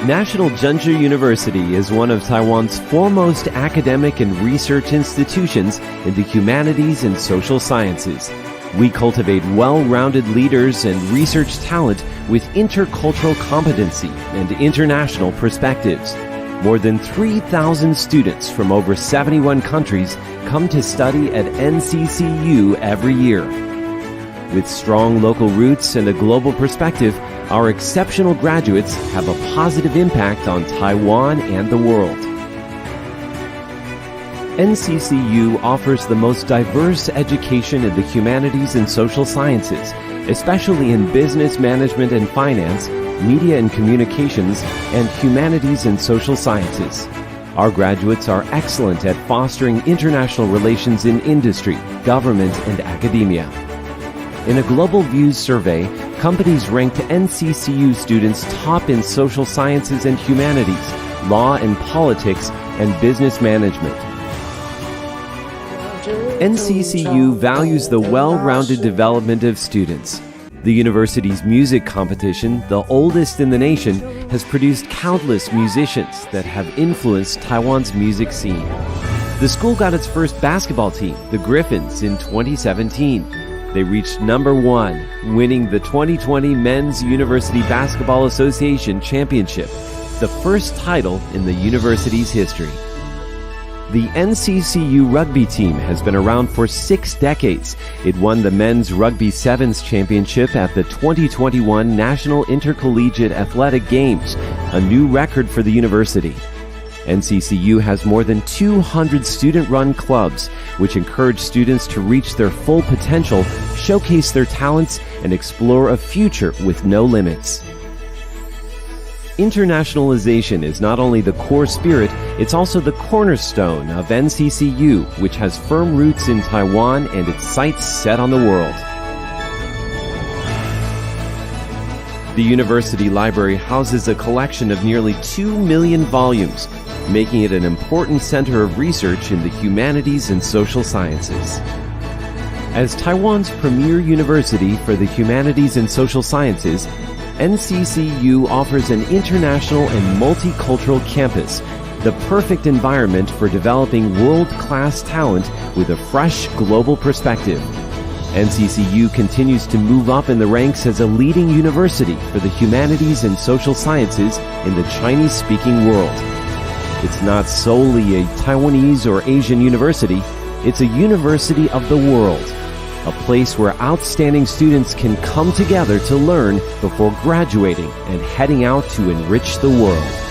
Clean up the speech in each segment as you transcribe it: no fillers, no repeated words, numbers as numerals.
National Chengchi University is one of Taiwan's foremost academic and research institutions in the humanities and social sciences. We cultivate well-rounded leaders and research talent with intercultural competency and international perspectives. More than 3,000 students from over 71 countries come to study at NCCU every year. With strong local roots and a global perspective, our exceptional graduates have a positive impact on Taiwan and the world. NCCU offers the most diverse education in the humanities and social sciences, especially in business management and finance, media and communications, and humanities and social sciences. Our graduates are excellent at fostering international relations in industry, government, and academia. In a Global Views survey, companies ranked NCCU students top in social sciences and humanities, law and politics, and business management. NCCU values the well-rounded development of students. The university's music competition, the oldest in the nation, has produced countless musicians that have influenced Taiwan's music scene. The school got its first basketball team, the Griffins, in 2017. They reached number 1, winning the 2020 Men's University Basketball Association Championship, the first title in the university's history. The NCCU rugby team has been around for 6 decades. It won the Men's Rugby Sevens Championship at the 2021 National Intercollegiate Athletic Games, a new record for the university. NCCU has more than 200 student-run clubs, which encourage students to reach their full potential, showcase their talents, and explore a future with no limits. Internationalization is not only the core spirit, it's also the cornerstone of NCCU, which has firm roots in Taiwan and its sights set on the world. The university library houses a collection of nearly 2 million volumes, making it an important center of research in the humanities and social sciences. As Taiwan's premier university for the humanities and social sciences, NCCU offers an international and multicultural campus, the perfect environment for developing world-class talent with a fresh global perspective. NCCU continues to move up in the ranks as a leading university for the humanities and social sciences in the Chinese-speaking world. It's not solely a Taiwanese or Asian university, it's a university of the world, a place where outstanding students can come together to learn before graduating and heading out to enrich the world.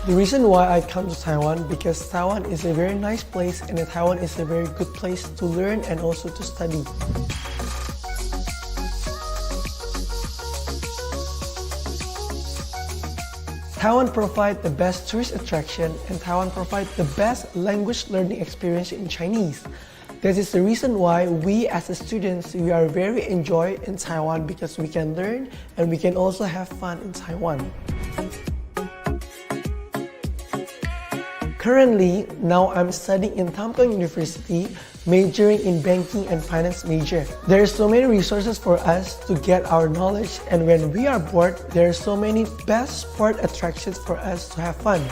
The reason why I come to Taiwan because Taiwan is a very nice place and Taiwan is a very good place to learn and also to study. Taiwan provides the best tourist attraction and Taiwan provides the best language learning experience in Chinese. That is the reason why we as students, we are very enjoy in Taiwan because we can learn and we can also have fun in Taiwan. Currently, now I'm studying in Tamkang University, majoring in banking and finance major. There are so many resources for us to get our knowledge, and when we are bored, there are so many best sport attractions for us to have fun.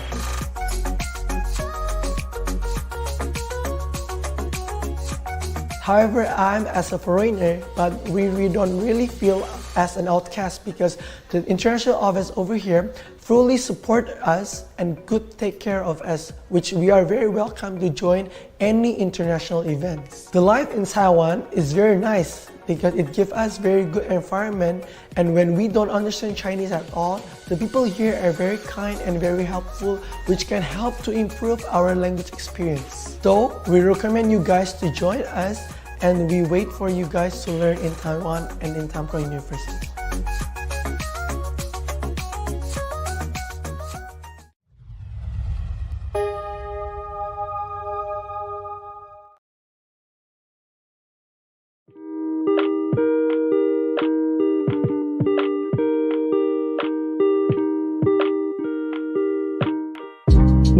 However, I'm as a foreigner, but we don't really feel as an outcast because the international office over here fully support us and could take care of us, which we are very welcome to join any international events. The life in Taiwan is very nice because it gives us very good environment, and when we don't understand Chinese at all, the people here are very kind and very helpful, which can help to improve our language experience. So we recommend you guys to join us, and we wait for you guys to learn in Taiwan and in Tamkang University.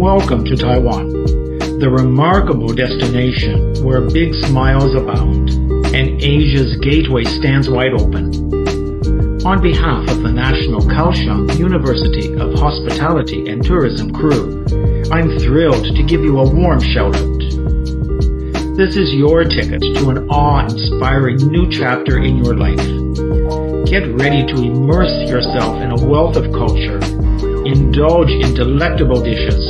Welcome to Taiwan, the remarkable destination where big smiles abound and Asia's gateway stands wide open. On behalf of the National Kaohsiung University of Hospitality and Tourism crew, I'm thrilled to give you a warm shout-out. This is your ticket to an awe-inspiring new chapter in your life. Get ready to immerse yourself in a wealth of culture, indulge in delectable dishes,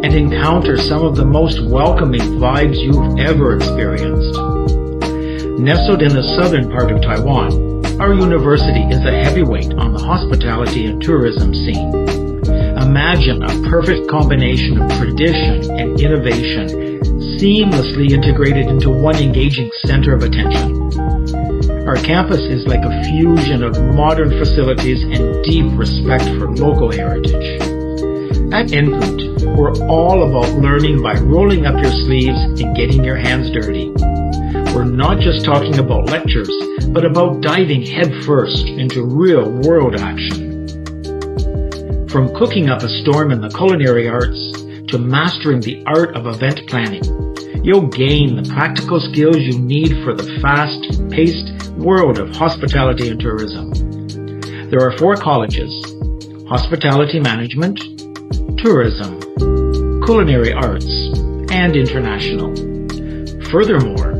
and encounter some of the most welcoming vibes you've ever experienced. Nestled in the southern part of Taiwan, our university is a heavyweight on the hospitality and tourism scene. Imagine a perfect combination of tradition and innovation seamlessly integrated into one engaging center of attention. Our campus is like a fusion of modern facilities and deep respect for local heritage. At NKUHT, we're all about learning by rolling up your sleeves and getting your hands dirty. We're not just talking about lectures, but about diving headfirst into real-world action. From cooking up a storm in the culinary arts to mastering the art of event planning, you'll gain the practical skills you need for the fast-paced world of hospitality and tourism. There are 4 colleges: Hospitality Management, Tourism, Culinary Arts, and International. Furthermore,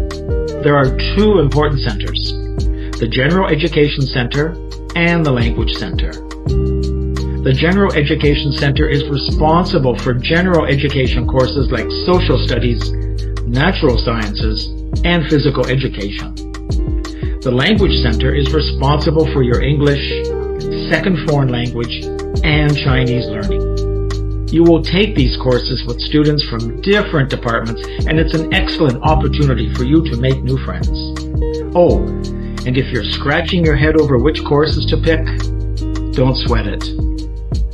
there are 2 important centers: the General Education Center and the Language Center. The General Education Center is responsible for general education courses like social studies, natural sciences, and physical education. The Language Center is responsible for your English, second foreign language, and Chinese learning. You will take these courses with students from different departments, and it's an excellent opportunity for you to make new friends. Oh, and if you're scratching your head over which courses to pick, don't sweat it.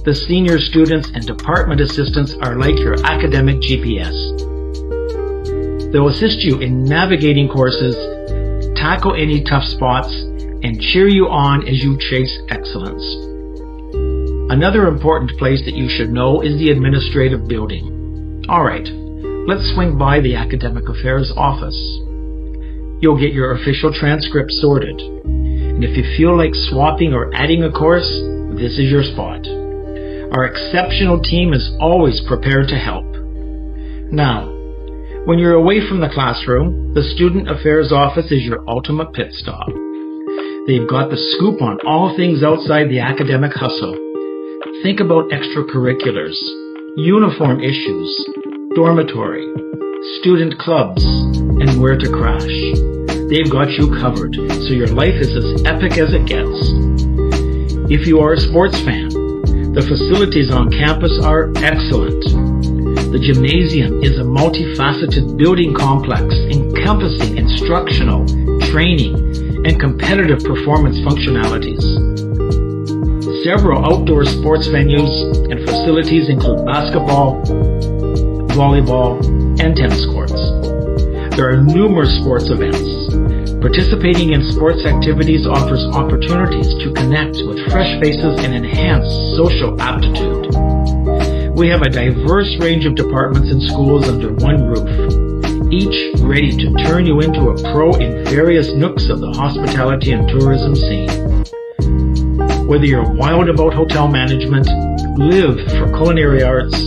The senior students and department assistants are like your academic GPS. They'll assist you in navigating courses, tackle any tough spots, and cheer you on as you chase excellence. Another important place that you should know is the administrative building. Alright, let's swing by the Academic Affairs office. You'll get your official transcript sorted, and if you feel like swapping or adding a course, this is your spot. Our exceptional team is always prepared to help. Now, when you're away from the classroom, the Student Affairs office is your ultimate pit stop. They've got the scoop on all things outside the academic hustle. Think about extracurriculars, uniform issues, dormitory, student clubs, and where to crash. They've got you covered, so your life is as epic as it gets. If you are a sports fan, the facilities on campus are excellent. The gymnasium is a multifaceted building complex encompassing instructional, training, and competitive performance functionalities. Several outdoor sports venues and facilities include basketball, volleyball, and tennis courts. There are numerous sports events. Participating in sports activities offers opportunities to connect with fresh faces and enhance social aptitude. We have a diverse range of departments and schools under one roof, each ready to turn you into a pro in various nooks of the hospitality and tourism scene. Whether you're wild about hotel management, live for culinary arts,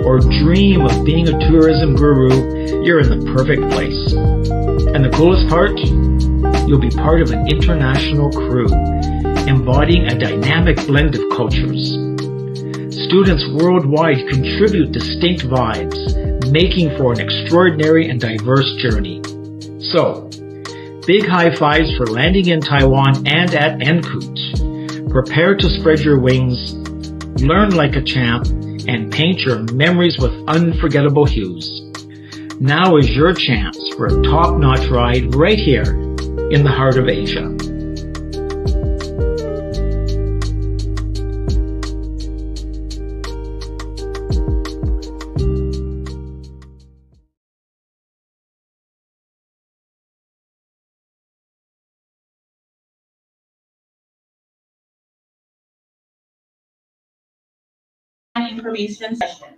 or dream of being a tourism guru, you're in the perfect place. And the coolest part? You'll be part of an international crew, embodying a dynamic blend of cultures. Students worldwide contribute distinct vibes, making for an extraordinary and diverse journey. So, big high fives for landing in Taiwan and at NKUHT. Prepare to spread your wings, learn like a champ, and paint your memories with unforgettable hues. Now is your chance for a top-notch ride right here in the heart of Asia. Information session.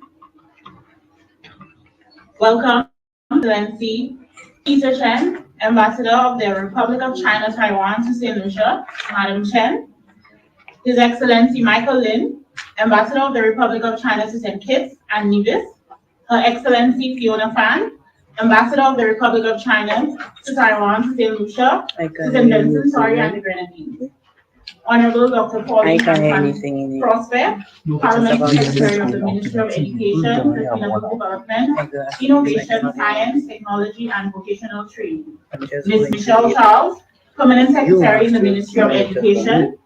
Welcome, Excellency Peter Chen, Ambassador of the Republic of China, Taiwan to St. Lucia, Madam Chen, His Excellency Michael Lin, Ambassador of the Republic of China to St. Kitts and Nevis, Her Excellency Fiona Fan, Ambassador of the Republic of China to Taiwan to St. Lucia, to St. Vincent, and the Grenadines. Honorable Dr. Pauline Prosper, Parliamentary Secretary of the Ministry of Education, Sustainable Development, Innovation, Science, Technology, and Vocational Training. Ms. Michelle Charles, Permanent Secretary in the Ministry of Education,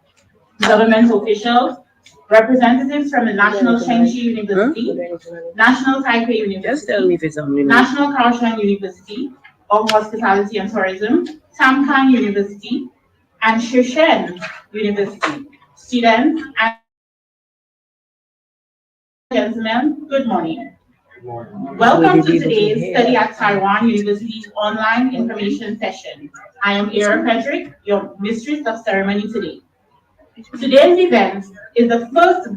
government officials, representatives from the National Chengchi University, National Taipei University, National Kaohsiung University of Hospitality and Tourism, Tamkang University, and Soochow University. Students and gentlemen, good morning. Welcome to today's Study at Taiwan University's online information session. I am Era Frederick, your mistress of ceremony today. Today's event is the first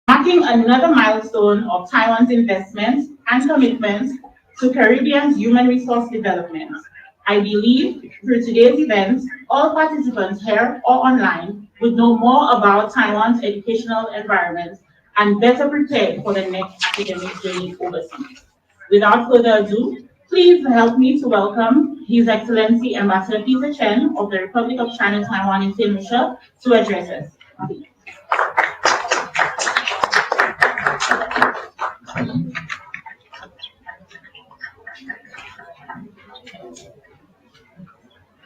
marking another milestone of Taiwan's investment and commitment to Caribbean's human resource development. I believe through today's event, all participants here or online would know more about Taiwan's educational environment and better prepared for the next academic journey overseas. Without further ado, please help me to welcome His Excellency Ambassador Peter Chen of the Republic of China, Taiwan in St. Lucia to address us. Please.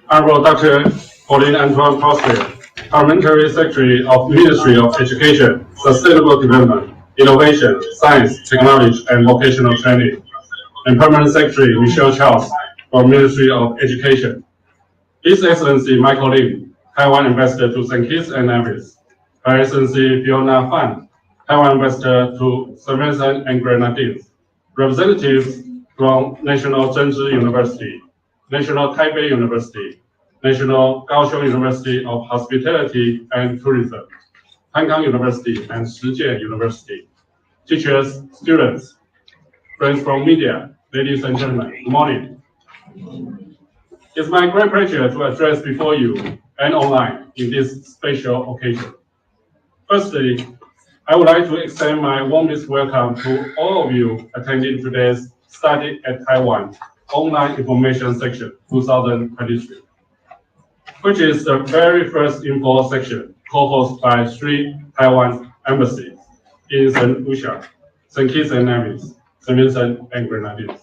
Honorable Dr. Pauline Antoine Prosper, Parliamentary Secretary of Ministry of Education, Sustainable Development, Innovation, Science, Technology, and Vocational Training, and Permanent Secretary Michelle Charles from Ministry of Education. His Excellency Michael Lin, Taiwan Ambassador to St. Kitts and Nevis, Her Excellency Fiona Fan, Taiwan Ambassador to St. Vincent and Grenadines, representatives from National Chengchi University, National Taipei University, National Kaohsiung University of Hospitality and Tourism, Tamkang University, and Soochow University, teachers, students, friends from media, ladies and gentlemen, good morning. It's my great pleasure to address before you and online in this special occasion. Firstly, I would like to extend my warmest welcome to all of you attending today's Study at Taiwan Online Information Section 2023, which is the very first info section co-hosted by 3 Taiwan embassies in St. Lucia, St. Kitts and Nevis, St. Vincent and Grenadines.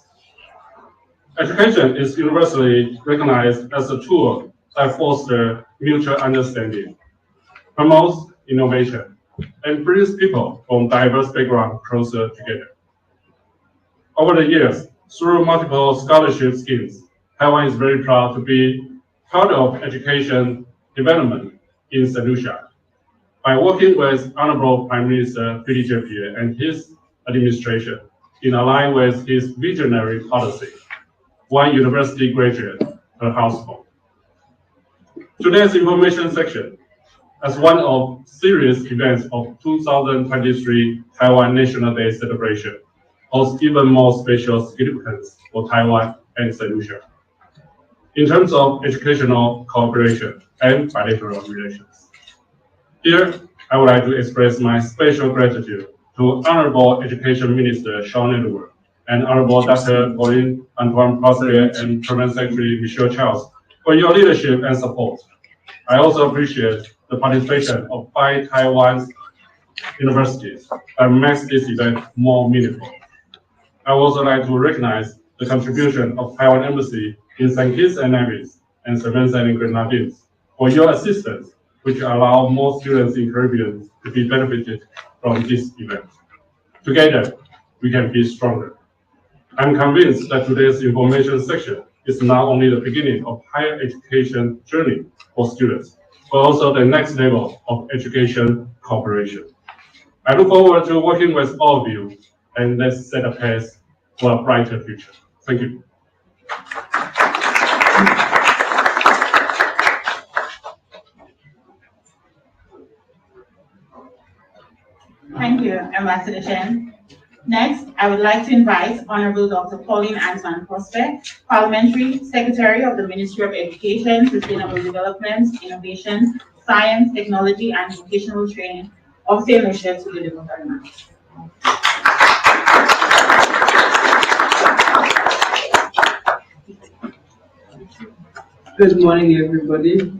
Education is universally recognized as a tool that fosters mutual understanding, promotes innovation, and brings people from diverse backgrounds closer together. Over the years, through multiple scholarship schemes, Taiwan is very proud to be part of education development in St. Lucia. By working with Honorable Prime Minister Philip J. and his administration in line with his visionary policy, 1 university graduate per household. Today's information section, as one of series events of 2023 Taiwan National Day celebration, holds even more special significance for Taiwan and St. Lucia in terms of educational cooperation and bilateral relations. Here, I would like to express my special gratitude to Honorable Education Minister Sean Edward and Honorable Dr. Pauline Antoine Prosper and Permanent Secretary Michelle Charles for your leadership and support. I also appreciate the participation of 5 Taiwan universities that makes this event more meaningful. I would also like to recognize the contribution of Taiwan Embassy in St. Kitts and Nevis and St. Vincent and Grenadines for your assistance, which allow more students in Caribbean to be benefited from this event. Together, we can be stronger. I'm convinced that today's information section is not only the beginning of higher education journey for students, but also the next level of education cooperation. I look forward to working with all of you, and let's set a pace for a brighter future. Thank you. Ambassador Chen. Next, I would like to invite Honorable Dr. Pauline Antoine Prosper, Parliamentary Secretary of the Ministry of Education, Sustainable Development, Innovation, Science, Technology, and Vocational Training of St. Lucia to deliver her remarks. Good morning, everybody.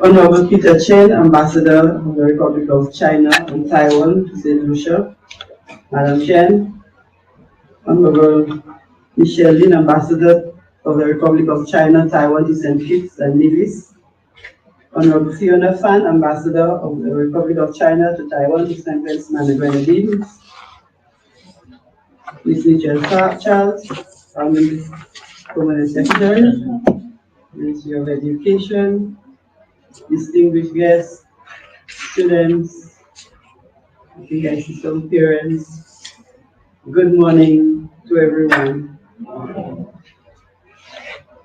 Honorable Peter Chen, Ambassador of the Republic of China and Taiwan to St. Lucia. Madam Chen, Honorable Michelle Lin, Ambassador of the Republic of China, Taiwan to St. Kitts and Nevis. Honorable Fiona Fan, Ambassador of the Republic of China to Taiwan to St. Vincent and the Grenadines. Ms. Michelle Charles, Permanent Secretary, Ministry of Education, distinguished guests, students, I think I see some parents. Good morning to everyone.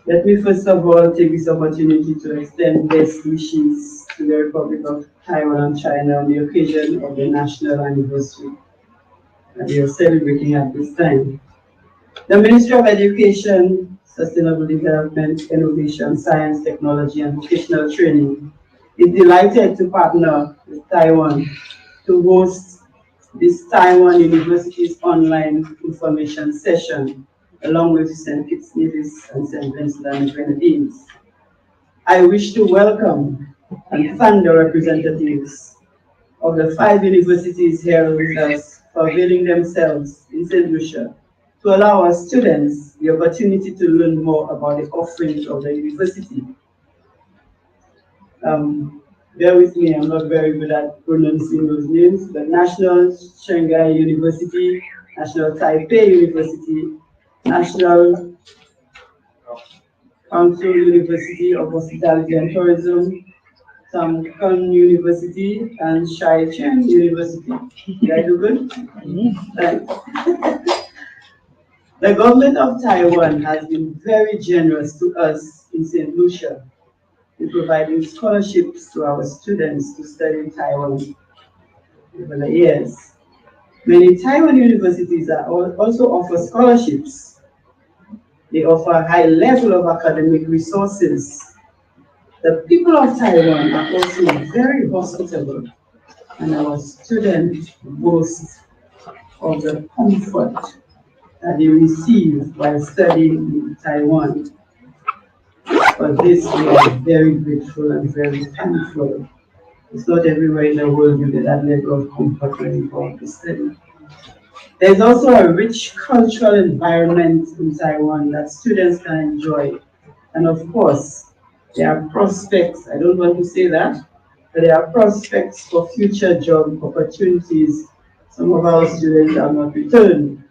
Let me first of all take this opportunity to extend best wishes to the Republic of Taiwan and China on the occasion of the national anniversary that we are celebrating at this time. The Ministry of Education, Sustainable Development, Innovation, Science, Technology, and Vocational Training is delighted to partner with Taiwan to host this Taiwan University's online information session, along with St. Kitts Nevis and St. Vincent and the Grenadines. I wish to welcome and thank the representatives of the 5 universities here with us for availing themselves in St. Lucia to allow our students the opportunity to learn more about the offerings of the university. Bear with me, I'm not very good at pronouncing those names, but National Shanghai University, National Taipei University, National Council University of Hospitality and Tourism, Tamkang University, and Soochow University. Did I do good? Thanks. The government of Taiwan has been very generous to us in St. Lucia in providing scholarships to our students to study in Taiwan over the years. Many Taiwan universities also offer scholarships. They offer a high level of academic resources. The people of Taiwan are also very hospitable, and our students boast of the comfort that they receive while studying in Taiwan. For this, we are very grateful and very thankful. It's not everywhere in the world you get that level of comfort when you go out to study. There's also a rich cultural environment in Taiwan that students can enjoy. And of course, there are prospects, I don't want to say that, but there are prospects for future job opportunities. Some of our students are not returned.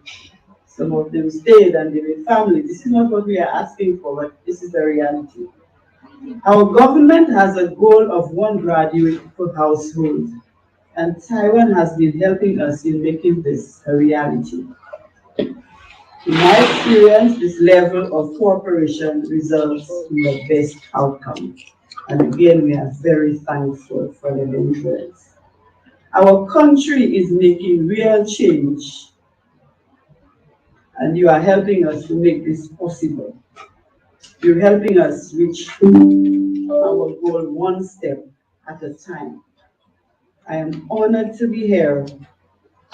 Some of them stayed and they made family. This is not what we are asking for, but this is the reality. Our government has a goal of 1 graduate per household, and Taiwan has been helping us in making this a reality. In my experience, this level of cooperation results in the best outcome. And again, we are very thankful for the influence. Our country is making real change, and you are helping us to make this possible. You're helping us reach our goal 1 step at a time. I am honored to be here,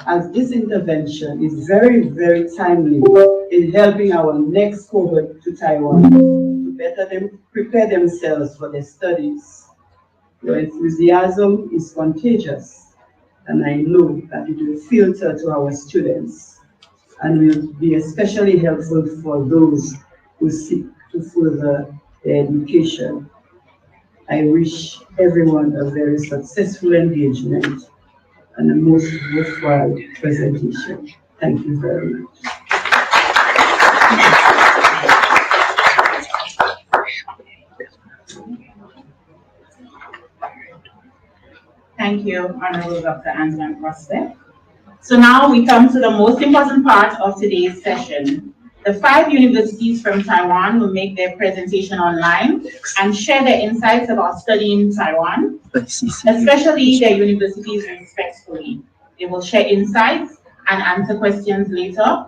as this intervention is very, very timely in helping our next cohort to Taiwan to prepare themselves for their studies. Your enthusiasm is contagious, and I know that it will filter to our students and will be especially helpful for those who seek to further their education. I wish everyone a very successful engagement and a most worthwhile presentation. Thank you very much. Thank you, Honorable Dr. Angela Prospect. So now we come to the most important part of today's session. The 5 universities from Taiwan will make their presentation online and share their insights about studying in Taiwan, especially their universities respectfully. They will share insights and answer questions later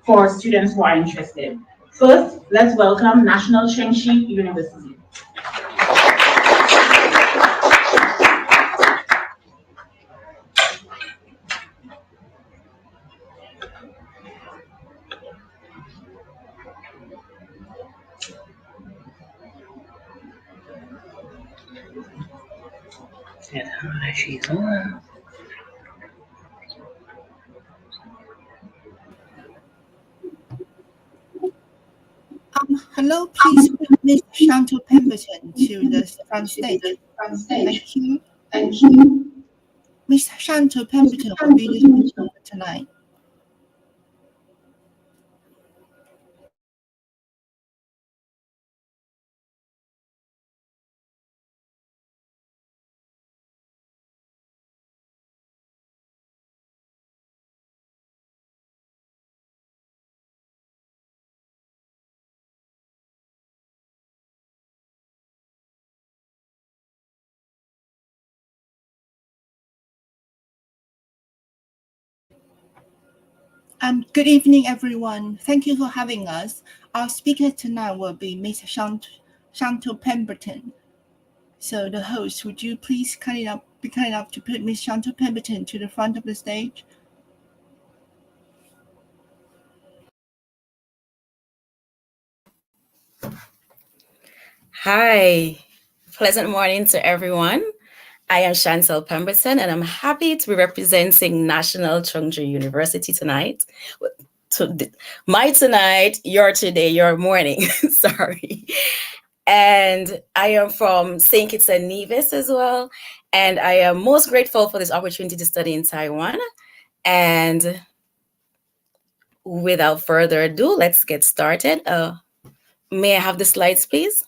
for students who are interested. First, let's welcome National Chengchi University. Hello, please put Ms. Chantal Pemberton to the front stage. Thank you. Thank you. Ms. Chantal Pemberton will be the speaker for tonight. Good evening, everyone. Thank you for having us. Our speaker tonight will be Ms. Chantal Pemberton. So the host, would you please be kind enough to put Ms. Chantal Pemberton to the front of the stage? Hi, pleasant morning to everyone. I am Chantal Pemberton, and I'm happy to be representing National Chengchi University tonight. My tonight, your today, your morning, sorry. And I am from St. Kitts and Nevis as well. And I am most grateful for this opportunity to study in Taiwan. And without further ado, let's get started. May I have the slides, please?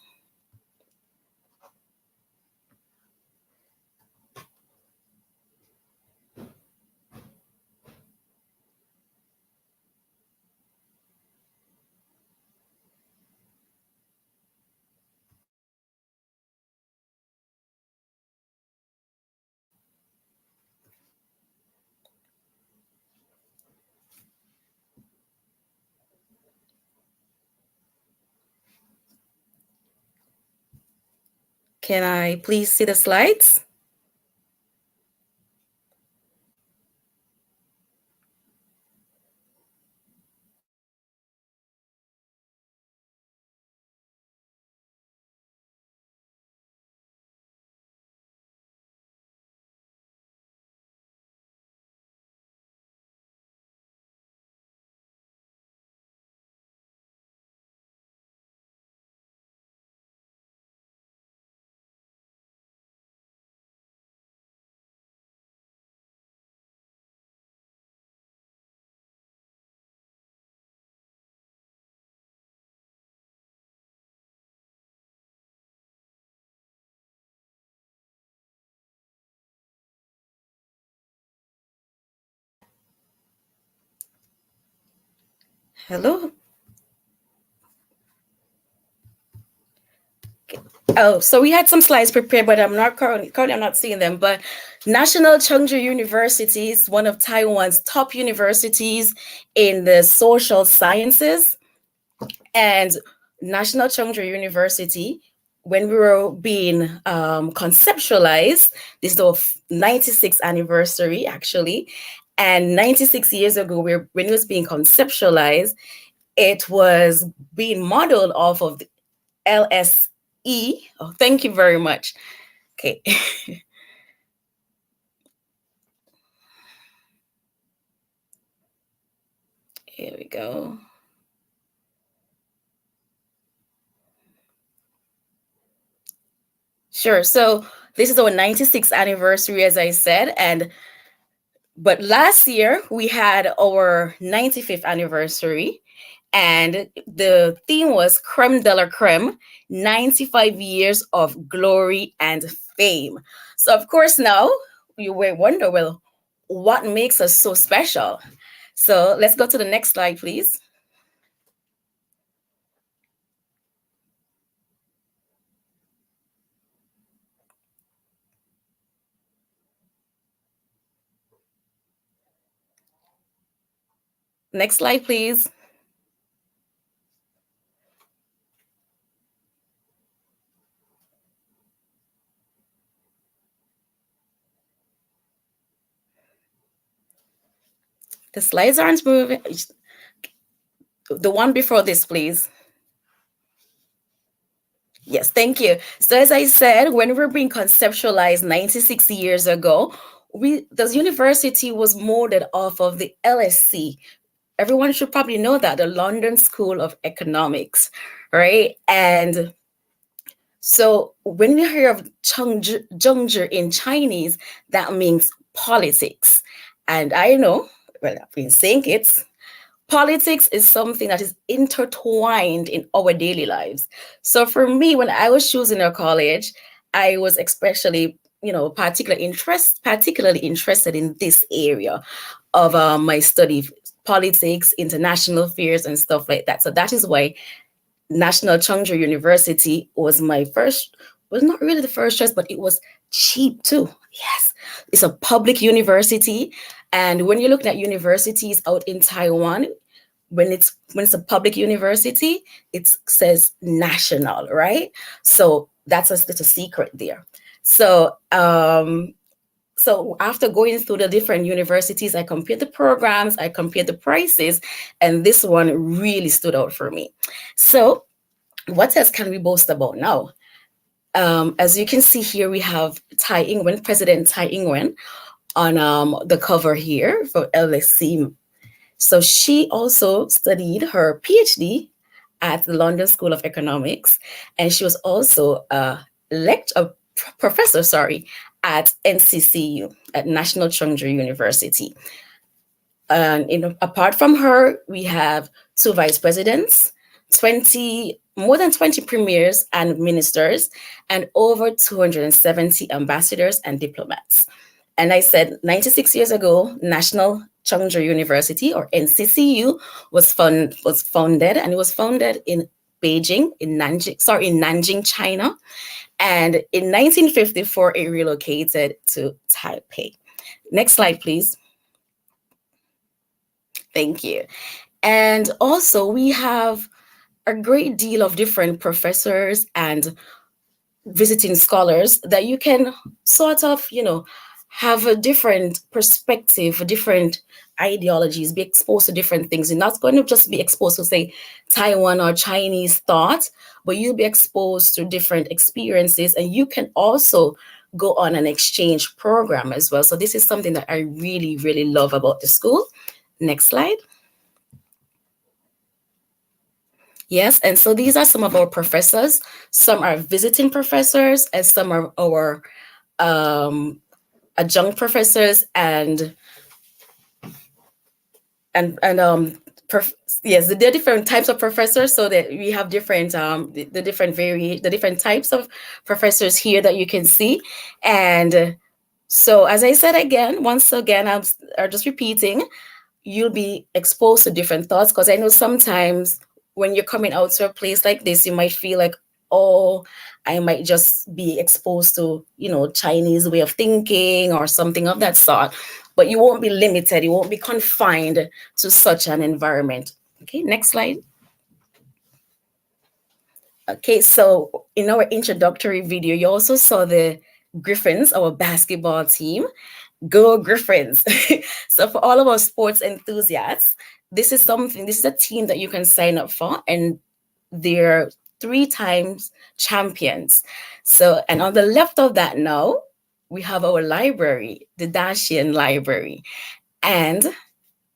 Can I please see the slides? Hello. Oh, so we had some slides prepared, but I'm not currently I'm not seeing them. But National Chengchi University is one of Taiwan's top universities in the social sciences. And National Chengchi University, when we were being conceptualized, this is the 96th anniversary actually. And 96 years ago, when it was being conceptualized, it was being modeled off of the LSE. Oh, thank you very much. Okay. Here we go. Sure. So this is our 96th anniversary, as I said, and But last year we had our 95th anniversary, and the theme was Creme de la Creme, 95 years of glory and fame. So of course now you will wonder, well, what makes us so special? So let's go to the next slide, please. Next slide, please. The slides aren't moving. The one before this, please. Yes, thank you. So as I said, when we were being conceptualized 96 years ago, the university was molded off of the LSE. Everyone should probably know that, the London School of Economics, right? And so when we hear of Zhengzhi in Chinese, that means politics. And I know, well, I've been saying it, politics is something that is intertwined in our daily lives. So for me, when I was choosing a college, I was especially, particularly interested in this area of my study, politics, international affairs, and stuff like that. So that is why National Chengchi University was my first, was not really the first choice, but it was cheap too. Yes, it's a public university. And when you're looking at universities out in Taiwan, when it's a public university, it says national, right? So that's a little secret there. So so after going through the different universities, I compared the programs, I compared the prices, and this one really stood out for me. So what else can we boast about now? As you can see here, we have President Tsai Ing-wen on the cover here for LSE. So she also studied her PhD at the London School of Economics, and she was also a professor at NCCU, at National Chengchi University. And apart from her, we have 2 vice presidents, more than 20 premiers and ministers, and over 270 ambassadors and diplomats. And I said 96 years ago, National Chengchi University, or NCCU, was founded, and it was founded in Beijing, in Nanjing, China. And in 1954, it relocated to Taipei. Next slide, please. Thank you. And also, we have a great deal of different professors and visiting scholars that you can sort of, have a different perspective, different ideologies, be exposed to different things. You're not going to just be exposed to, say, Taiwan or Chinese thought, but you'll be exposed to different experiences, and you can also go on an exchange program as well. So this is something that I really, really love about the school. Next slide. Yes, and so these are some of our professors. Some are visiting professors, and some are our adjunct professors yes, there are different types of professors, so that we have different the different types of professors here that you can see. And so, as I said once again, I'm just repeating, you'll be exposed to different thoughts, because I know sometimes when you're coming out to a place like this, you might feel like, oh, I might just be exposed to, Chinese way of thinking or something of that sort. But you won't be limited. You won't be confined to such an environment. Okay, next slide. Okay, so in our introductory video, you also saw the Griffins, our basketball team. Go Griffins. So for all of our sports enthusiasts, this is a team that you can sign up for, and they're 3 times champions. So, and on the left of that now, we have our library, the Dacian Library. And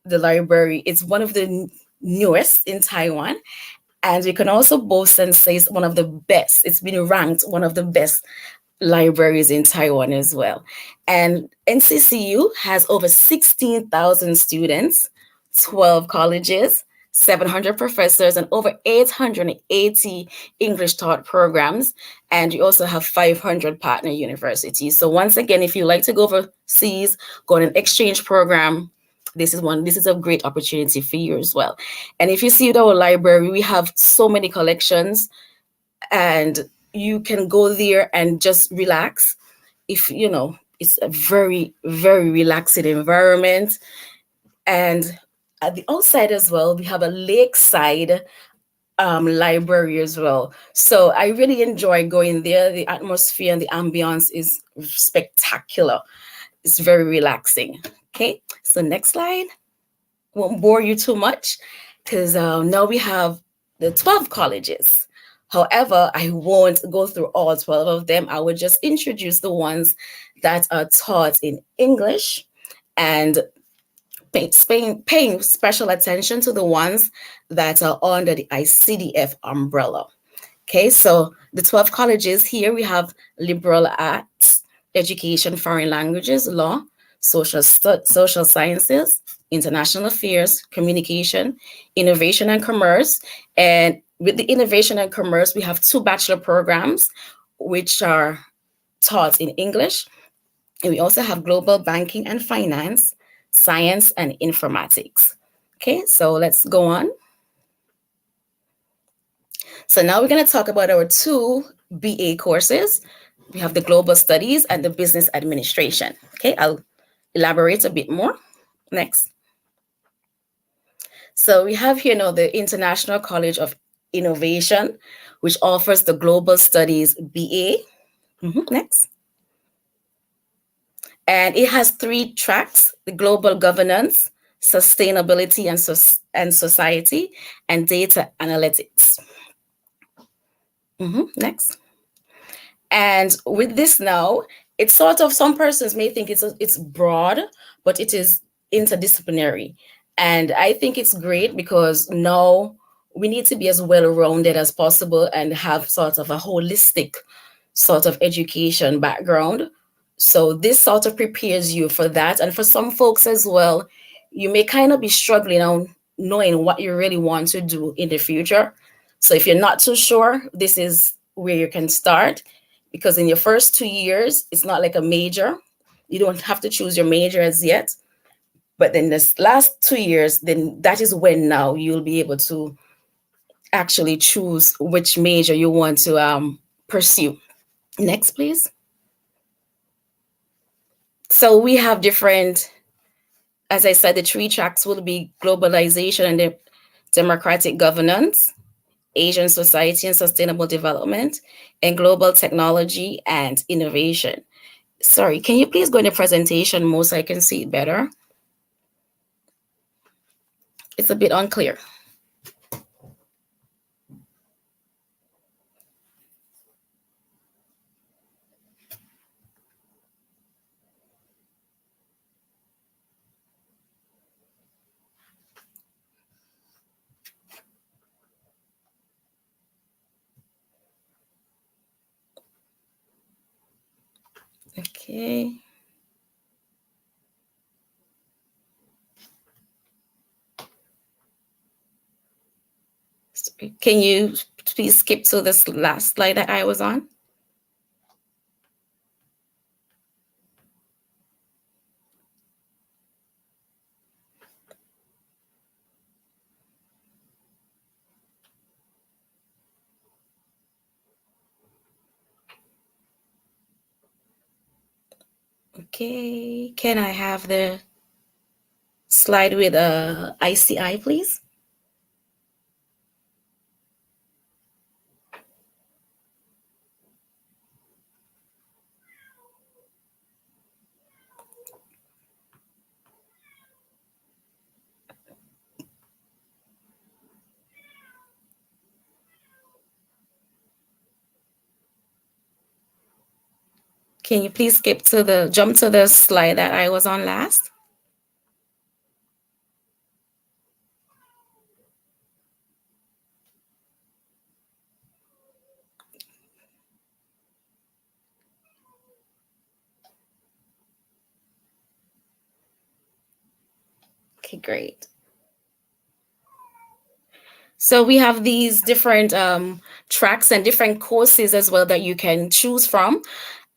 the library is one of the newest in Taiwan. And we can also boast and say it's one of the best. It's been ranked one of the best libraries in Taiwan as well. And NCCU has over 16,000 students, 12 colleges, 700 professors, and over 880 English taught programs. And you also have 500 partner universities. So once again, if you like to go overseas, go on an exchange program, this is a great opportunity for you as well. And if you see our library, we have so many collections, and you can go there and just relax. If you know, it's a very, very relaxing environment. And at the outside as well, we have a lakeside library as well. So I really enjoy going there. The atmosphere and the ambience is spectacular. It's very relaxing. Okay, so next slide. Won't bore you too much, because now we have the 12 colleges. However, I won't go through all 12 of them. I will just introduce the ones that are taught in English, and paying special attention to the ones that are under the ICDF umbrella. Okay, so the 12 colleges here, we have liberal arts, education, foreign languages, law, social sciences, international affairs, communication, innovation and commerce. And with the innovation and commerce, we have 2 bachelor programs, which are taught in English. And we also have global banking and finance, science and informatics. Okay, so let's go on. So now we're going to talk about our 2 BA courses. We have the global studies and the business administration. Okay, I'll elaborate a bit more. Next. So we have here now the International College of Innovation, which offers the Global Studies BA. Next. And it has 3 tracks: the global governance, sustainability and society, and data analytics. Next. And with this now, it's sort of, some persons may think it's broad, but it is interdisciplinary. And I think it's great, because now we need to be as well-rounded as possible and have sort of a holistic sort of education background. So this sort of prepares you for that. And for some folks as well, you may kind of be struggling on knowing what you really want to do in the future. So if you're not too sure, this is where you can start, because in your first 2 years, it's not like a major. You don't have to choose your major as yet. But then this last 2 years, then that is when now you'll be able to actually choose which major you want to pursue. Next, please. So we have different, as I said, the 3 tracks will be globalization and democratic governance, Asian society and sustainable development, and global technology and innovation. Sorry, can you please go in the presentation mode so I can see it better? It's a bit unclear. Okay. Can you please skip to this last slide that I was on? Okay, can I have the slide with ICI, please? Can you please jump to the slide that I was on last? Okay, great. So we have these different tracks and different courses as well that you can choose from.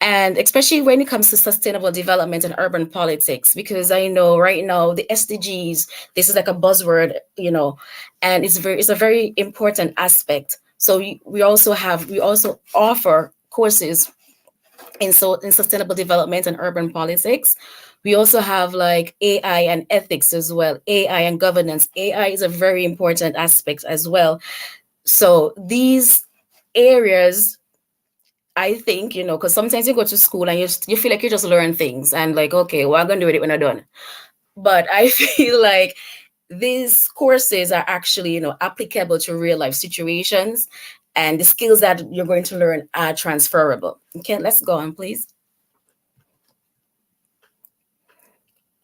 And especially when it comes to sustainable development and urban politics, because I know right now the SDGs, this is like a buzzword, and it's a very important aspect. So we also offer courses in sustainable development and urban politics. We also have like AI and ethics as well, AI and governance. AI is a very important aspect as well. So these areas, I think, because sometimes you go to school and you feel like you just learn things and like, okay, well, I'm going to do with it when I'm done. But I feel like these courses are actually, applicable to real life situations, and the skills that you're going to learn are transferable. Okay, let's go on, please.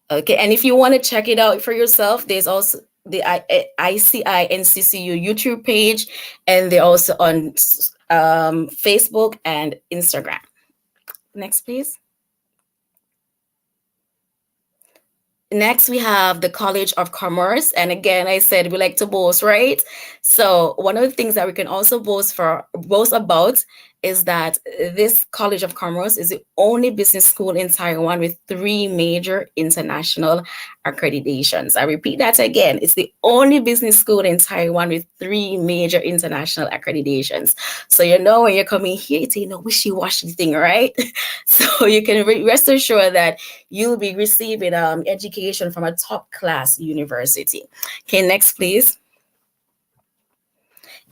Okay, and if you want to check it out for yourself, there's also the ICI NCCU YouTube page, and they're also on Facebook and Instagram. Next, please. Next, we have the College of Commerce. And again, I said we like to boast, right? So one of the things that we can also boast about is that this College of Commerce is the only business school in Taiwan with 3 major international accreditations. I repeat that again. It's the only business school in Taiwan with 3 major international accreditations. So when you're coming here, it's wishy-washy thing, right? So you can rest assured that you'll be receiving education from a top-class university. Okay, next, please.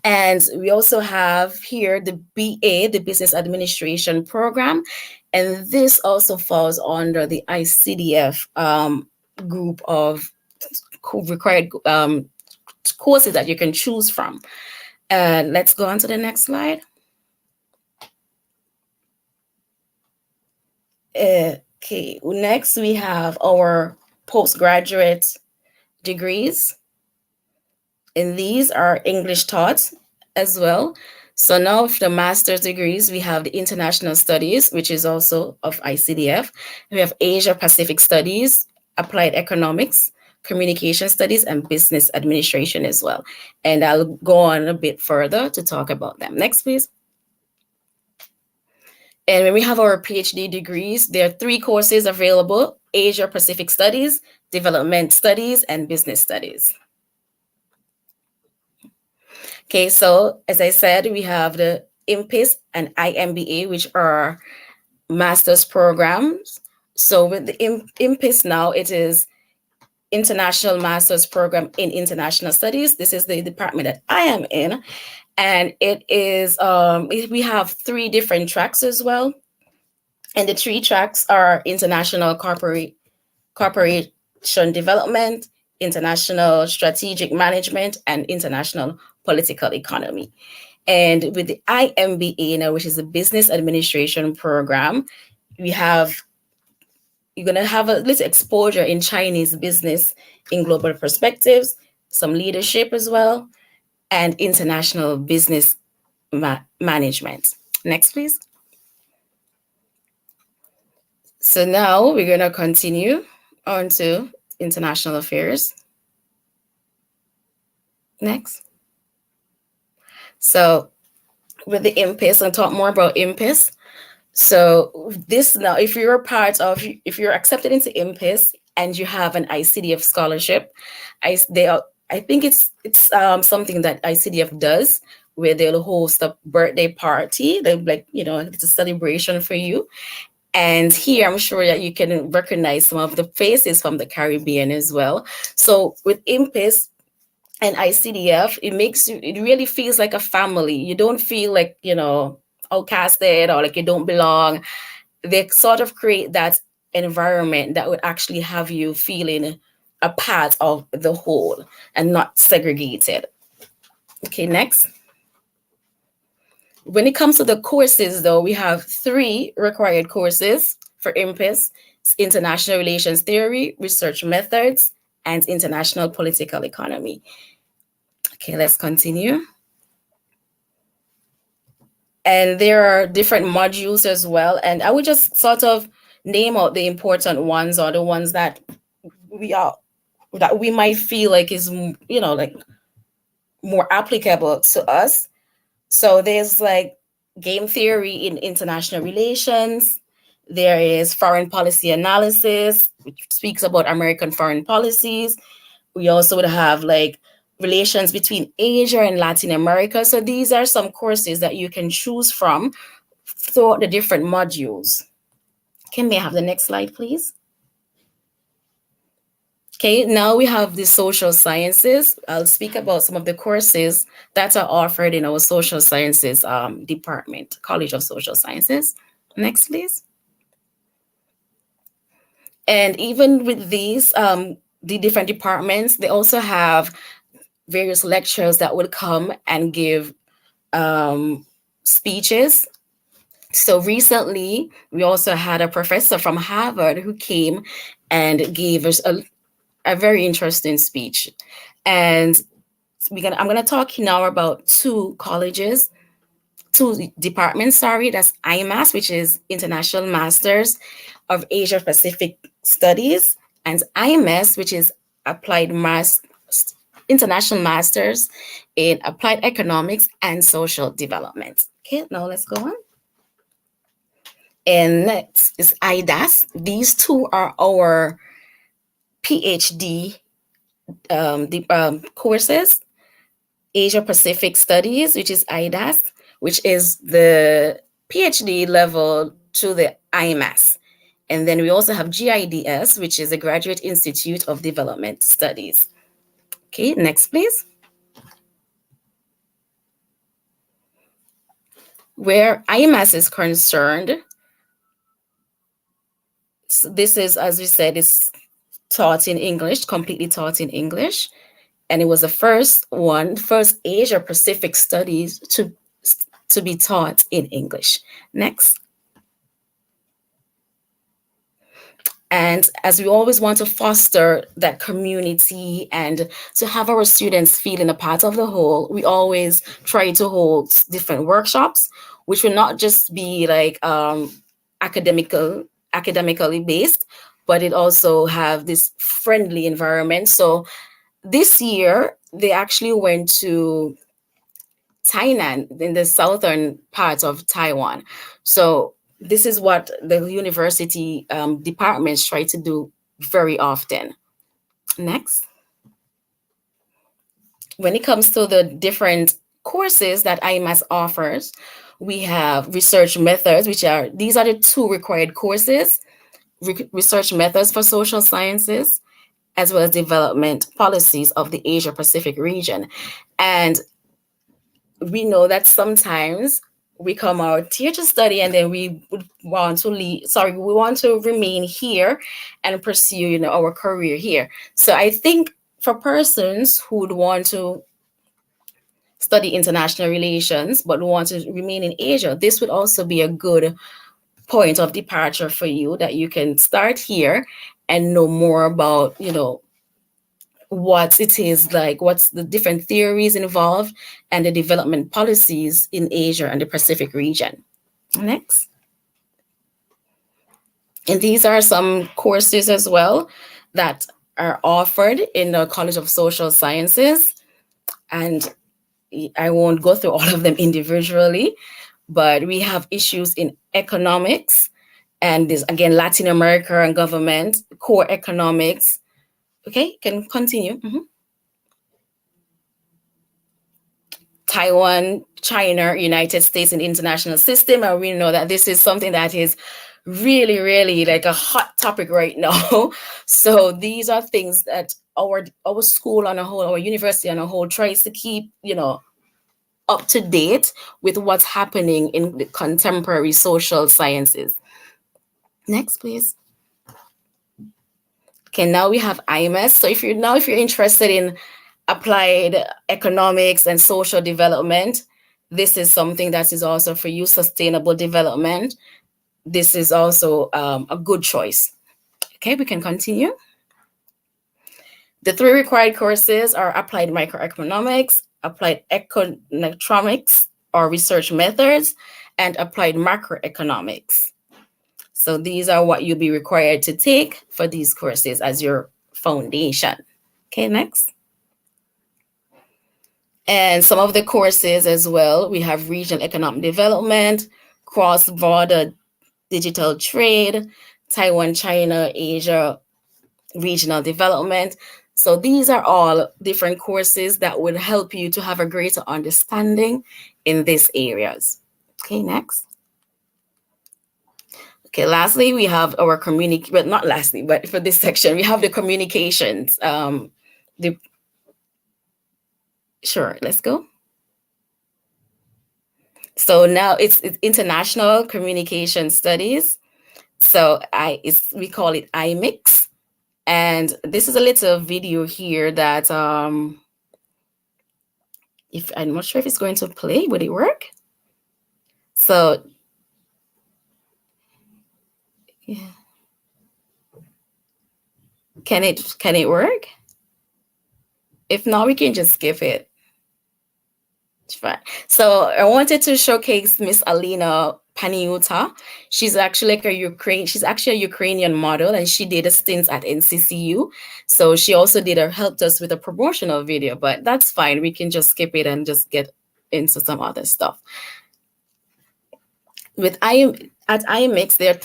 And we also have here the BA, the Business Administration Program. And this also falls under the ICDF group of required courses that you can choose from. Let's go on to the next slide. Okay, next we have our postgraduate degrees. And these are English taught as well. So now for the master's degrees, we have the International Studies, which is also of ICDF. We have Asia Pacific Studies, Applied Economics, Communication Studies, and Business Administration as well. And I'll go on a bit further to talk about them. Next, please. And when we have our PhD degrees, there are 3 courses available: Asia Pacific Studies, Development Studies, and Business Studies. Okay, so as I said, we have the IMPIS and IMBA, which are master's programs. So with the IMPIS now, it is International Master's Program in International Studies. This is the department that I am in. And it is, we have 3 different tracks as well. And the 3 tracks are International Corporation Development, International Strategic Management, and International Political Economy. And with the IMBA now, which is the Business Administration Program, you're going to have a little exposure in Chinese business in global perspectives, some leadership as well, and international business management. Next, please. So now we're going to continue on to international affairs. Next. So with the IMPIS, I'll talk more about IMPIS. So this now, if you're accepted into IMPIS and you have an ICDF scholarship, I think it's something that ICDF does, where they'll host a birthday party. They're like, it's a celebration for you. And here, I'm sure that you can recognize some of the faces from the Caribbean as well. So with IMPIS and ICDF, it really feels like a family. You don't feel like, outcasted or like you don't belong. They sort of create that environment that would actually have you feeling a part of the whole and not segregated. Okay, next. When it comes to the courses, though, we have 3 required courses for IMPIS: International Relations Theory, Research Methods, and International Political Economy. Okay, let's continue. And there are different modules as well. And I would just sort of name out the important ones, or the ones that we that we might feel like is, like more applicable to us. So there's like game theory in international relations. There is foreign policy analysis, which speaks about American foreign policies. We also would have like relations between Asia and Latin America. So these are some courses that you can choose from throughout the different modules. Can we have the next slide, please? Okay, now we have the social sciences. I'll speak about some of the courses that are offered in our social sciences department, College of Social Sciences. Next, please. And even with these, the different departments, they also have various lecturers that will come and give speeches. So recently, we also had a professor from Harvard who came and gave us a very interesting speech. And I'm gonna talk now about two departments, that's IMAS, which is International Masters of Asia Pacific Studies, and IMS, which is International Masters in Applied Economics and Social Development. Okay, now let's go on. And next is IDAS. These two are our PhD courses. Asia Pacific Studies, which is IDAS, which is the PhD level to the IMAS. And then we also have GIDS, which is a Graduate Institute of Development Studies. Okay, next, please. Where IMAS is concerned, so this is, as we said, is taught in English, completely taught in English. And it was the first Asia Pacific Studies to be taught in English. Next. And as we always want to foster that community and to have our students feeling a part of the whole, we always try to hold different workshops, which will not just be like academically based, but it also have this friendly environment. So this year, they actually went to Tainan in the southern part of Taiwan. So this is what the university departments try to do very often. Next. When it comes to the different courses that IMAS offers, we have research methods, these are the two required courses, research methods for social sciences, as well as development policies of the Asia Pacific region. And we know that sometimes we come out here to study and then we want to remain here and pursue, our career here. So I think for persons who would want to study international relations but want to remain in Asia, this would also be a good point of departure for you, that you can start here and know more about, what it is like, what's the different theories involved and the development policies in Asia and the Pacific region. Next. And these are some courses as well that are offered in the College of Social Sciences. And I won't go through all of them individually, but we have issues in economics, and this, again, Latin America and government, core economics. Okay, can continue. Taiwan, China, United States, and international system. And we know that this is something that is really, really like a hot topic right now. So these are things that our school on a whole, our university on a whole, tries to keep, up to date with what's happening in the contemporary social sciences. Next, please. Okay, now we have IMS. So if you're interested in applied economics and social development, this is something that is also for you. Sustainable development. This is also a good choice. Okay, we can continue. The three required courses are applied microeconomics, applied econometrics or research methods, and applied macroeconomics. So these are what you'll be required to take for these courses as your foundation. Okay, next. And some of the courses as well, we have regional economic development, cross-border digital trade, Taiwan, China, Asia, regional development. So these are all different courses that would help you to have a greater understanding in these areas. Okay, next. Okay, lastly, we have our but not lastly, but for this section, we have the communications. Sure, let's go. So now it's international communication studies. So we call it IMIX. And this is a little video here that if I'm not sure if it's going to play, would it work? So yeah. Can it work? If not, we can just skip it. Fine. So I wanted to showcase Miss Alina Paniuta. She's actually like she's actually a Ukrainian model, and she did a stint at NCCU. So she also helped us with a promotional video, but that's fine. We can just skip it and just get into some other stuff. At IMIX, there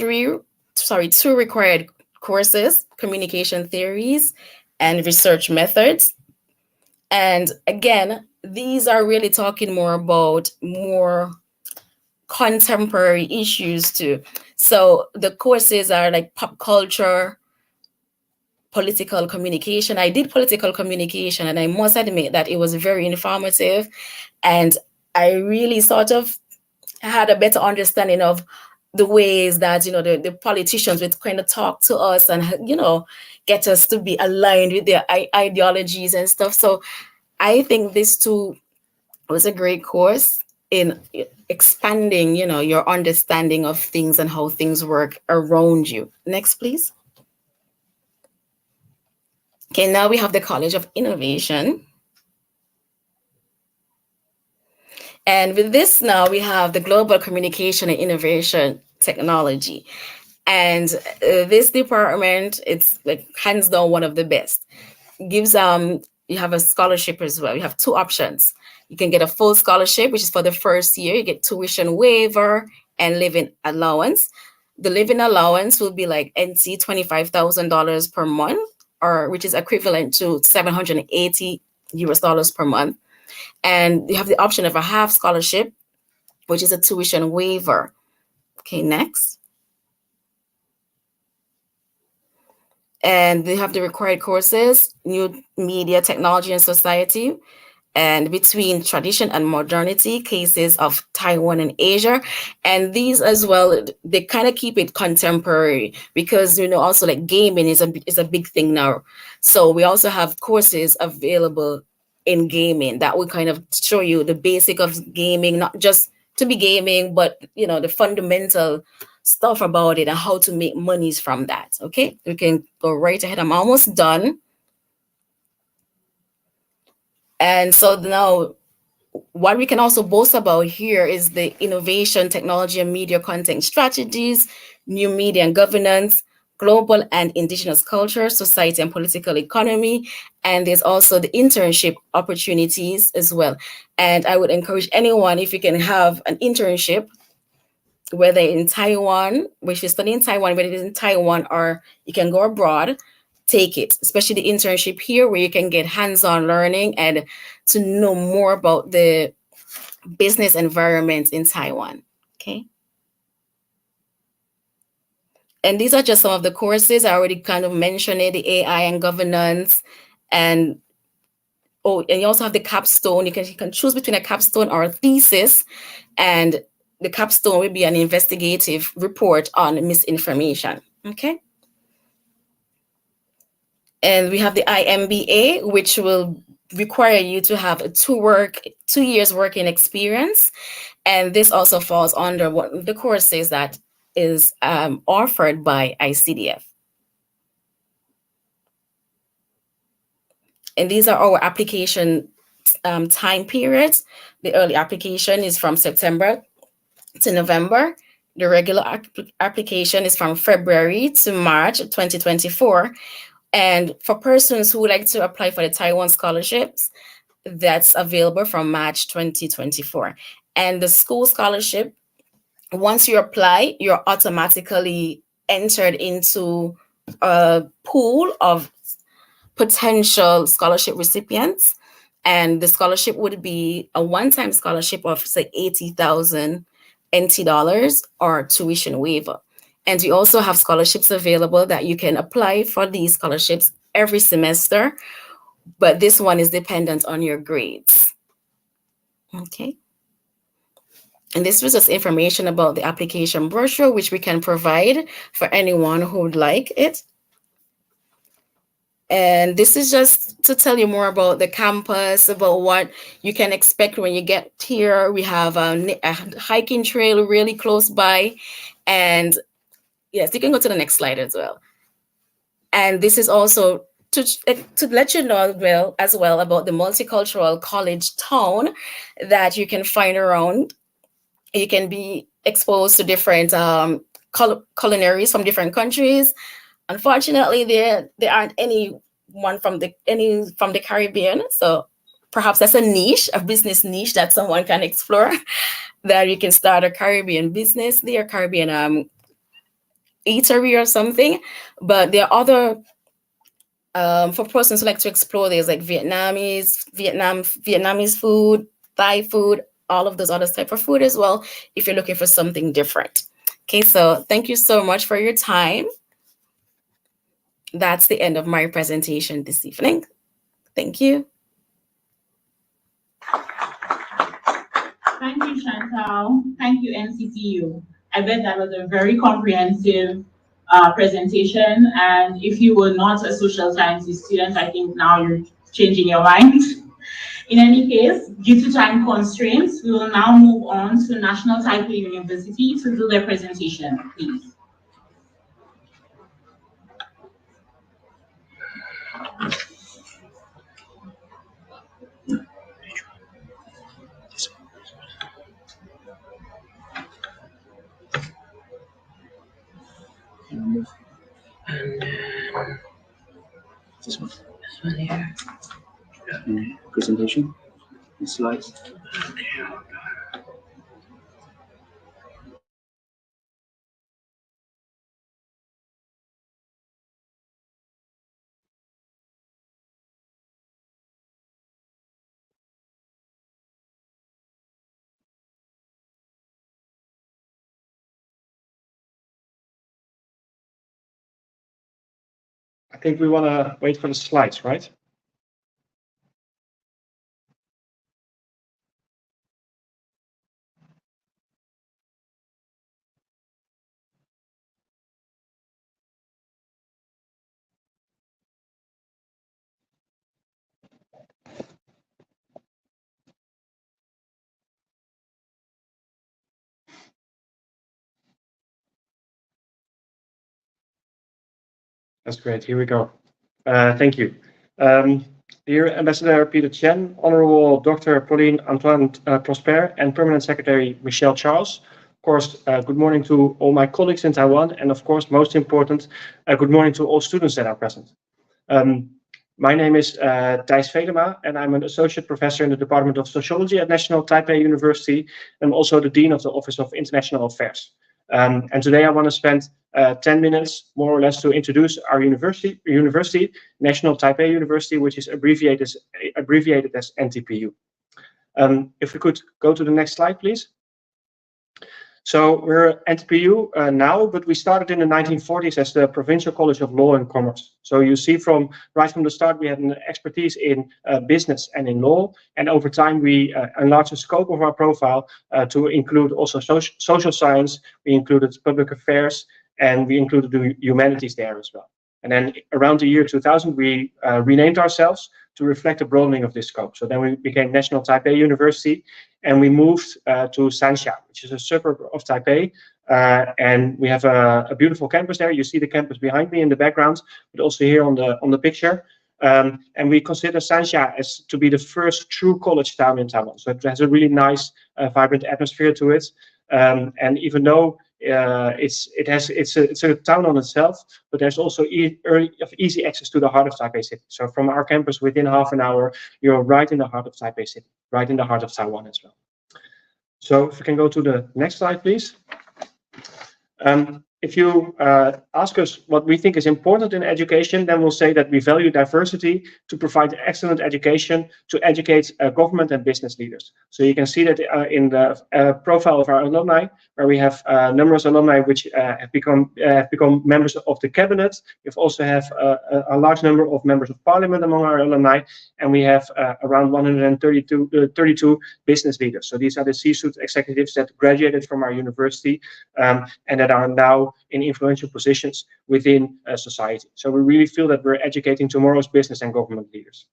are two required courses: communication theories and research methods. And again, these are really talking more about more contemporary issues too. So the courses are like pop culture, political communication. I did political communication, and I must admit that it was very informative, and I really sort of had a better understanding of the ways that, the politicians would kind of talk to us and, get us to be aligned with their ideologies and stuff. So I think this too was a great course in expanding, your understanding of things and how things work around you. Next, please. Okay, now we have the College of Innovation. And with this now, we have the Global Communication and Innovation Technology. And this department, it's like hands down one of the best. Gives you have a scholarship as well. You have two options. You can get a full scholarship, which is for the first year. You get tuition waiver and living allowance. The living allowance will be like NT $25,000 per month, which is equivalent to $780 per month. And you have the option of a half scholarship, which is a tuition waiver. Okay, next. And they have the required courses: New Media, Technology, and Society, and Between Tradition and Modernity, Cases of Taiwan and Asia. And these as well, they kind of keep it contemporary because, also like gaming is a big thing now. So we also have courses available in gaming that will kind of show you the basic of gaming, not just to be gaming, but, the fundamental stuff about it and how to make monies from that. Okay, we can go right ahead. I'm almost done. And so now what we can also boast about here is the innovation, technology, and media content strategies, new media and governance, global and indigenous culture, society and political economy. And there's also the internship opportunities as well. And I would encourage anyone, if you can have an internship, whether in Taiwan, which is studying in Taiwan, whether it is in Taiwan or you can go abroad, take it, especially the internship here where you can get hands-on learning and to know more about the business environment in Taiwan, okay? And these are just some of the courses. I already kind of mentioned it, the AI and governance, and you also have the capstone. You can choose between a capstone or a thesis, and the capstone will be an investigative report on misinformation, okay? And we have the IMBA, which will require you to have 2 years working experience. And this also falls under one of the courses that is offered by ICDF. And these are our application time periods. The early application is from September to November. The regular application is from February to March 2024. And for persons who would like to apply for the Taiwan scholarships, that's available from March 2024. And the school scholarship, once you apply, you're automatically entered into a pool of potential scholarship recipients. And the scholarship would be a one-time scholarship of, say, 80,000 NT dollars or tuition waiver. And we also have scholarships available that you can apply for these scholarships every semester, but this one is dependent on your grades. Okay. And this was just information about the application brochure, which we can provide for anyone who would like it. And this is just to tell you more about the campus, about what you can expect when you get here. We have a hiking trail really close by. And yes, you can go to the next slide as well. And this is also to let you know as well about the multicultural college town that you can find around. You can be exposed to different culinaries from different countries. Unfortunately, there aren't anyone from the Caribbean, so perhaps that's a niche, a business niche that someone can explore. That you can start a Caribbean business there, Caribbean eatery or something. But there are other for persons who like to explore. There's like Vietnamese food, Thai food, all of those other type of food as well, if you're looking for something different. Okay, so thank you so much for your time. That's the end of my presentation this evening. Thank you. Thank you, Chantal. Thank you, NCCU. I bet that was a very comprehensive presentation. And if you were not a social sciences student, I think now you're changing your mind. In any case, due to time constraints, we will now move on to National Taipei University to do their presentation, please. And this one here. Presentation, the slides. I think we want to wait for the slides, right? That's great. Here we go. Thank you. Dear Ambassador Peter Chen, Honorable Dr. Pauline Antoine Prosper, and Permanent Secretary Michelle Charles. Of course, good morning to all my colleagues in Taiwan, and of course, most important, good morning to all students that are present. My name is Thijs Vedema, and I'm an Associate Professor in the Department of Sociology at National Taipei University, and also the Dean of the Office of International Affairs. And today I want to spend 10 minutes, more or less, to introduce our university, National Taipei University, which is abbreviated as NTPU. If we could go to the next slide, please. So we're NTPU now, but we started in the 1940s as the Provincial College of Law and Commerce. So you see right from the start, we had an expertise in business and in law. And over time, we enlarged the scope of our profile to include also social science. We included public affairs, and we included the humanities there as well. And then around the year 2000, we renamed ourselves to reflect the broadening of this scope. So then we became National Taipei University, and we moved to Soochow, which is a suburb of Taipei. And we have a beautiful campus there. You see the campus behind me in the background, but also here on the picture. And we consider Soochow as to be the first true college town in Taiwan. So it has a really nice, vibrant atmosphere to it. And even though It's a town on itself, but there's also easy access to the heart of Taipei City. So from our campus, within half an hour, you're right in the heart of Taipei City, right in the heart of Taiwan as well. So if we can go to the next slide, please. If you ask us what we think is important in education, then we'll say that we value diversity to provide excellent education to educate government and business leaders. So you can see that in the profile of our alumni, where we have numerous alumni which have become members of the cabinet. We also have a large number of members of parliament among our alumni, and we have around 132 business leaders. So these are the C-suite executives that graduated from our university and that are now in influential positions within society. So we really feel that we're educating tomorrow's business and government leaders.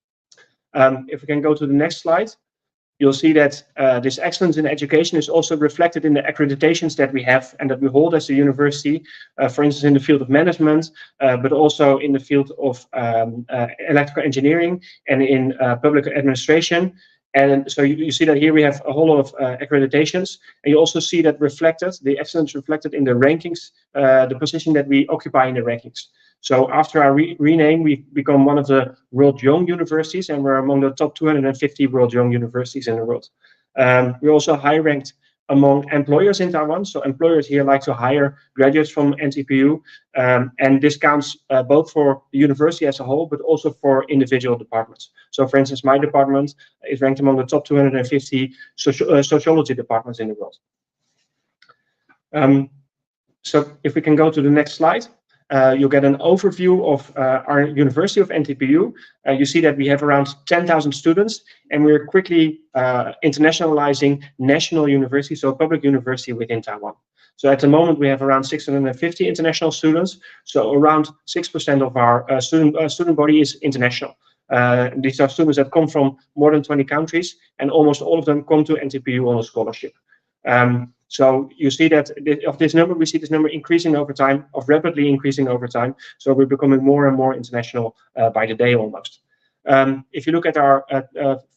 If we can go to the next slide, you'll see that this excellence in education is also reflected in the accreditations that we have and that we hold as a university, for instance, in the field of management, but also in the field of electrical engineering and in public administration. And so you see that here we have a whole lot of accreditations, and you also see that reflected, the excellence reflected in the rankings, the position that we occupy in the rankings. So after our rename, we've become one of the world young universities, and we're among the top 250 world young universities in the world. We're also high ranked among employers in Taiwan. So employers here like to hire graduates from NTPU, and this counts both for the university as a whole, but also for individual departments. So for instance, my department is ranked among the top 250 sociology departments in the world. So if we can go to the next slide. You'll get an overview of our University of NTPU. You see that we have around 10,000 students, and we're quickly internationalizing national university, so public university within Taiwan. So at the moment, we have around 650 international students. So around 6% of our student body is international. These are students that come from more than 20 countries, and almost all of them come to NTPU on a scholarship. So you see that of this number, we see this number increasing over time, rapidly increasing over time. So we're becoming more and more international by the day almost. If you look at our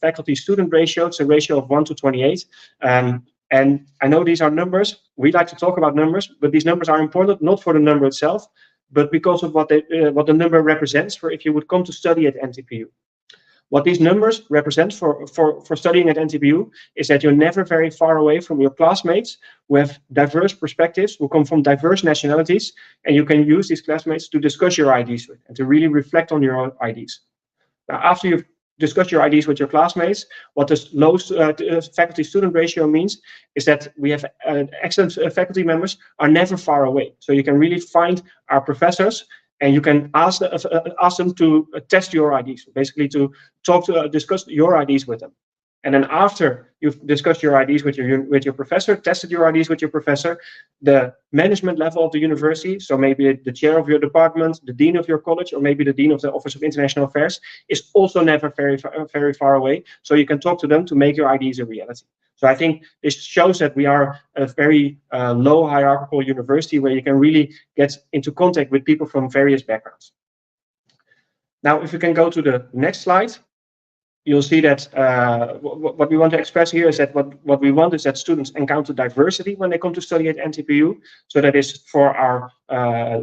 faculty-student ratio, it's a ratio of 1 to 28. And I know these are numbers. We like to talk about numbers, but these numbers are important not for the number itself, but because of what the number represents for if you would come to study at NTPU. What these numbers represent for studying at NTPU is that you're never very far away from your classmates who have diverse perspectives, who come from diverse nationalities, and you can use these classmates to discuss your ideas with and to really reflect on your own ideas. Now, after you've discussed your ideas with your classmates, what this low faculty-student ratio means is that we have excellent faculty members are never far away. So you can really find our professors, and you can ask them to test your ideas, basically to discuss your ideas with them. And then after you've discussed your ideas with your professor, tested your ideas with your professor, the management level of the university, so maybe the chair of your department, the dean of your college, or maybe the dean of the Office of International Affairs, is also never very far away. So you can talk to them to make your ideas a reality. So I think this shows that we are a very low hierarchical university where you can really get into contact with people from various backgrounds. Now, if we can go to the next slide, you'll see that what we want to express here is that what we want is that students encounter diversity when they come to study at NTPU. So that is for our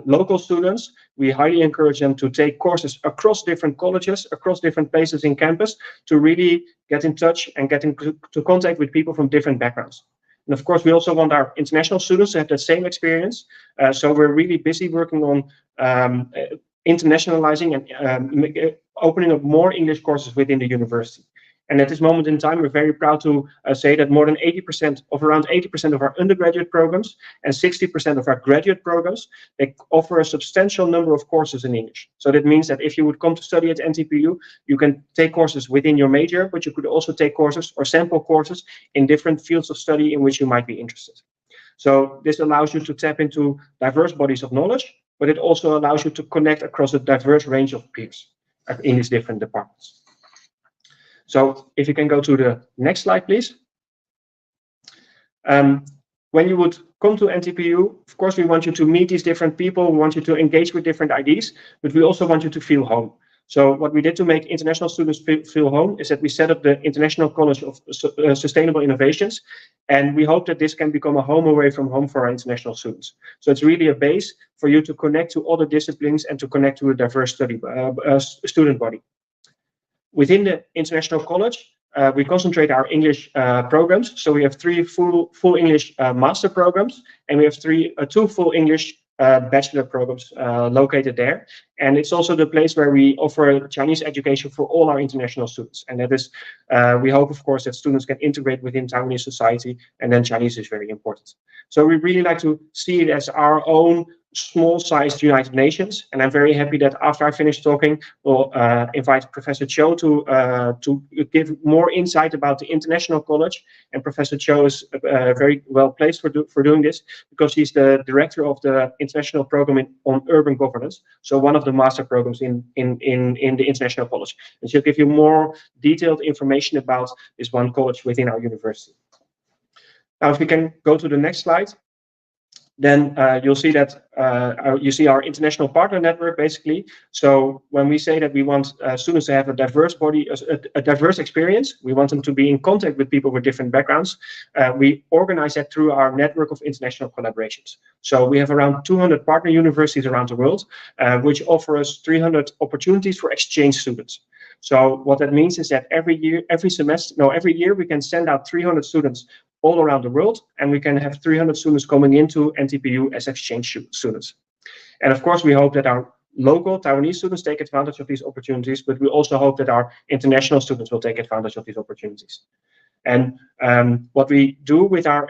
local students. We highly encourage them to take courses across different colleges, across different places in campus, to really get in touch and get into contact with people from different backgrounds. And of course, we also want our international students to have that same experience. So we're really busy working on internationalizing and opening up more English courses within the university. And at this moment in time, we're very proud to say that more than 80% of our undergraduate programs and 60% of our graduate programs, they offer a substantial number of courses in English. So that means that if you would come to study at NTPU, you can take courses within your major, but you could also take courses or sample courses in different fields of study in which you might be interested. So this allows you to tap into diverse bodies of knowledge, but it also allows you to connect across a diverse range of peers in these different departments. So if you can go to the next slide, please. When you would come to NTPU, of course, we want you to meet these different people. We want you to engage with different ideas, but we also want you to feel home. So what we did to make international students feel home is that we set up the International College of Sustainable Innovations, and we hope that this can become a home away from home for our international students. So it's really a base for you to connect to other disciplines and to connect to a diverse student body. Within the International College, we concentrate our English programs. So we have 3 full English master programs, and we have 2 full English bachelor programs located there. And it's also the place where we offer Chinese education for all our international students. And that is, we hope, of course, that students can integrate within Taiwanese society, and then Chinese is very important. So we really like to see it as our own small-sized United Nations, and I'm very happy that after I finish talking, we'll invite Professor Cho to give more insight about the International College. And Professor Cho is very well placed for doing this, because he's the director of the International Program on Urban Governance, so one of the master programs in the International College. And she'll give you more detailed information about this one college within our university. Now, if we can go to the next slide. Then you'll see that you see our international partner network, basically. So when we say that we want students to have a diverse body, a diverse experience, we want them to be in contact with people with different backgrounds. We organize that through our network of international collaborations. So we have around 200 partner universities around the world, which offer us 300 opportunities for exchange students. So what that means is that every year we can send out 300 students all around the world, and we can have 300 students coming into NTPU as exchange students. And of course, we hope that our local Taiwanese students take advantage of these opportunities, but we also hope that our international students will take advantage of these opportunities. And what we do with our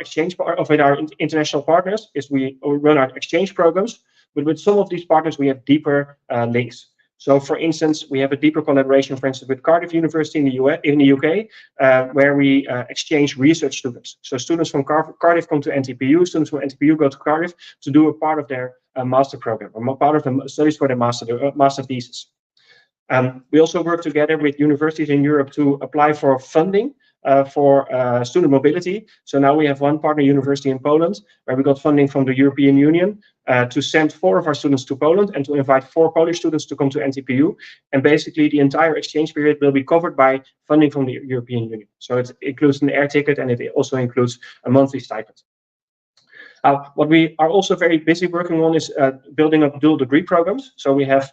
international partners is we run our exchange programs, but with some of these partners we have deeper links. So, for instance, we have a deeper collaboration, for instance, with Cardiff University in the UK, where we exchange research students. So students from Cardiff come to NTPU, students from NTPU go to Cardiff to do a part of their master program, or part of the studies for their master thesis. We also work together with universities in Europe to apply for funding for student mobility. So now we have one partner university in Poland where we got funding from the European Union to send 4 of our students to Poland and to invite 4 Polish students to come to NTPU. And basically the entire exchange period will be covered by funding from the European Union. So it includes an air ticket, and it also includes a monthly stipend. What we are also very busy working on is building up dual degree programs. So we have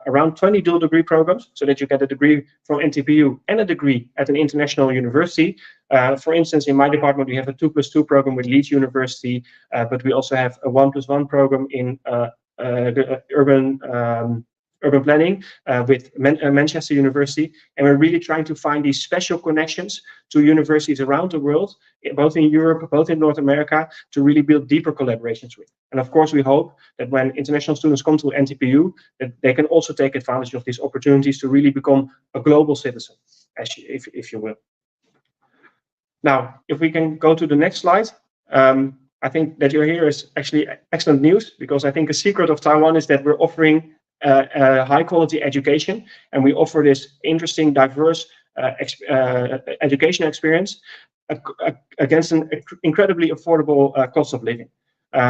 around 20 dual degree programs, so that you get a degree from NTPU and a degree at an international university. For instance, in my department, we have a 2+2 program with Leeds University, but we also have a 1+1 program in the urban planning with Manchester University. And we're really trying to find these special connections to universities around the world, both in Europe, both in North America, to really build deeper collaborations with. And of course, we hope that when international students come to NTPU, that they can also take advantage of these opportunities to really become a global citizen, if you will. Now, if we can go to the next slide. I think that you're here is actually excellent news, because I think a secret of Taiwan is that we're offering high quality education, and we offer this interesting, diverse education experience against an incredibly affordable cost of living.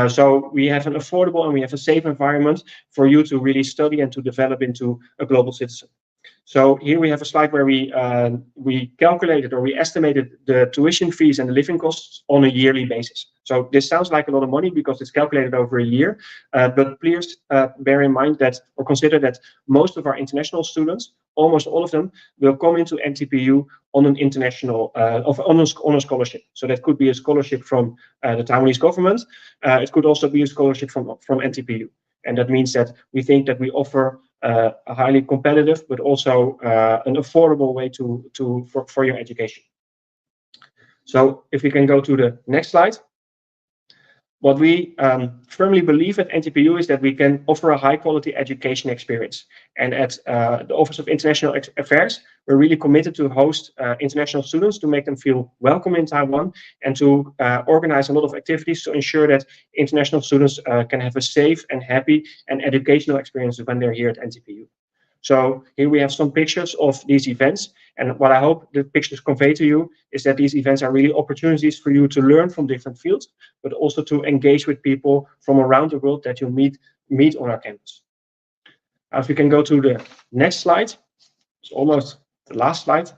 So we have an affordable and we have a safe environment for you to really study and to develop into a global citizen. So here we have a slide where we calculated, or we estimated, the tuition fees and the living costs on a yearly basis. So this sounds like a lot of money because it's calculated over a year, but please bear in mind that, or consider that, most of our international students, almost all of them, will come into NTPU on an international, on a scholarship. So that could be a scholarship from the Taiwanese government. It could also be a scholarship from NTPU. And that means that we think that we offer a highly competitive, but also an affordable way for your education. So if we can go to the next slide. What we firmly believe at NTPU is that we can offer a high quality education experience. And at the Office of International Affairs, we're really committed to host international students, to make them feel welcome in Taiwan, and to organize a lot of activities to ensure that international students can have a safe and happy and educational experience when they're here at NTPU. So here we have some pictures of these events, and what I hope the pictures convey to you is that these events are really opportunities for you to learn from different fields, but also to engage with people from around the world that you meet on our campus. If we can go to the next slide, it's almost the last slide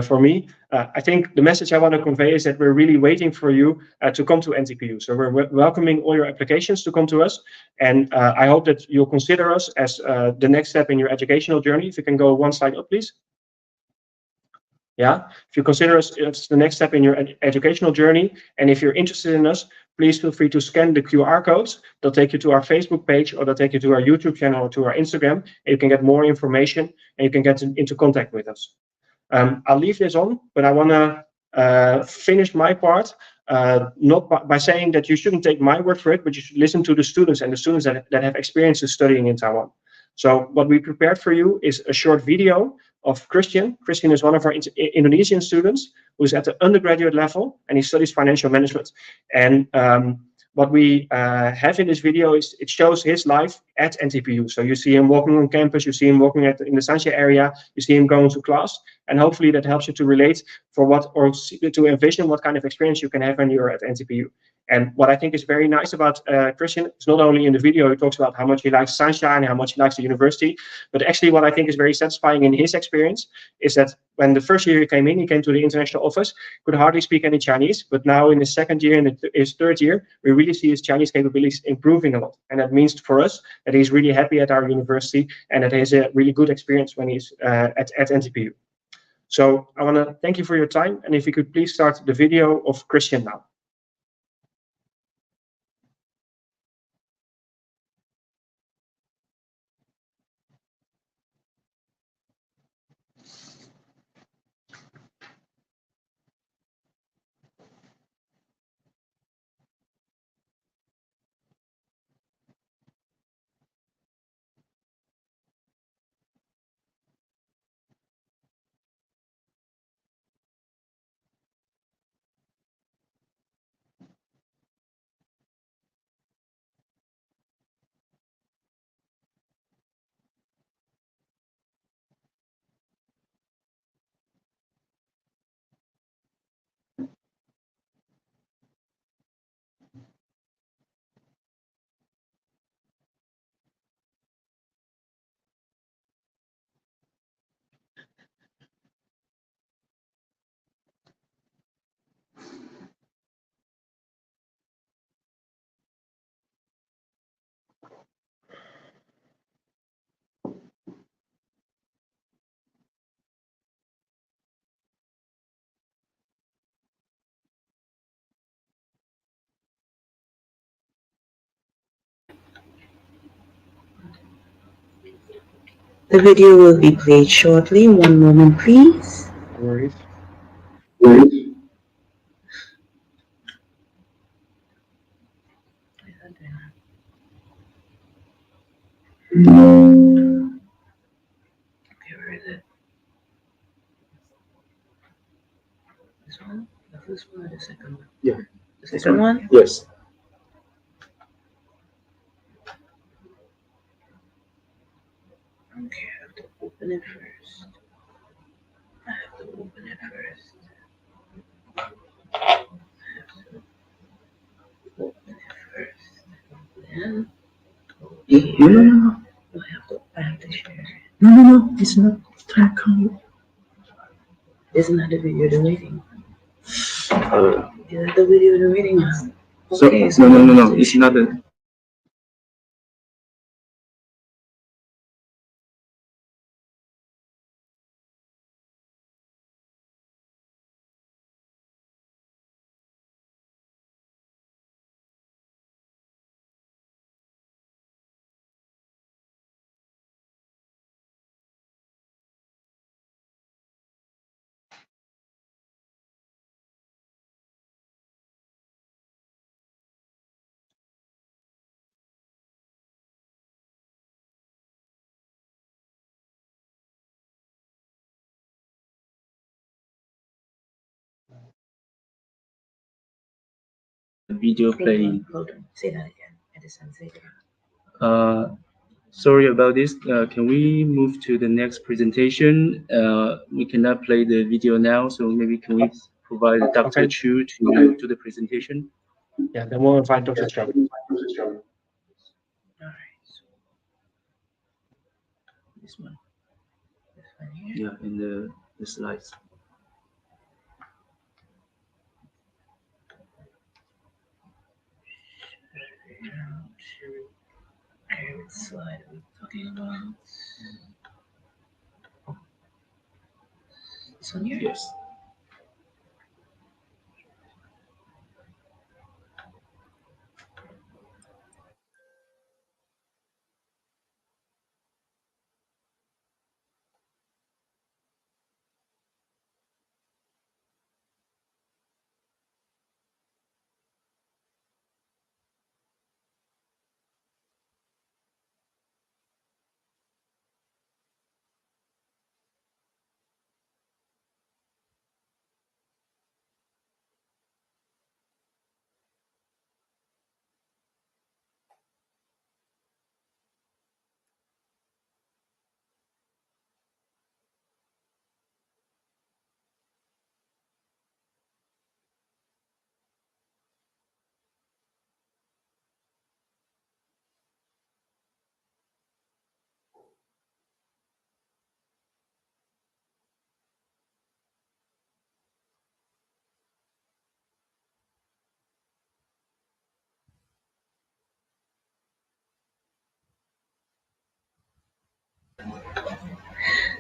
for me. I think the message I want to convey is that we're really waiting for you to come to NTPU. So we're welcoming all your applications to come to us. And I hope that you'll consider us as the next step in your educational journey. If you can go one slide up, please. Yeah, if you consider us as the next step in your educational journey, and if you're interested in us, please feel free to scan the QR codes. They'll take you to our Facebook page, or they'll take you to our YouTube channel, or to our Instagram, and you can get more information, and you can get into contact with us. I'll leave this on, but I want to finish my part, not by saying that you shouldn't take my word for it, but you should listen to the students and the students that have experience in studying in Taiwan. So what we prepared for you is a short video of Christian. Christian is one of our Indonesian students who's at the undergraduate level, and he studies financial management. And what we have in this video is it shows his life at NTPU. So you see him walking on campus, you see him walking in the Sanxia area, you see him going to class, and hopefully that helps you to relate or to envision what kind of experience you can have when you're at NTPU. And what I think is very nice about Christian is not only in the video he talks about how much he likes Sanxia and how much he likes the university, but actually what I think is very satisfying in his experience is that when the first year he came to the international office, could hardly speak any Chinese, but now in his second year and his third year, we really see his Chinese capabilities improving a lot. And that means for us that he's really happy at our university and that he has a really good experience when he's at NTPU. So I want to thank you for your time, and if you could please start the video of Christian now. The video will be played shortly. One moment, please. No worries. Okay, where is it? This one? The first one or the second one? Yeah. The second one? Yes. Okay, I have to open it first. I have to open it first. Then, okay. No. I have to share it. No. It's not Tamkang. Isn't that the video they're waiting? Is that the video they're waiting on? Okay, So no. It's not the. Video playing. Hold on. Say that again. Edison, say that. Sorry about this. Can we move to the next presentation? We cannot play the video now, so maybe can we provide Dr. Chu to the presentation? Yeah, then we'll invite Dr. Chu. All right. This one. This one here. Yeah, in the slides. Which slide are we talking about? This one here? Yes.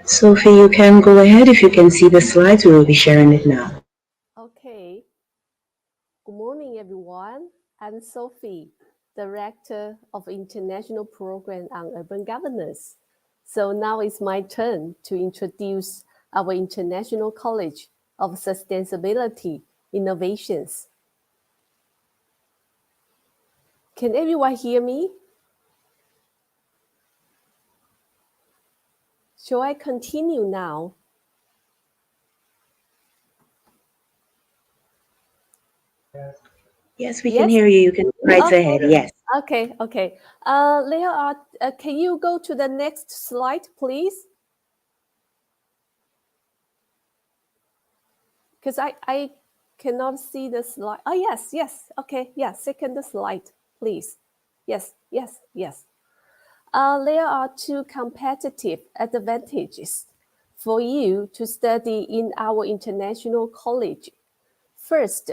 Sophie, you can go ahead if you can see the slides. We will be sharing it now. Okay. Good morning, everyone. I'm Sophie, Director of International Program on Urban Governance. So now it's my turn to introduce our International College of Sustainability Innovations. Can everyone hear me? Shall I continue now? Yes, we can hear you. You can go right ahead. Yes. Okay. Leo, can you go to the next slide, please? Because I cannot see the slide. Oh, yes. Okay, yeah, second slide, please. Yes. There are two competitive advantages for you to study in our international college. First,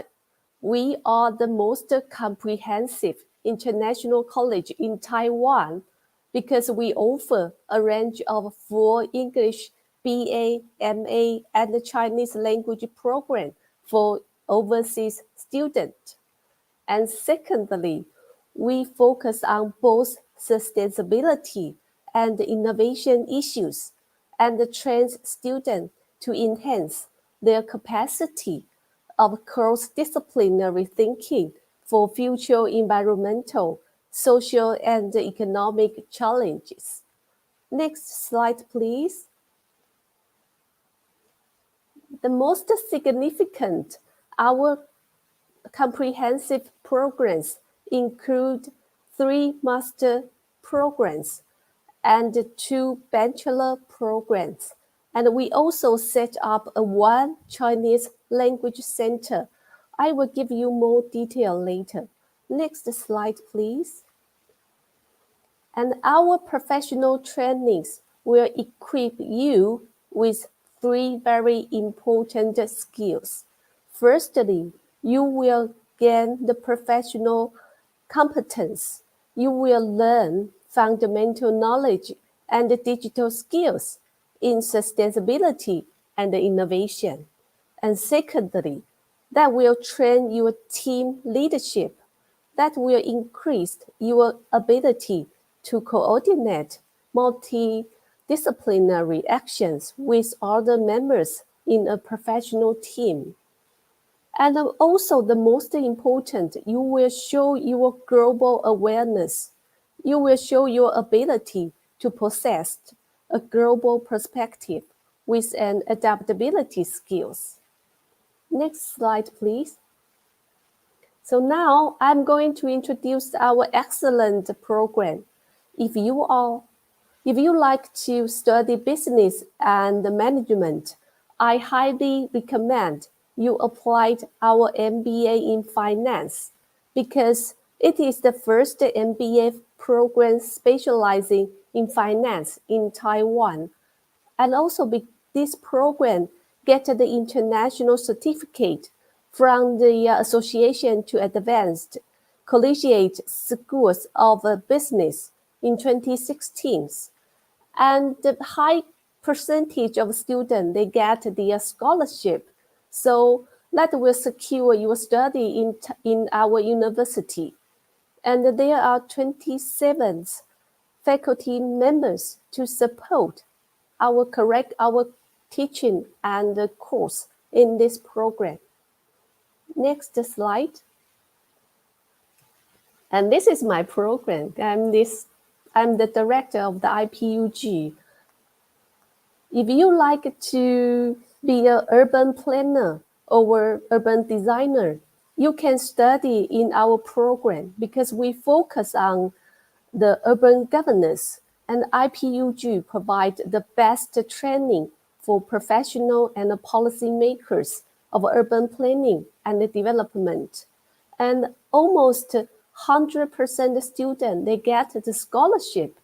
we are the most comprehensive international college in Taiwan because we offer a range of 4 English, BA, MA, and Chinese language program for overseas students. And secondly, we focus on both sustainability and innovation issues and train students to enhance their capacity of cross-disciplinary thinking for future environmental, social, and economic challenges. Next slide, please. The most significant, our comprehensive programs include 3 master programs and 2 bachelor programs. And we also set up a 1 Chinese language center. I will give you more detail later. Next slide, please. And our professional trainings will equip you with 3 very important skills. Firstly, you will gain the professional competence. You will learn fundamental knowledge and digital skills in sustainability and innovation. And secondly, that will train your team leadership. That will increase your ability to coordinate multidisciplinary actions with other members in a professional team. And also the most important, you will show your global awareness. You will show your ability to possess a global perspective with an adaptability skills. Next slide, please. So now I'm going to introduce our excellent program. If you like to study business and management, I highly recommend you apply our MBA in finance because it is the first MBA program specializing in finance in Taiwan. And also this program get the international certificate from the Association to Advanced Collegiate Schools of Business in 2016. And the high percentage of students, they get the scholarship. So that will secure your study in our university. And there are 27 faculty members to support our teaching and the course in this program. Next slide. And this is my program. I'm the director of the IPUG. If you like to be an urban planner or urban designer, you can study in our program because we focus on the urban governance, and IPUG provide the best training for professional and policymakers of urban planning and development. And almost 100% students, they get the scholarship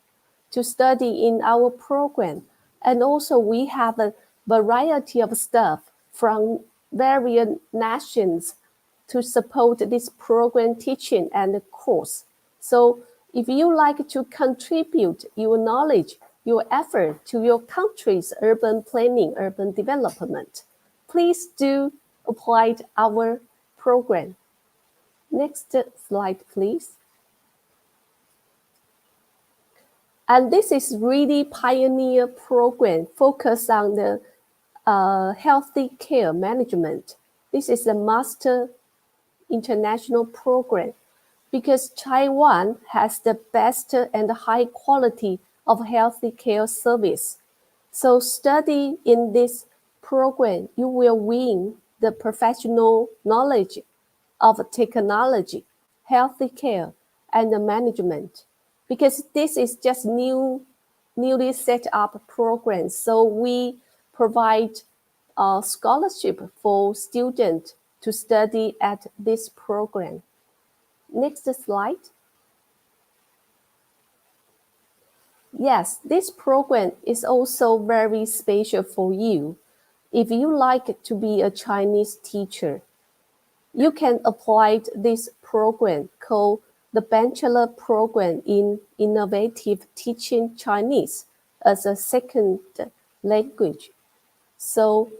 to study in our program. And also we have a variety of staff from various nations to support this program teaching and course. So if you like to contribute your knowledge, your effort to your country's urban planning, urban development, please do apply to our program. Next slide, please. And this is really pioneer program focused on the healthy care management. This is a master international program because Taiwan has the best and high quality of healthy care service. So study in this program, you will win the professional knowledge of technology, healthy care, and the management. Because this is just newly set up program. So we provide a scholarship for students to study at this program. Next slide. Yes, this program is also very special for you. If you like to be a Chinese teacher, you can apply this program called the Bachelor Program in Innovative Teaching Chinese as a second language. So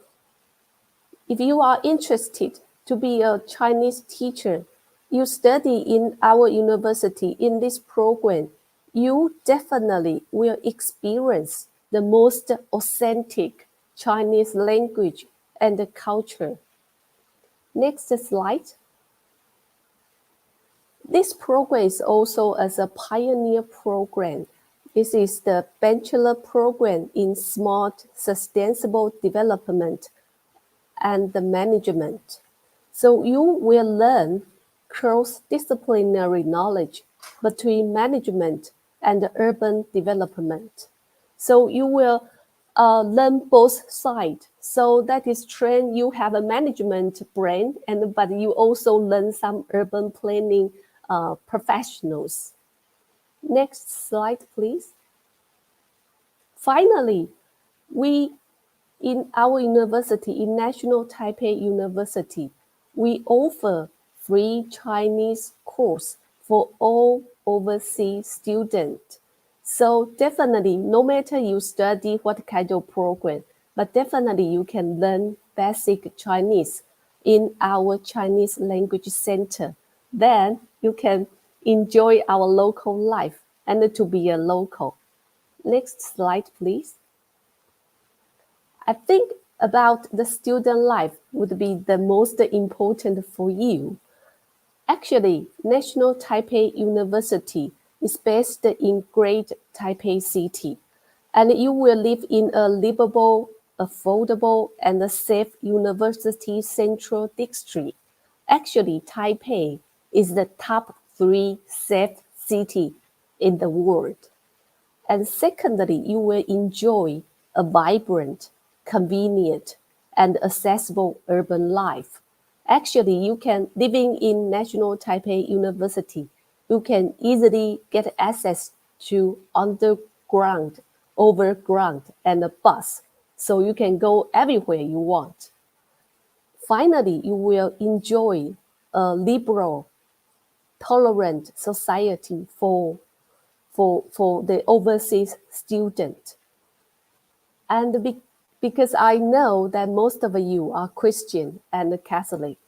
if you are interested to be a Chinese teacher, you study in our university in this program, you definitely will experience the most authentic Chinese language and culture. Next slide. This program is also as a pioneer program. This is the Bachelor Program in Smart Sustainable Development and the Management. So you will learn cross-disciplinary knowledge between management and urban development. So you will learn both sides. So that is train you have a management brain, but you also learn some urban planning professionals. Next slide, please. Finally, we in our university, in National Taipei University, we offer free Chinese course for all overseas students. So definitely, no matter you study what kind of program, but definitely you can learn basic Chinese in our Chinese language center. Then you can enjoy our local life and to be a local. Next slide, please. I think about the student life would be the most important for you. Actually, National Taipei University is based in Great Taipei City, and you will live in a livable, affordable, and a safe university central district. Actually, Taipei is the top 3 safe city in the world. And secondly, you will enjoy a vibrant, convenient, and accessible urban life. Actually, you can, living in National Taipei University, you can easily get access to undergraduate ground, over ground, and a bus, so you can go everywhere you want. Finally, you will enjoy a liberal, tolerant society for the overseas student. And because I know that most of you are Christian and Catholic,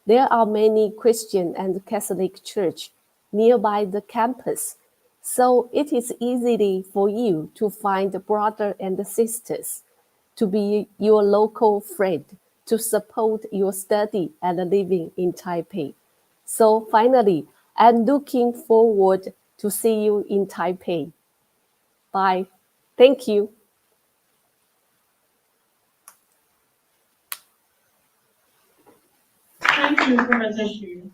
there are many Christian and Catholic church nearby the campus. So it is easy for you to find brother and sisters, to be your local friend, to support your study and living in Taipei. So finally, I'm looking forward to see you in Taipei. Bye. Thank you. Thank you, Professor Xu.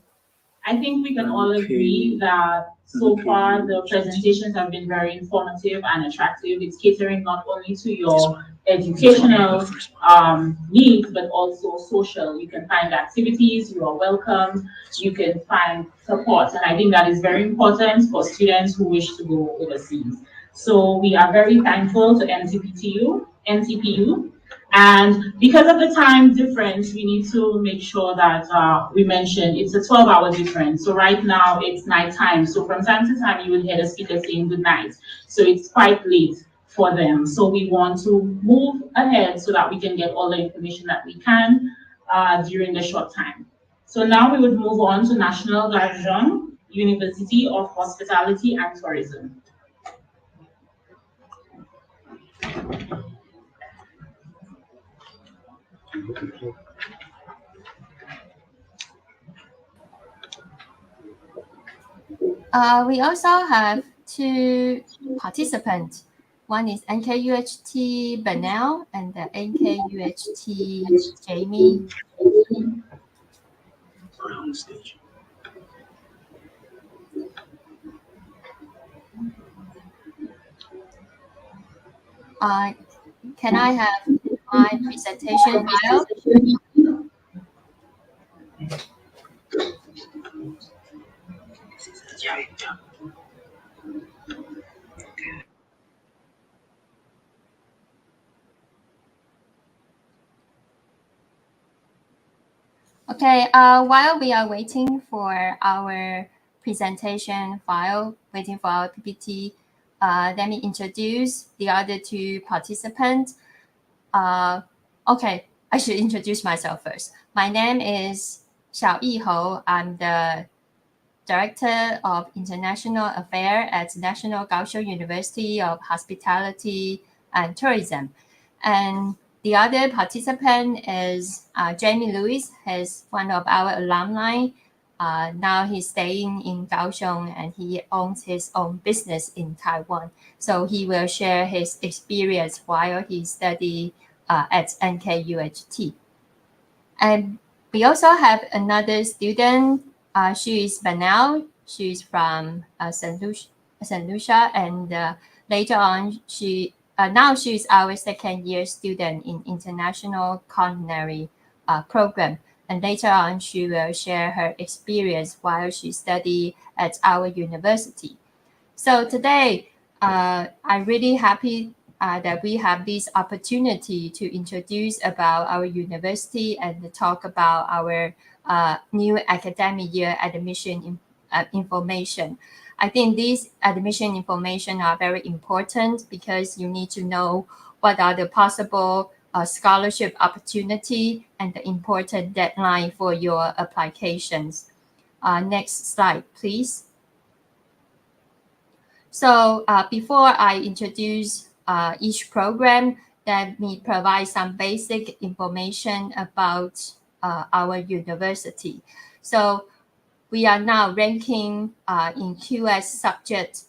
I think we can all agree that so far the presentations have been very informative and attractive. It's catering not only to your educational needs, but also social. You can find activities, you are welcome, you can find support. And I think that is very important for students who wish to go overseas. So we are very thankful to NTPU. And because of the time difference, we need to make sure that we mention it's a 12-hour difference. So right now it's nighttime. So from time to time, you will hear the speaker saying good night. So it's quite late for them. So we want to move ahead so that we can get all the information that we can during the short time. So now we would move on to National Soochow University of Hospitality and Tourism. We also have two participants. One is NKUHT Bernal and the NKUHT Jamie. On the stage. Can I have my presentation file? Okay, while we are waiting for our presentation file, waiting for our PPT, let me introduce the other two participants. Okay, I should introduce myself first. My name is Xiaoyi Hou. I'm the Director of International Affairs at National Soochow University of Hospitality and Tourism. And the other participant is Jamie Lewis. He's one of our alumni. Now he's staying in Kaohsiung and he owns his own business in Taiwan. So he will share his experience while he studied at NKUHT. And we also have another student. She is Bernal. She's from St. Lucia, and later on, now she's our second year student in International Culinary Program. And later on, she will share her experience while she studied at our university. So today, I'm really happy that we have this opportunity to introduce about our university and to talk about our new academic year admission information. I think these admission information are very important because you need to know what are the possible scholarship opportunity and the important deadline for your applications. Next slide, please. So before I introduce each program, let me provide some basic information about our university. So we are now ranking in QS subject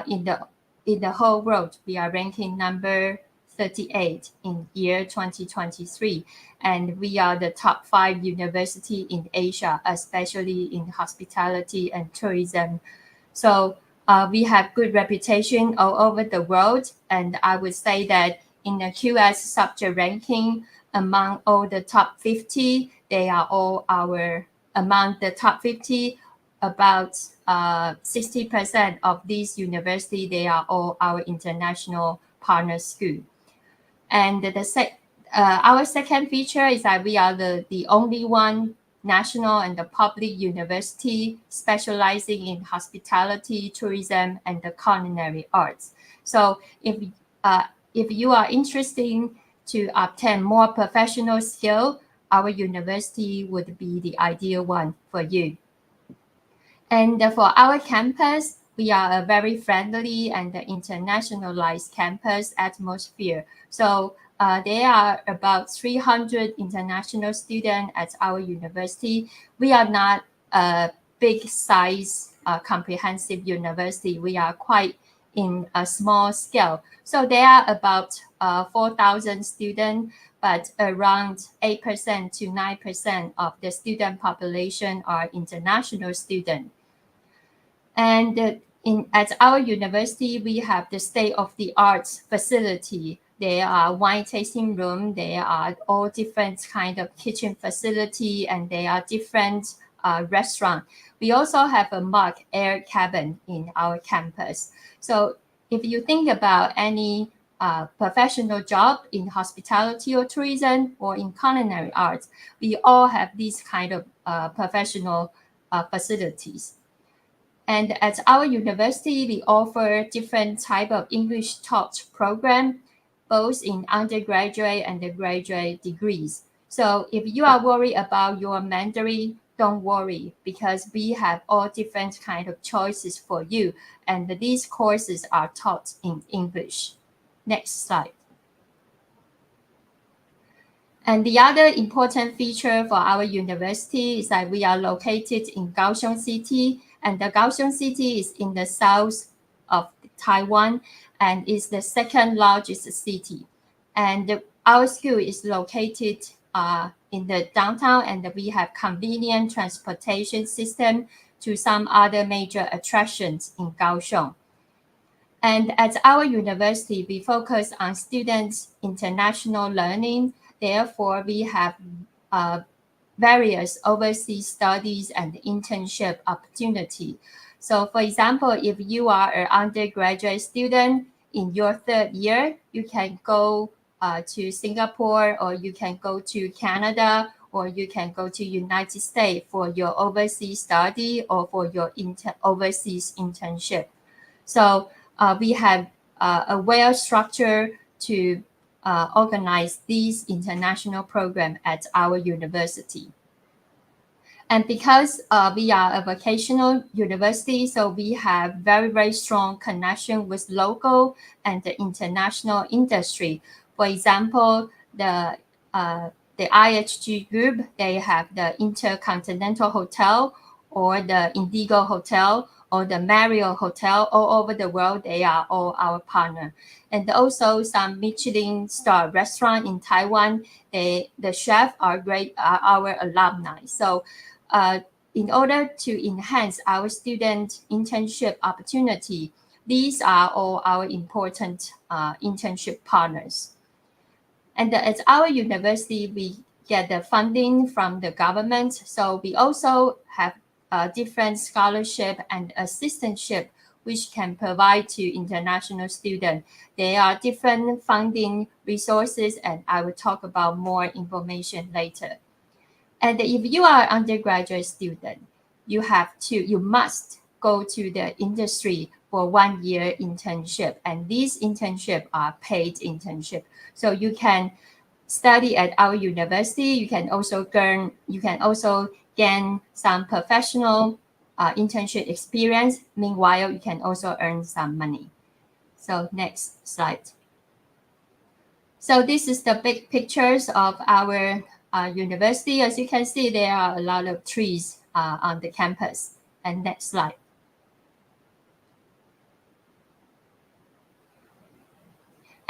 in the whole world. We are ranking number 38 in year 2023, and we are the top 5 university in Asia, especially in hospitality and tourism. So we have good reputation all over the world, and I would say that in the QS subject ranking, among all the top 50, they are all among the top 50, about 60% of these universities, they are all our international partner school. And our second feature is that we are the only one national and the public university specializing in hospitality, tourism, and the culinary arts. So if you are interested to obtain more professional skill, our university would be the ideal one for you. And for our campus, we are a very friendly and internationalized campus atmosphere. So there are about 300 international students at our university. We are not a big size comprehensive university. We are quite in a small scale. So there are about 4,000 students, but around 8% to 9% of the student population are international students. And at our university, we have the state-of-the-art facility. There are wine tasting room. There are all different kind of kitchen facility, and there are different restaurant. We also have a mock air cabin in our campus. So if you think about any professional job in hospitality or tourism or in culinary arts, we all have these kind of professional facilities. And at our university, we offer different type of English taught program, both in undergraduate and the graduate degrees. So if you are worried about your Mandarin, don't worry, because we have all different kind of choices for you. And these courses are taught in English. Next slide. And the other important feature for our university is that we are located in Kaohsiung City, and the Kaohsiung City is in the south of Taiwan and is the second largest city. And our school is located in the downtown, and we have convenient transportation system to some other major attractions in Kaohsiung. And at our university, we focus on students' international learning. Therefore, we have various overseas studies and internship opportunity. So for example, if you are an undergraduate student in your third year, you can go to Singapore, or you can go to Canada, or you can go to United States for your overseas study or for your overseas internship. So we have a well structure to organize these international programs at our university. And because we are a vocational university, so we have very, very strong connection with local and the international industry. For example, the IHG group, they have the Intercontinental Hotel or the Indigo Hotel or the Marriott Hotel all over the world. They are all our partner. And also some Michelin star restaurant in Taiwan, the chef are our alumni. So in order to enhance our student internship opportunity, these are all our important internship partners. And at our university, we get the funding from the government. So we also have different scholarship and assistantship which can provide to international students. There are different funding resources, and I will talk about more information later. And if you are an undergraduate student, you must go to the industry for 1 year internship, and these internships are paid internship. So you can study at our university. You can also gain some professional internship experience. Meanwhile, you can also earn some money. So next slide. So this is the big pictures of our university. As you can see, there are a lot of trees on the campus. And next slide.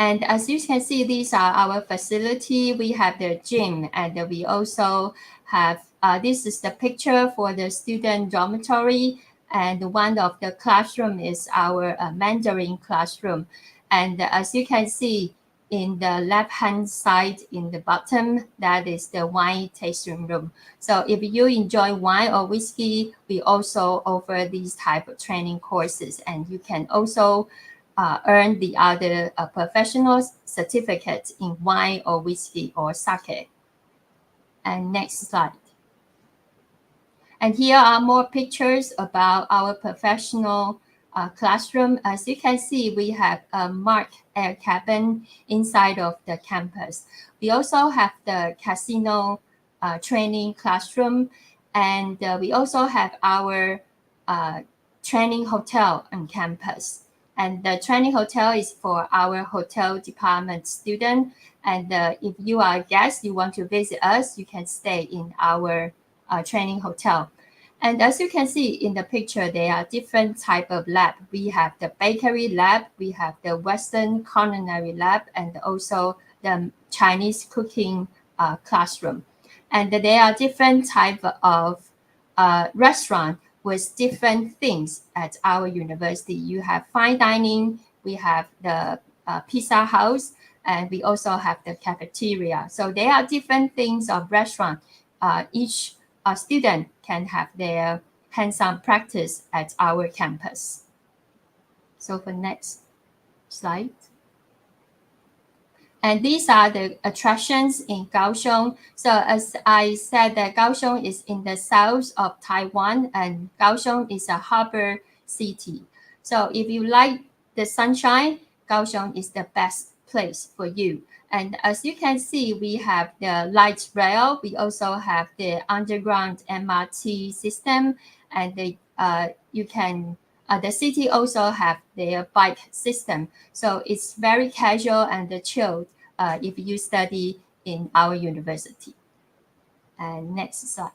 And as you can see, these are our facility. We have the gym, and we also have, this is the picture for the student dormitory. And one of the classroom is our Mandarin classroom. And as you can see, in the left-hand side in the bottom, that is the wine tasting room. So if you enjoy wine or whiskey, we also offer these type of training courses, and you can also earn the other professional certificates in wine or whiskey or sake. And next slide. And here are more pictures about our professional classroom. As you can see, we have a marked air cabin inside of the campus. We also have the casino training classroom, and we also have our training hotel on campus. And the training hotel is for our hotel department student. And if you are a guest, you want to visit us, you can stay in our training hotel. And as you can see in the picture, there are different type of lab. We have the bakery lab, we have the Western culinary lab, and also the Chinese cooking classroom. And there are different type of restaurant with different things at our university. You have fine dining, we have the pizza house, and we also have the cafeteria. So there are different things of restaurant. Each student can have their hands-on practice at our campus. So for next slide. And these are the attractions in Kaohsiung. So as I said, that Kaohsiung is in the south of Taiwan, and Kaohsiung is a harbor city. So if you like the sunshine, Kaohsiung is the best place for you. And as you can see, we have the light rail. We also have the underground MRT system, and the city also have their bike system. So it's very casual and chilled if you study in our university. And next slide.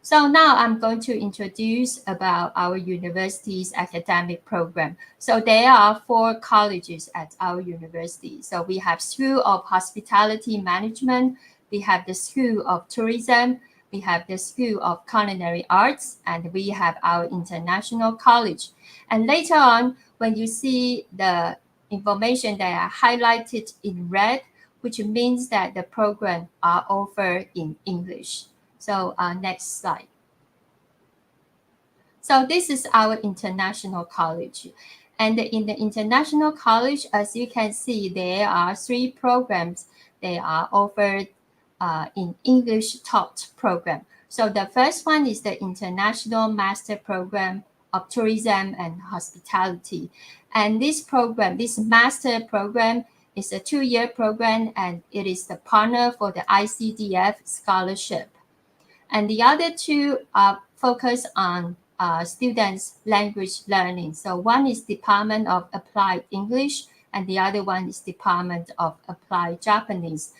So now I'm going to introduce about our university's academic program. So there are 4 colleges at our university. So we have School of Hospitality Management, we have the School of Tourism, we have the School of Culinary Arts, and we have our International College. And later on, when you see the information that are highlighted in red, which means that the program are offered in English. So next slide. So this is our international college. And in the international college, as you can see, there are 3 programs. They are offered in English taught program. So the first one is the International Master Program of Tourism and Hospitality. And this program, this master program, is a 2-year program, and it is the partner for the ICDF scholarship. And the other 2 are focused on students' language learning. So one is Department of Applied English, and the other one is Department of Applied Japanese.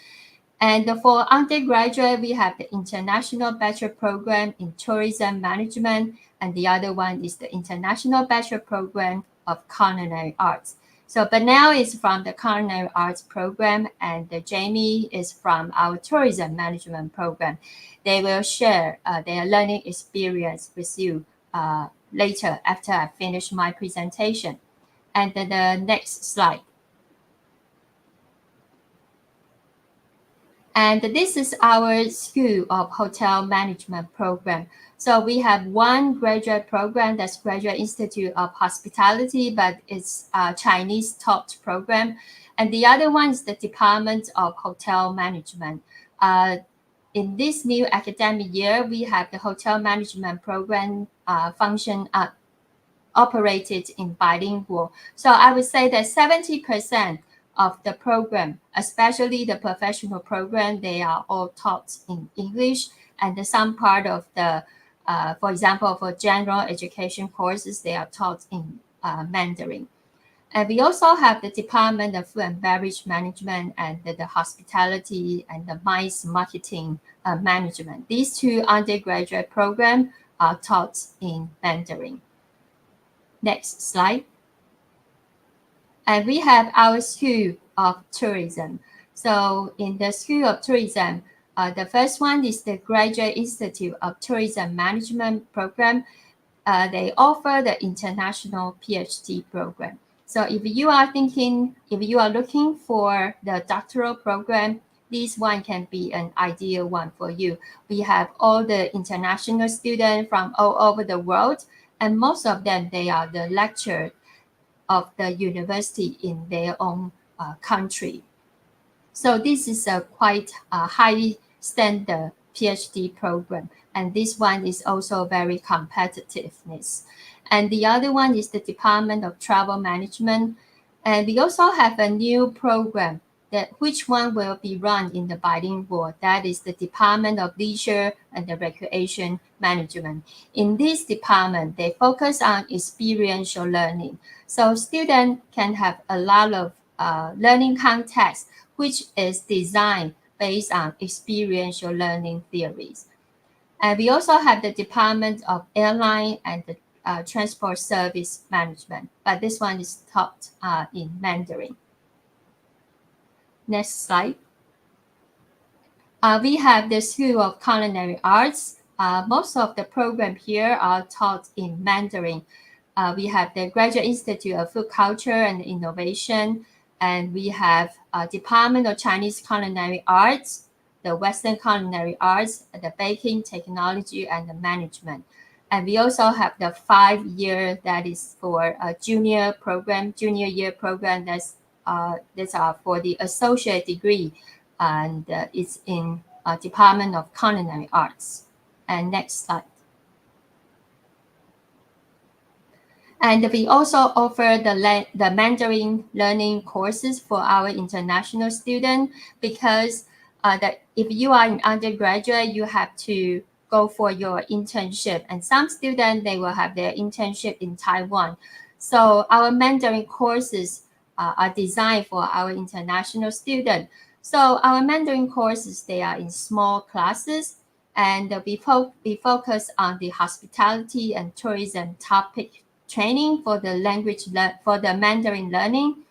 And for undergraduate, we have the International Bachelor Program in Tourism Management, and the other one is the International Bachelor Program of Culinary Arts. So Banel is from the Culinary Arts program, and Jamie is from our Tourism Management program. They will share their learning experience with you later after I finish my presentation. And the next slide. And this is our School of Hotel Management program. So we have one graduate program, that's Graduate Institute of Hospitality, but it's a Chinese taught program. And the other one is the Department of Hotel Management. In this new academic year, we have the Hotel Management program operated in bilingual. So I would say that 70% of the program, especially the professional program, they are all taught in English, and some part of the, for example, for general education courses, they are taught in Mandarin. And we also have the Department of Food and Beverage Management and the Hospitality and the MICE Marketing Management. These 2 undergraduate programs are taught in Mandarin. Next slide. And we have our School of Tourism. So in the School of Tourism, the first one is the Graduate Institute of Tourism Management program. They offer the international PhD program. So if you are looking for the doctoral program, this one can be an ideal one for you. We have all the international students from all over the world, and most of them, they are the lecturer of the university in their own country. So this is a quite high standard PhD program, and this one is also very competitiveness. And the other one is the Department of Travel Management, and we also have a new program that which one will be run in the bilingual. That is the Department of Leisure and the Recreation Management. In this department, they focus on experiential learning. So students can have a lot of learning context, which is designed based on experiential learning theories. And we also have the Department of Airline and the Transport Service Management, but this one is taught in Mandarin. Next slide. We have the School of Culinary Arts. Most of the program here are taught in Mandarin. We have the Graduate Institute of Food Culture and Innovation, and we have Department of Chinese Culinary Arts, the Western Culinary Arts, the Baking Technology, and the Management. And we also have the 5-year that is for a junior year program that's for the associate degree, and it's in Department of Culinary Arts. And next slide. And we also offer the Mandarin learning courses for our international students, because if you are an undergraduate, you have to go for your internship. And some students, they will have their internship in Taiwan. So our Mandarin courses are designed for our international students. So our Mandarin courses, they are in small classes, and we focus on the hospitality and tourism topic training for the Mandarin learning.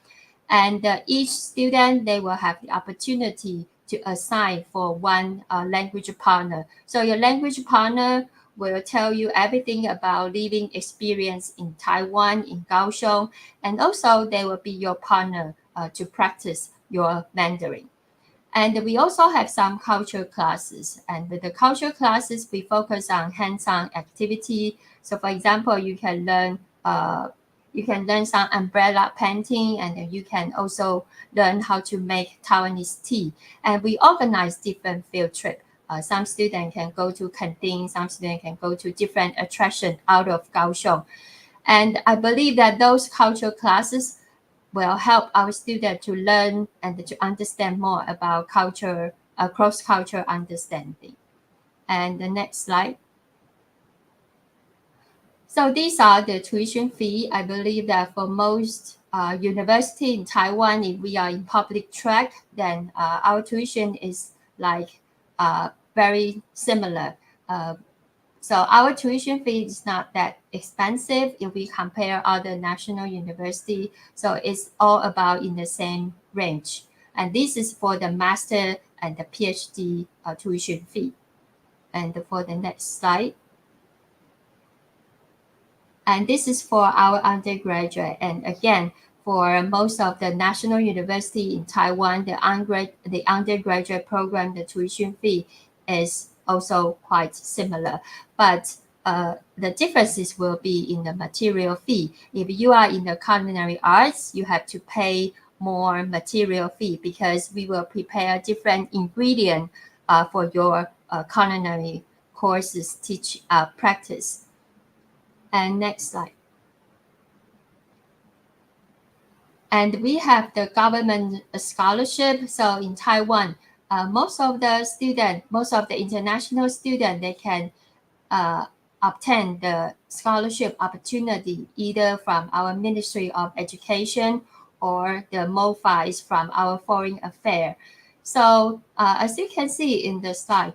And each student, they will have the opportunity to assign for one language partner. So your language partner will tell you everything about living experience in Taiwan, in Kaohsiung, and also they will be your partner to practice your Mandarin. And we also have some culture classes. And with the culture classes, we focus on hands-on activity. So for example, you can learn some umbrella painting, and you can also learn how to make Taiwanese tea. And we organize different field trips. Some students can go to Kenting, some students can go to different attractions out of Kaohsiung. And I believe that those culture classes will help our students to learn and to understand more about culture, cross-cultural understanding. And the next slide. So these are the tuition fee. I believe that for most university in Taiwan, if we are in public track, then our tuition is like very similar. So our tuition fee is not that expensive if we compare other national university. So it's all about in the same range. And this is for the master and the PhD tuition fee. And for the next slide. And this is for our undergraduate. And again, for most of the national university in Taiwan, the undergraduate program, the tuition fee is also quite similar. But the differences will be in the material fee. If you are in the culinary arts, you have to pay more material fee because we will prepare different ingredients for your culinary courses practice. And next slide. And we have the government scholarship. So in Taiwan, most of the international students, they can obtain the scholarship opportunity either from our Ministry of Education or the MOFIs from our Foreign Affairs. So as you can see in the slide,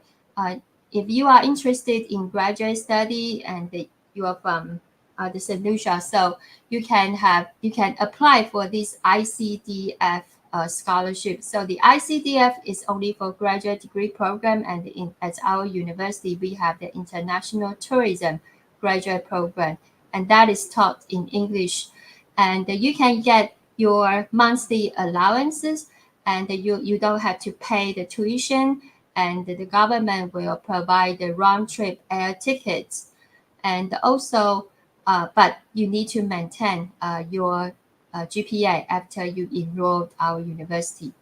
if you are interested in graduate study and you are from the St. Lucia, so you can apply for this ICDF scholarship. So the ICDF is only for graduate degree program, and at our university we have the International Tourism graduate program, and that is taught in English. and you can get your monthly allowances, and you don't have to pay the tuition, and the government will provide the round-trip air tickets. And also, but you need to maintain your GPA after you enrolled our university.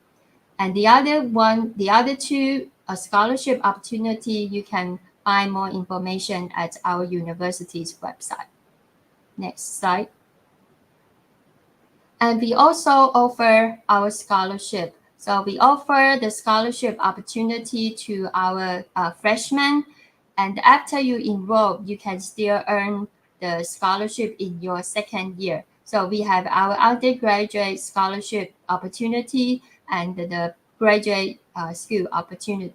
And the other two scholarship opportunity, you can find more information at our university's website. Next slide. And we also offer our scholarship. So we offer the scholarship opportunity to our freshmen. And after you enroll, you can still earn the scholarship in your second year. So we have our undergraduate scholarship opportunity and the graduate school opportunity,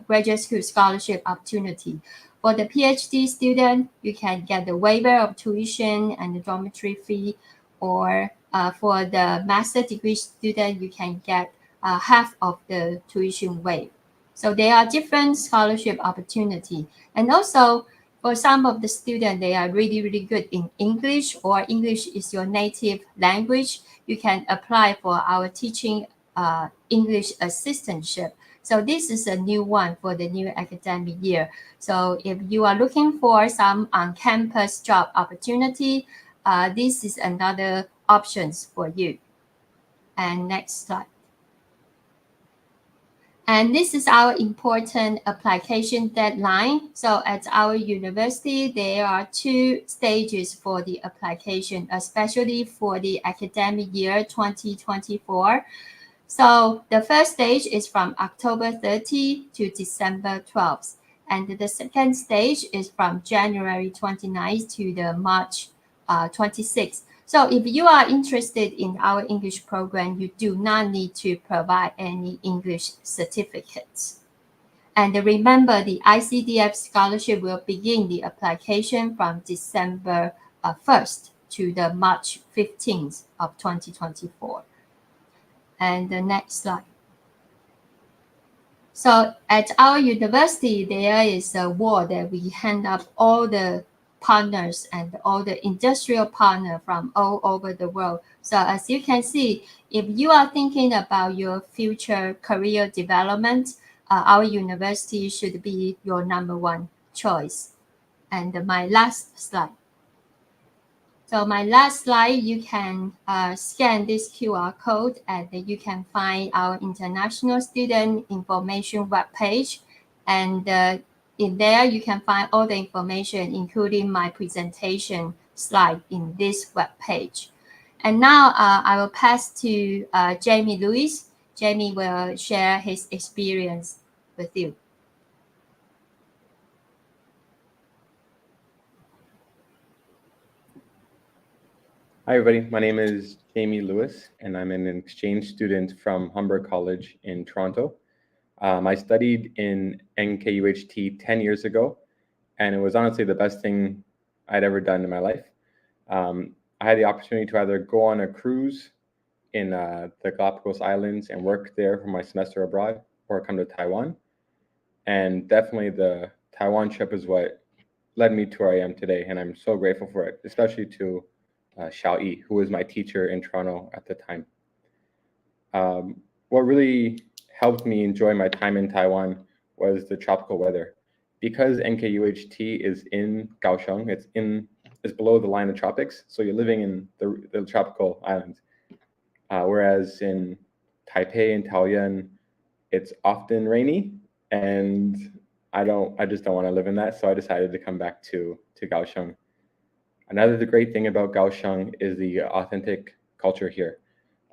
graduate school scholarship opportunity. For the PhD student, you can get the waiver of tuition and the dormitory fee, or for the master degree student, you can get half of the tuition waive. So there are different scholarship opportunity. And also, for some of the students, they are really, really good in English, or English is your native language. You can apply for our teaching English assistantship. So this is a new one for the new academic year. So if you are looking for some on-campus job opportunity, this is another options for you. And next slide. And this is our important application deadline. So at our university, there are 2 stages for the application, especially for the academic year 2024. So the first stage is from October 30 to December 12th. And the second stage is from January 29th to the March 26th. So if you are interested in our English program, you do not need to provide any English certificates. And remember, the ICDF scholarship will begin the application from December 1st to the March 15th of 2024. And the next slide. So at our university, there is a wall that we hand up all the partners and all the industrial partners from all over the world. So as you can see, if you are thinking about your future career development, our university should be your #1 choice. And my last slide. So my last slide, you can scan this QR code, and you can find our international student information webpage. And in there, you can find all the information, including my presentation slide in this webpage. And now I will pass to Jamie Lewis. Jamie will share his experience with you. Hi, everybody. My name is Jamie Lewis, and I'm an exchange student from Humber College in Toronto. I studied in NKUHT 10 years ago, and it was honestly the best thing I'd ever done in my life. I had the opportunity to either go on a cruise in the Galapagos Islands and work there for my semester abroad, or come to Taiwan. And definitely the Taiwan trip is what led me to where I am today, and I'm so grateful for it, especially to Xiao, who was my teacher in Toronto at the time. What really helped me enjoy my time in Taiwan was the tropical weather. Because NKUHT is in Kaohsiung, it's below the line of tropics, so you're living in the tropical islands. Whereas in Taipei and Taoyuan, it's often rainy, and I just don't want to live in that, so I decided to come back to Kaohsiung. Another great thing about Kaohsiung is the authentic culture here.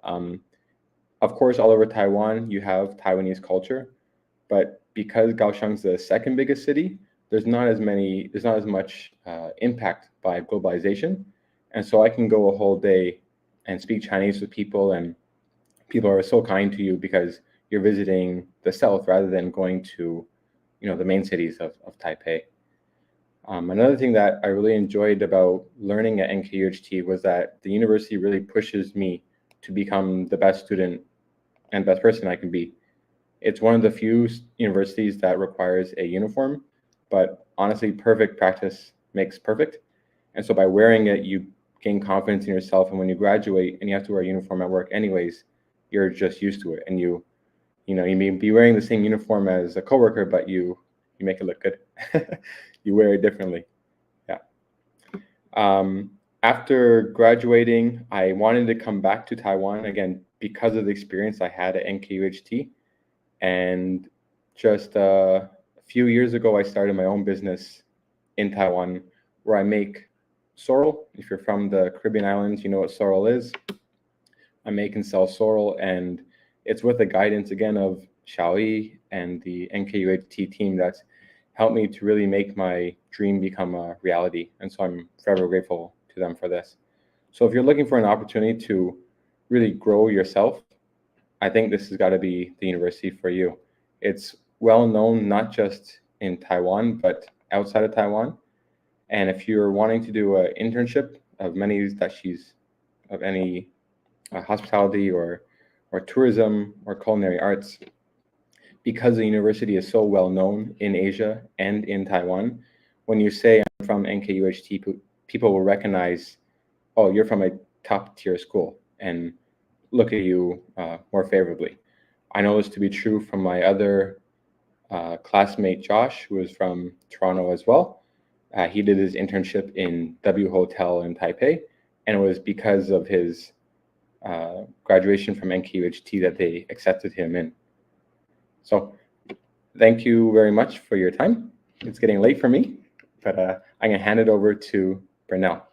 Of course, all over Taiwan, you have Taiwanese culture, but because Kaohsiung's the second biggest city, there's not as much impact by globalization. And so I can go a whole day and speak Chinese with people, and people are so kind to you because you're visiting the south rather than going to, the main cities of Taipei. Another thing that I really enjoyed about learning at NKUHT was that the university really pushes me to become the best student and best person I can be. It's one of the few universities that requires a uniform, but honestly, perfect practice makes perfect. And so by wearing it, you gain confidence in yourself. And when you graduate and you have to wear a uniform at work anyways, you're just used to it. And you may be wearing the same uniform as a coworker, but you make it look good. You wear it differently. Yeah. After graduating, I wanted to come back to Taiwan again because of the experience I had at NKUHT. And just a few years ago, I started my own business in Taiwan where I make sorrel. If you're from the Caribbean islands, you know what sorrel is. I make and sell sorrel, and it's with the guidance again of Xiaoyi and the NKUHT team that's helped me to really make my dream become a reality. And so I'm forever grateful to them for this. So if you're looking for an opportunity to really grow yourself, I think this has got to be the university for you. It's well known not just in Taiwan, but outside of Taiwan. And if you're wanting to do an internship of any hospitality or tourism or culinary arts, because the university is so well known in Asia and in Taiwan, when you say I'm from NKUHT, people will recognize, oh, you're from a top tier school and look at you more favorably. I know this to be true from my other classmate, Josh, who is from Toronto as well. He did his internship in W Hotel in Taipei, and it was because of his graduation from NKUHT that they accepted him in. So thank you very much for your time. It's getting late for me, but I'm going to hand it over to Brunel.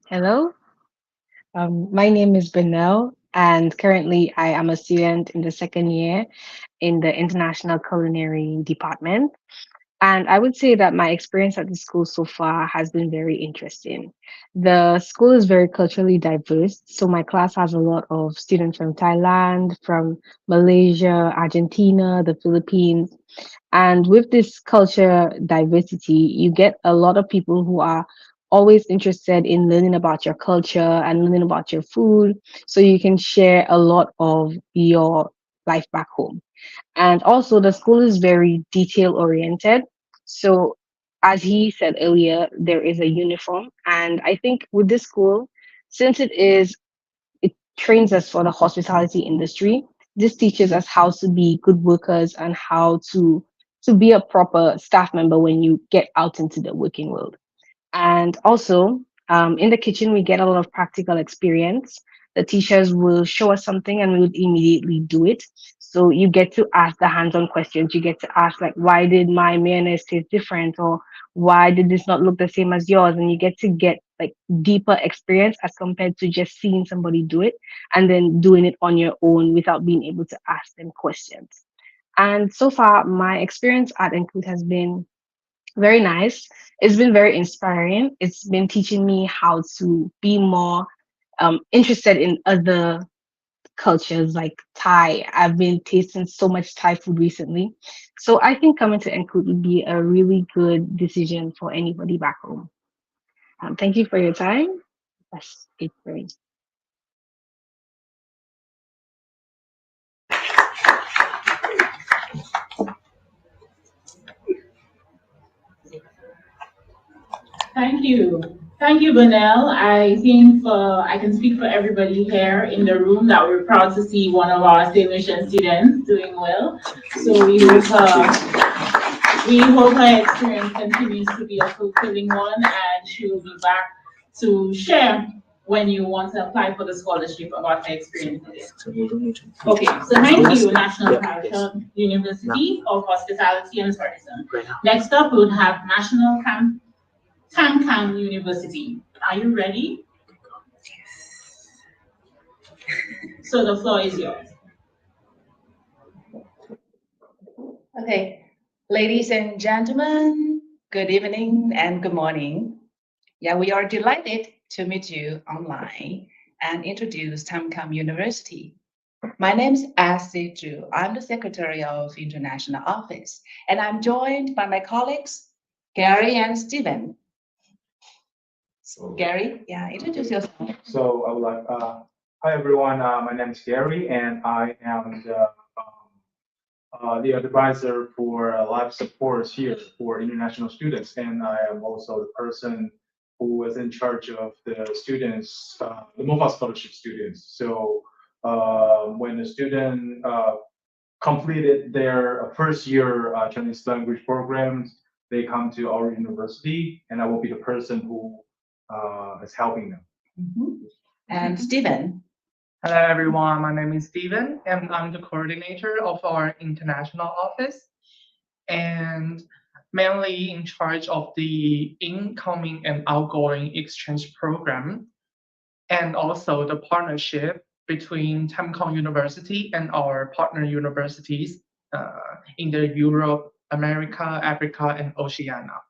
Hello, my name is Brunel, and currently I am a student in the second year in the International Culinary Department. And I would say that my experience at the school so far has been very interesting. The school is very culturally diverse. So my class has a lot of students from Thailand, from Malaysia, Argentina, the Philippines. And with this culture diversity, you get a lot of people who are always interested in learning about your culture and learning about your food. So you can share a lot of your life back home. And also, the school is very detail oriented. So, as he said earlier, there is a uniform. And I think with this school, since it trains us for the hospitality industry, this teaches us how to be good workers and how to be a proper staff member when you get out into the working world. And also, in the kitchen, we get a lot of practical experience. The teachers will show us something and we would immediately do it. So you get to ask the hands-on questions. You get to ask, like, why did my mayonnaise taste different? Or why did this not look the same as yours? And you get to get like deeper experience as compared to just seeing somebody do it and then doing it on your own without being able to ask them questions. And so far, my experience at NKUHT has been very nice. It's been very inspiring. It's been teaching me how to be more interested in other cultures like Thai. I've been tasting so much Thai food recently. So I think coming to NKUHT would be a really good decision for anybody back home. Thank you for your time. That's it for me. Thank you. Thank you, Banel. I think I can speak for everybody here in the room that we're proud to see one of our St. Lucian students doing well. So we hope her experience continues to be a fulfilling one, and she will be back to share when you want to apply for the scholarship about her experience. Okay, so thank you, National Soochow University of Hospitality and Tourism. Next up, we would have National Tamkang University. Are you ready? So the floor is yours. Okay, ladies and gentlemen, good evening and good morning. Yeah, we are delighted to meet you online and introduce Tamkang University. My name is Ashley Zhu. I'm the Secretary of International Office, and I'm joined by my colleagues, Gary and Stephen. Gary, yeah, introduce yourself. So I would like, hi everyone, my name is Gary and I am the the advisor for life support here for international students, and I am also the person who is in charge of the students, the MOFA scholarship students. So when the student completed their first year Chinese language programs, they come to our university, and I will be the person who is helping them. And Stephen. Hello, everyone. My name is Stephen, and I'm the coordinator of our international office, and mainly in charge of the incoming and outgoing exchange program, and also the partnership between Tamkang University and our partner universities in the Europe, America, Africa, and Oceania.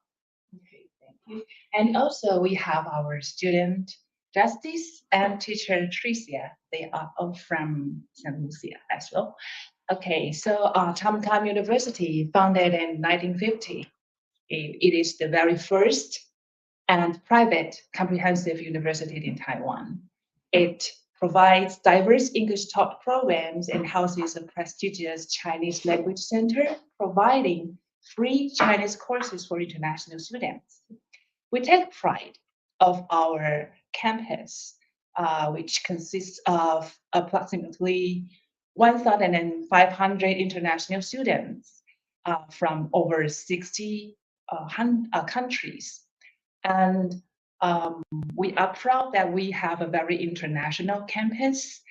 Okay, thank you. And also we have our student Justice and teacher Tricia. They are all from St. Lucia as well. Okay, so Tamkang University, founded in 1950. It is the very first and private comprehensive university in Taiwan. It provides diverse English taught programs and houses a prestigious Chinese language center, providing free Chinese courses for international students. We take pride of our campus, which consists of approximately 1,500 international students from over 60 countries. And we are proud that we have a very international campus.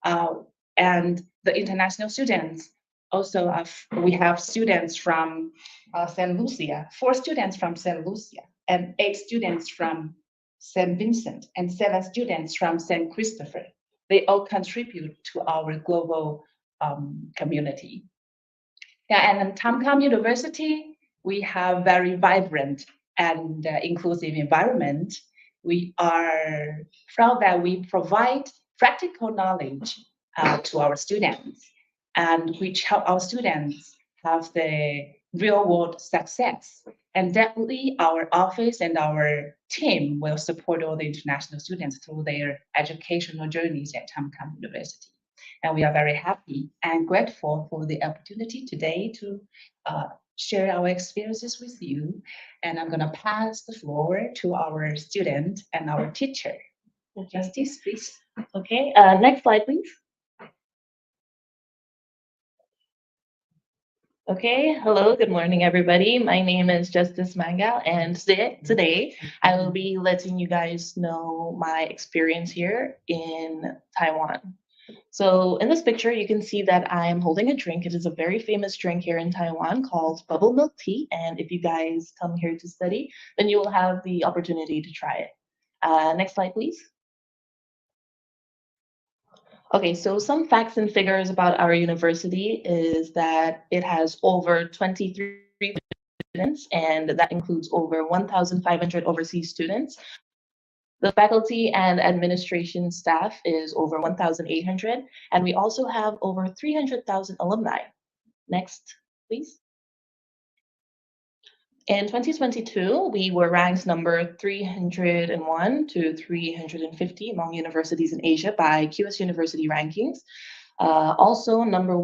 And the international students also we have students from St. Lucia, 4 students from St. Lucia, and 8 students from St. Vincent, and 7 students from St. Christopher. They all contribute to our global community. Yeah, and in Tamkang University, we have very vibrant and inclusive environment. We are proud that we provide practical knowledge to our students, and which help our students have the real world success. And definitely our office and our team will support all the international students through their educational journeys at Tamkang University. And we are very happy and grateful for the opportunity today to share our experiences with you. And I'm gonna pass the floor to our student and our teacher. Justice, please. Okay, next slide, please. Okay, hello, good morning, everybody. My name is Justice Mangao, and today I will be letting you guys know my experience here in Taiwan. So in this picture, you can see that I am holding a drink. It is a very famous drink here in Taiwan called bubble milk tea. And if you guys come here to study, then you will have the opportunity to try it. Next slide, please. Okay, so some facts and figures about our university is that it has over 23 students, and that includes over 1,500 overseas students. The faculty and administration staff is over 1,800, and we also have over 300,000 alumni. Next, please. In 2022, we were ranked number 301 to 350 among universities in Asia by QS University rankings. Also number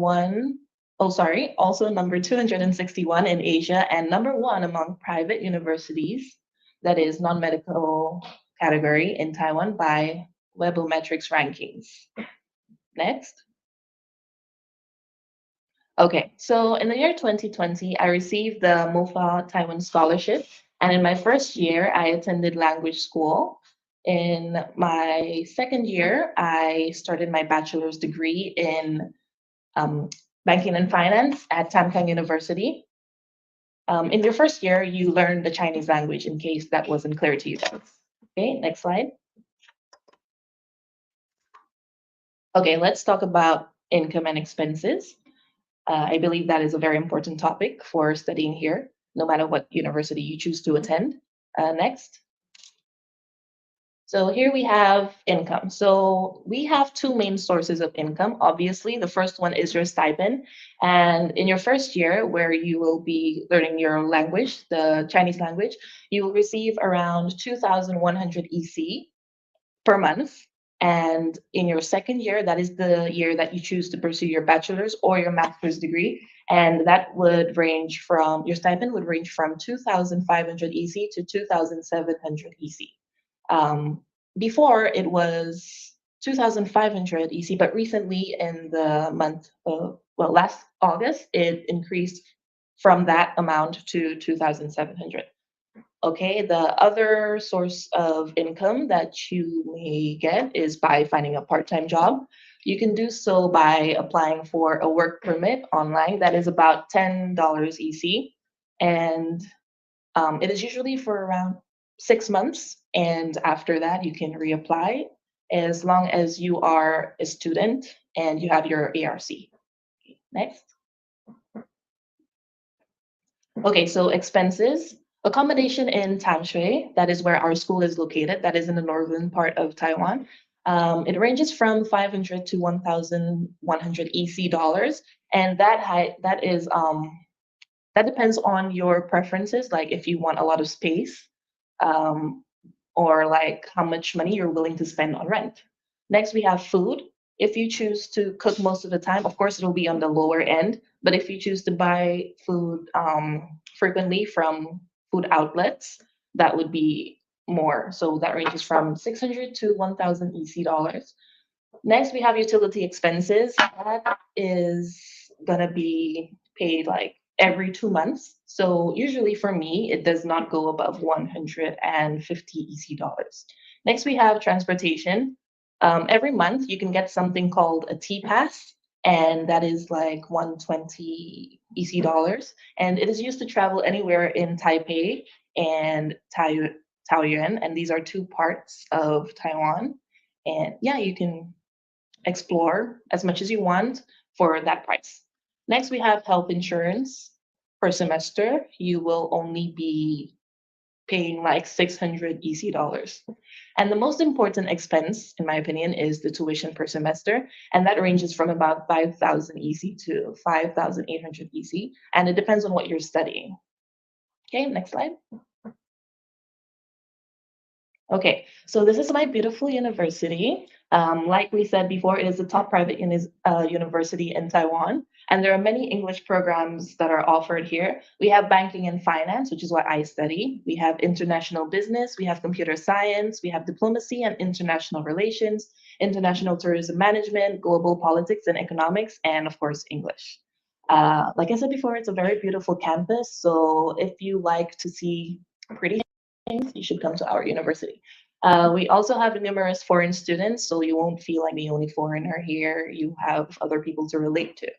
261 in Asia, and number 1 among private universities, that is non-medical category in Taiwan by Webometrics rankings. Next. Okay, so in the year 2020, I received the MOFA Taiwan Scholarship, and in my first year, I attended language school. In my second year, I started my bachelor's degree in banking and finance at Tamkang University. In your first year, you learn the Chinese language, in case that wasn't clear to you guys. Okay, next slide. Okay, let's talk about income and expenses. I believe that is a very important topic for studying here, no matter what university you choose to attend. Next. So here we have income. So we have 2 main sources of income. Obviously, the first one is your stipend. And in your first year, where you will be learning your language, the Chinese language, you will receive around 2,100 EC per month. And in your second year, that is the year that you choose to pursue your bachelor's or your master's degree. And that would range from, your stipend would range from 2,500 EC to 2,700 EC. Before it was 2,500 EC, but recently in the month of, well, last August, it increased from that amount to 2,700. Okay, the other source of income that you may get is by finding a part-time job. You can do so by applying for a work permit online. That is about $10 EC. And it is usually for around 6 months. And after that, you can reapply as long as you are a student and you have your ARC. Next. Okay, so expenses. Accommodation in Tamshui, that is where our school is located, that is in the northern part of Taiwan. It ranges from 500 to 1,100 EC dollars, and that depends on your preferences, like if you want a lot of space, or like how much money you're willing to spend on rent. Next, we have food. If you choose to cook most of the time, of course, it'll be on the lower end. But if you choose to buy food frequently from food outlets, that would be more. So that ranges from 600 to 1,000 EC dollars. Next, we have utility expenses. That is gonna be paid like every 2 months. So usually for me, it does not go above 150 EC dollars. Next, we have transportation. Every month, you can get something called a T-Pass, and that is like 120 EC dollars. And it is used to travel anywhere in Taipei and Taoyuan, and these are two parts of Taiwan. And yeah, you can explore as much as you want for that price. Next, we have health insurance. Per semester, you will only be paying like 600 EC dollars. And the most important expense, in my opinion, is the tuition per semester. And that ranges from about 5,000 EC to 5,800 EC. And it depends on what you're studying. Okay, next slide. Okay, so this is my beautiful university. Like we said before, it is the top private university in Taiwan. And there are many English programs that are offered here. We have banking and finance, which is what I study. We have international business, we have computer science, we have diplomacy and international relations, international tourism management, global politics and economics, and of course, English. Like I said before, it's a very beautiful campus. So if you like to see pretty things, you should come to our university. We also have numerous foreign students, so you won't feel like the only foreigner here. You have other people to relate to.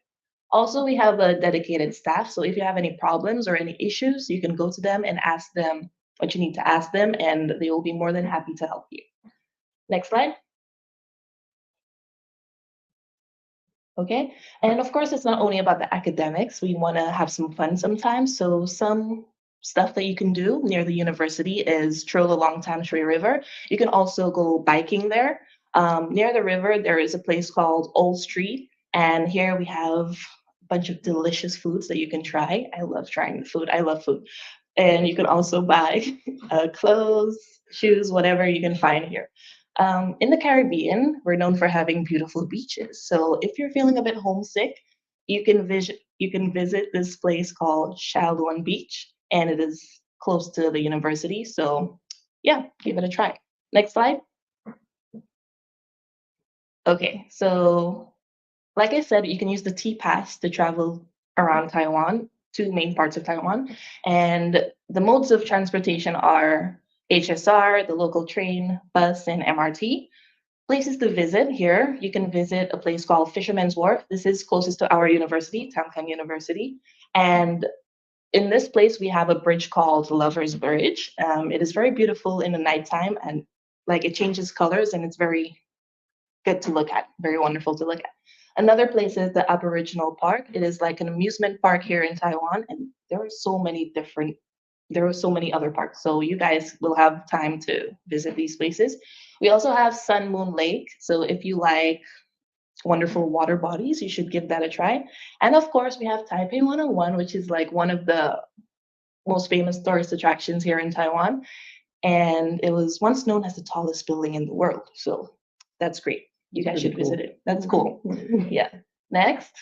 Also, we have a dedicated staff, so if you have any problems or any issues, you can go to them and ask them what you need to ask them, and they will be more than happy to help you. Next slide. Okay, and of course, it's not only about the academics. We want to have some fun sometimes, so some stuff that you can do near the university is stroll along Tamshui River. You can also go biking there. Near the river, there is a place called Old Street, and here we have a bunch of delicious foods that you can try. I love trying the food. I love food. And you can also buy clothes, shoes, whatever you can find here. In the Caribbean, we're known for having beautiful beaches. So if you're feeling a bit homesick, you can visit this place called Shaoluan Beach, and it is close to the university. So yeah, give it a try. Next slide. Okay, so like I said, you can use the T-Pass to travel around Taiwan, two main parts of Taiwan. And the modes of transportation are HSR, the local train, bus, and MRT. Places to visit here, you can visit a place called Fisherman's Wharf. This is closest to our university, Tamkang University. And in this place, we have a bridge called Lover's Bridge. It is very beautiful in the nighttime, and like it changes colors, and it's very good to look at, very wonderful to look at. Another place is the Aboriginal Park. It is like an amusement park here in Taiwan, and there are so many other parks. So you guys will have time to visit these places. We also have Sun Moon Lake. So if you like wonderful water bodies, you should give that a try. And of course, we have Taipei 101, which is like one of the most famous tourist attractions here in Taiwan. And it was once known as the tallest building in the world. So That's great. You guys should visit it. That's cool. Yeah. Next.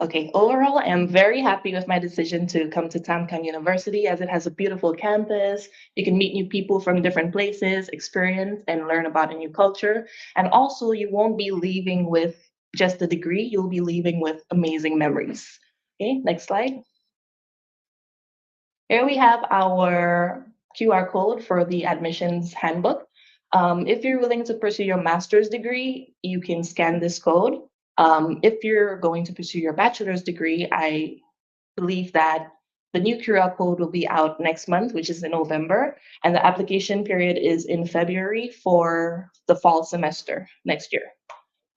Okay, overall, I'm very happy with my decision to come to Tamkang University as it has a beautiful campus. You can meet new people from different places, experience and learn about a new culture. And also, you won't be leaving with just a degree, you'll be leaving with amazing memories. Okay, next slide. Here we have our QR code for the admissions handbook. If you're willing to pursue your master's degree, you can scan this code. If you're going to pursue your bachelor's degree, I believe that the new QR code will be out next month, which is in November, and the application period is in February for the fall semester next year.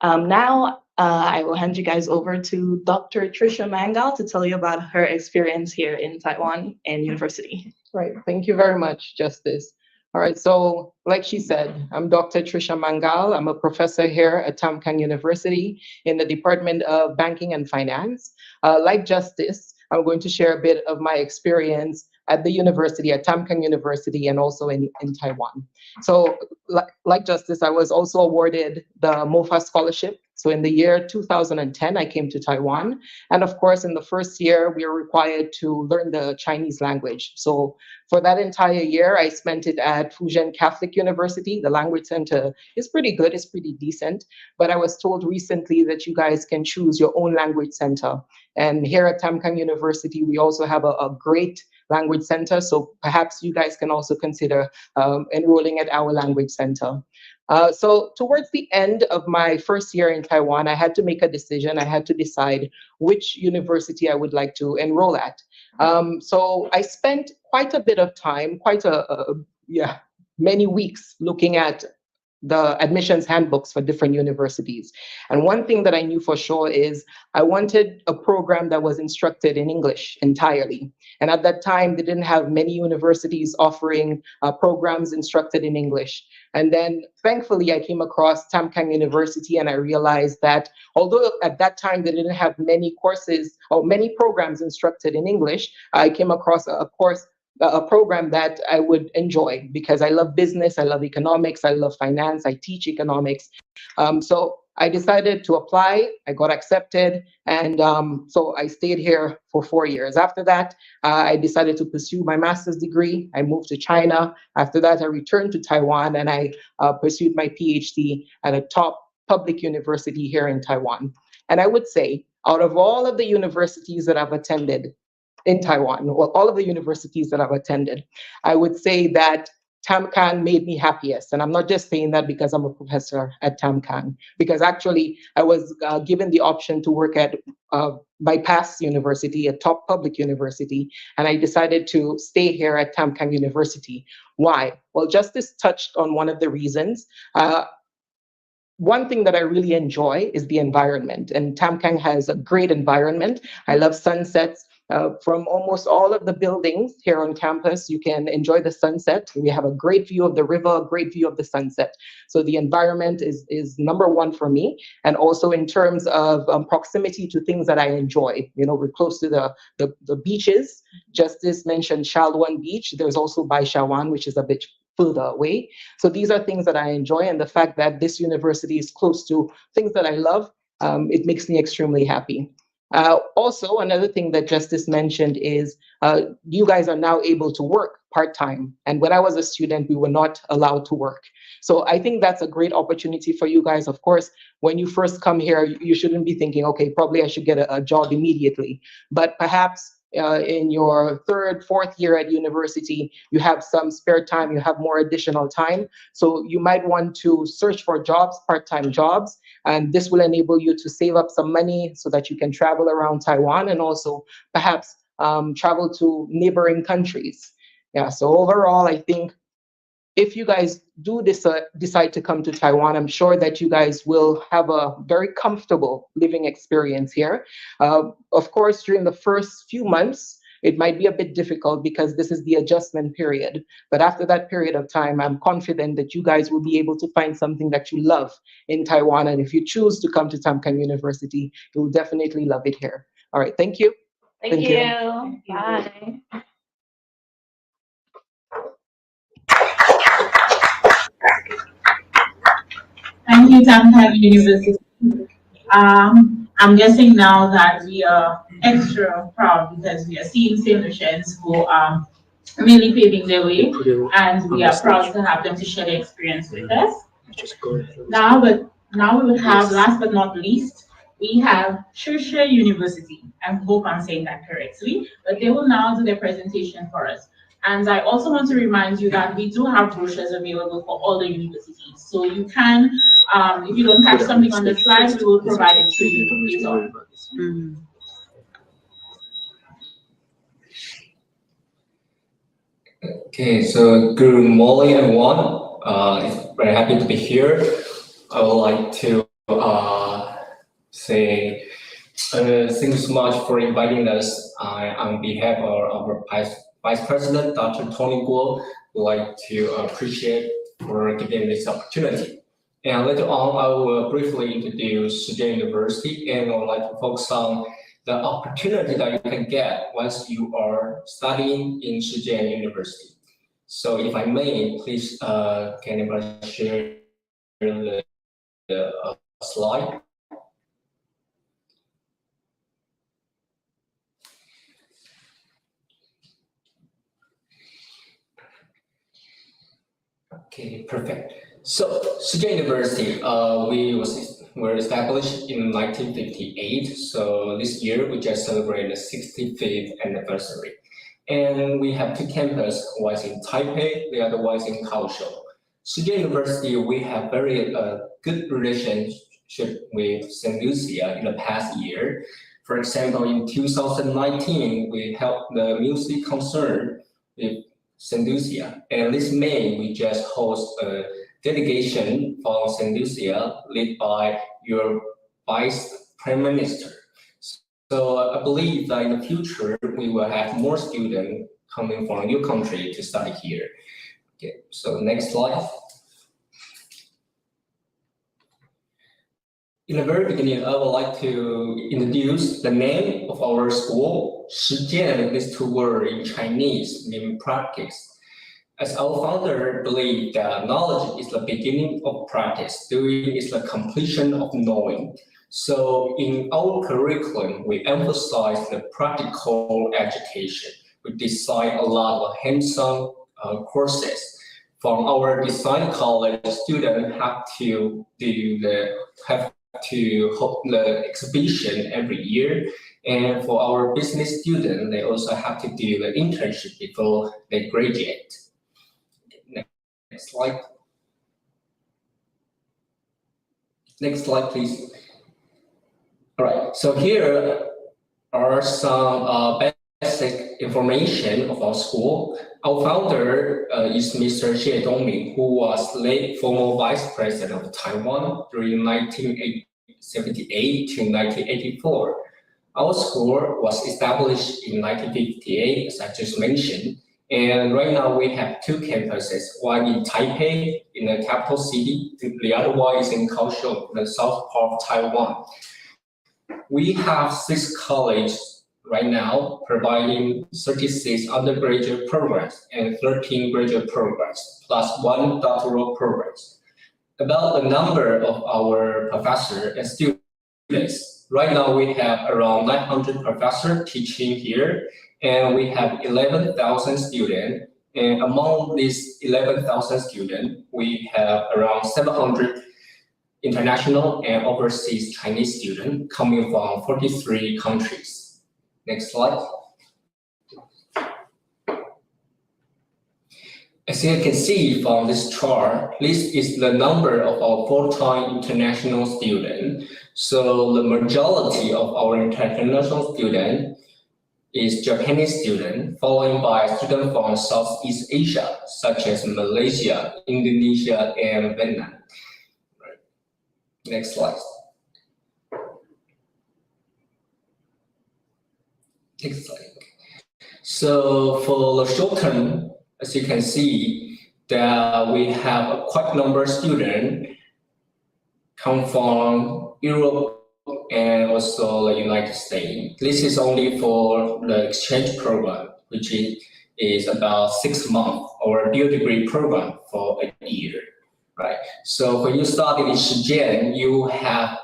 Now, I will hand you guys over to Dr. Trisha Mangal to tell you about her experience here in Taiwan and university. Right. Thank you very much, Justice. All right. So like she said, I'm Dr. Trisha Mangal. I'm a professor here at Tamkang University in the Department of Banking and Finance. Like Justice, I'm going to share a bit of my experience at the university, at Tamkang University, and also in Taiwan. So like Justice, I was also awarded the MOFA scholarship. So in the year 2010, I came to Taiwan. And of course, in the first year, we were required to learn the Chinese language. So for that entire year, I spent it at Fujian Catholic University. The language center is pretty good, it's pretty decent. But I was told recently that you guys can choose your own language center. And here at Tamkang University, we also have a great language center. So perhaps you guys can also consider enrolling at our language center. So towards the end of my first year in Taiwan, I had to make a decision. I had to decide which university I would like to enroll at. So I spent quite a bit of time, many weeks looking at the admissions handbooks for different universities. And one thing that I knew for sure is I wanted a program that was instructed in English entirely. And at that time, they didn't have many universities offering programs instructed in English. And then thankfully, I came across Tamkang University and I realized that although at that time they didn't have many courses or many programs instructed in English, I came across a program that I would enjoy because I love business, I love economics, I love finance, I teach economics. So I decided to apply, I got accepted, and so I stayed here for 4 years. After that, I decided to pursue my master's degree. I moved to China. After that, I returned to Taiwan and I pursued my PhD at a top public university here in Taiwan. And I would say, out of all of the universities that I've attended, in Taiwan, well, all of the universities that I've attended, I would say that Tamkang made me happiest. And I'm not just saying that because I'm a professor at Tamkang, because actually I was given the option to work at my past university, a top public university, and I decided to stay here at Tamkang University. Why? Well, Justice touched on one of the reasons. One thing that I really enjoy is the environment, and Tamkang has a great environment. I love sunsets. From almost all of the buildings here on campus, you can enjoy the sunset. We have a great view of the river, a great view of the sunset. So the environment is number one for me. And also in terms of proximity to things that I enjoy. You know, we're close to the beaches. Justice mentioned Shaluan Beach. There's also Baishawan, which is a bit further away. So these are things that I enjoy. And the fact that this university is close to things that I love, it makes me extremely happy. Also, another thing that Justice mentioned is you guys are now able to work part-time. And when I was a student, we were not allowed to work. So I think that's a great opportunity for you guys. Of course, when you first come here, you shouldn't be thinking, okay, probably I should get a job immediately. But perhaps in your third, fourth year at university, you have some spare time, you have more additional time. So you might want to search for jobs, part-time jobs, and this will enable you to save up some money so that you can travel around Taiwan and also perhaps travel to neighboring countries. Yeah, so overall, I think if you guys do decide to come to Taiwan, I'm sure that you guys will have a very comfortable living experience here. Of course, during the first few months, it might be a bit difficult because this is the adjustment period. But after that period of time, I'm confident that you guys will be able to find something that you love in Taiwan. And if you choose to come to Tamkang University, you'll definitely love it here. All right, thank you. Thank you. Bye. Thank you, Tamkang University. I'm guessing now that we are extra proud because we are seeing St. Lucians who are really paving their way, and we are proud to have them to share their experience with us. Now we will have, last but not least, we have Soochow University. I hope I'm saying that correctly, but they will now do their presentation for us. And I also want to remind you that we do have brochures available for all the universities. So you can, if you don't catch something on the slide, we will provide it to you later on. Okay, so good morning, everyone. It's very happy to be here. I would like to say thanks so much for inviting us. On behalf of our Vice President, Dr. Tony Guo, would like to appreciate for giving this opportunity. And later on, I will briefly introduce Soochow University, and I would like to focus on the opportunity that you can get once you are studying in Soochow University. So if I may, please, can anybody share the slide? Okay, perfect. So Soochow University, we were established in 1958. So this year we just celebrated the 65th anniversary. And we have two campuses, one is in Taipei, the other one is in Kaohsiung. Soochow University, we have very good relationship with St. Lucia in the past year. For example, in 2019, we held the music concert with St. Lucia. And this May, we just host a delegation from St. Lucia led by your Vice Prime Minister. So I believe that in the future, we will have more students coming from a new country to study here. Okay, so next slide. In the very beginning, I would like to introduce the name of our school. 实践 is two words in Chinese, meaning practice. As our founder believed that knowledge is the beginning of practice, doing is the completion of knowing. So in our curriculum, we emphasize the practical education. We design a lot of hands-on courses. From our design college, students have to hold the exhibition every year. And for our business students, they also have to do the internship before they graduate. Next slide. Next slide, please. All right, so here are some basic information of our school. Our founder is Mr. Xie Dongming, who was late former vice president of Taiwan during 1978 to 1984. Our school was established in 1958, as I just mentioned. And right now we have two campuses, one in Taipei, in the capital city, the other one is in Kaohsiung, the south part of Taiwan. We have 6 colleges right now providing 36 undergraduate programs and 13 graduate programs, plus 1 doctoral programs. About the number of our professors and students, right now we have around 900 professors teaching here, and we have 11,000 students. And among these 11,000 students, we have around 700 international and overseas Chinese students coming from 43 countries. Next slide. As you can see from this chart, this is the number of our full-time international students. So the majority of our international students is Japanese students, followed by students from Southeast Asia, such as Malaysia, Indonesia, and Vietnam. Next slide. Next slide. So for the short term, as you can see, that we have a quite number of students come from Europe and also the United States. This is only for the exchange program, which is about 6 months, or a dual degree program for a year. right? So when you study in Shenzhen, you have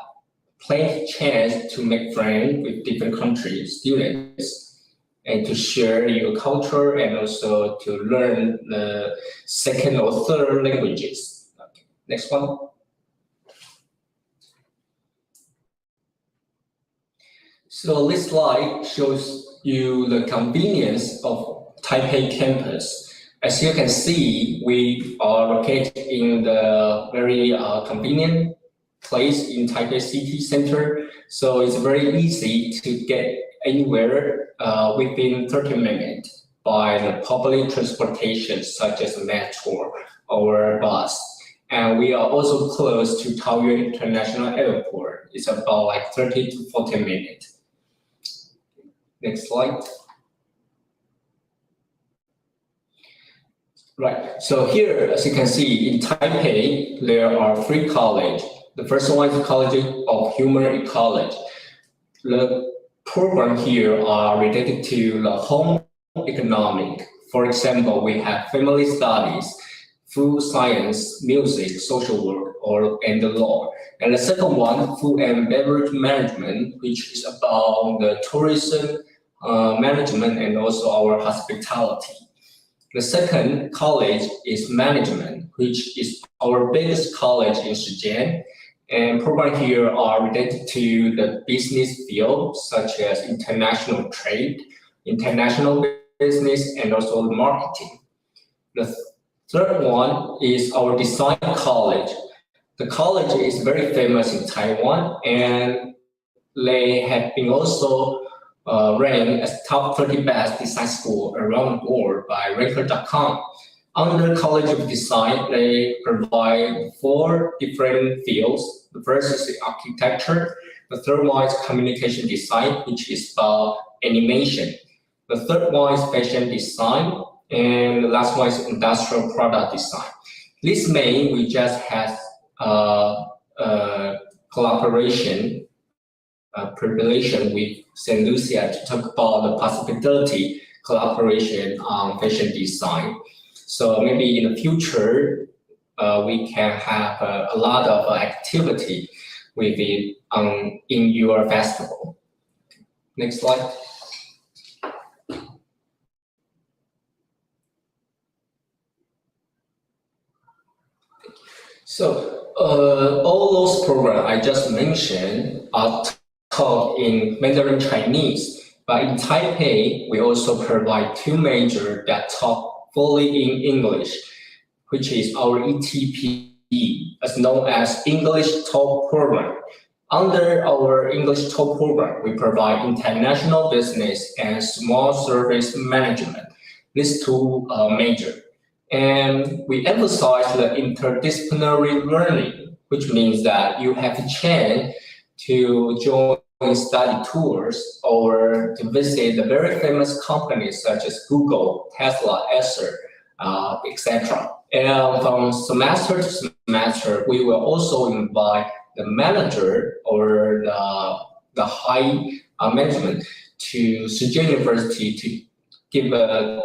plenty chance to make friends with different country students and to share your culture and also to learn the second or third languages. Okay. Next one. So this slide shows you the convenience of Taipei campus. As you can see, we are located in the very convenient place in Taipei city center. So it's very easy to get anywhere within 30 minutes by the public transportation such as metro or bus. And we are also close to Taoyuan International Airport. It's about like 30 to 40 minutes. Next slide. Right, so here, as you can see, in Taipei, there are 3 colleges. The first one is College of Human Ecology. The program here are related to the home economic. For example, we have family studies, food science, music, social work, and the law. And the second one, food and beverage management, which is about the tourism management and also our hospitality. The second college is management, which is our biggest college in Shenzhen. And programs here are related to the business field, such as international trade, international business, and also marketing. The third one is our design college. The college is very famous in Taiwan, and they have been also ranked as top 30 best design school around the world by Ranker.com. Under College of Design, they provide 4 different fields. The first is architecture. The third one is communication design, which is about animation. The third one is fashion design. And the last one is industrial product design. This May, we just had collaboration preparation with St. Lucia to talk about the possibility collaboration on fashion design. So maybe in the future, we can have a lot of activity with it in your festival. Next slide. So all those programs I just mentioned are taught in Mandarin Chinese, but in Taipei, we also provide 2 majors that taught fully in English, which is our ETP, as known as English Talk Program. Under our English Talk Program, we provide international business and small service management. These 2 majors. And we emphasize the interdisciplinary learning, which means that you have a chance to join study tours or to visit the very famous companies such as Google, Tesla, Acer, etc. And from semester to semester, we will also invite the manager or the high management to Soochow University to give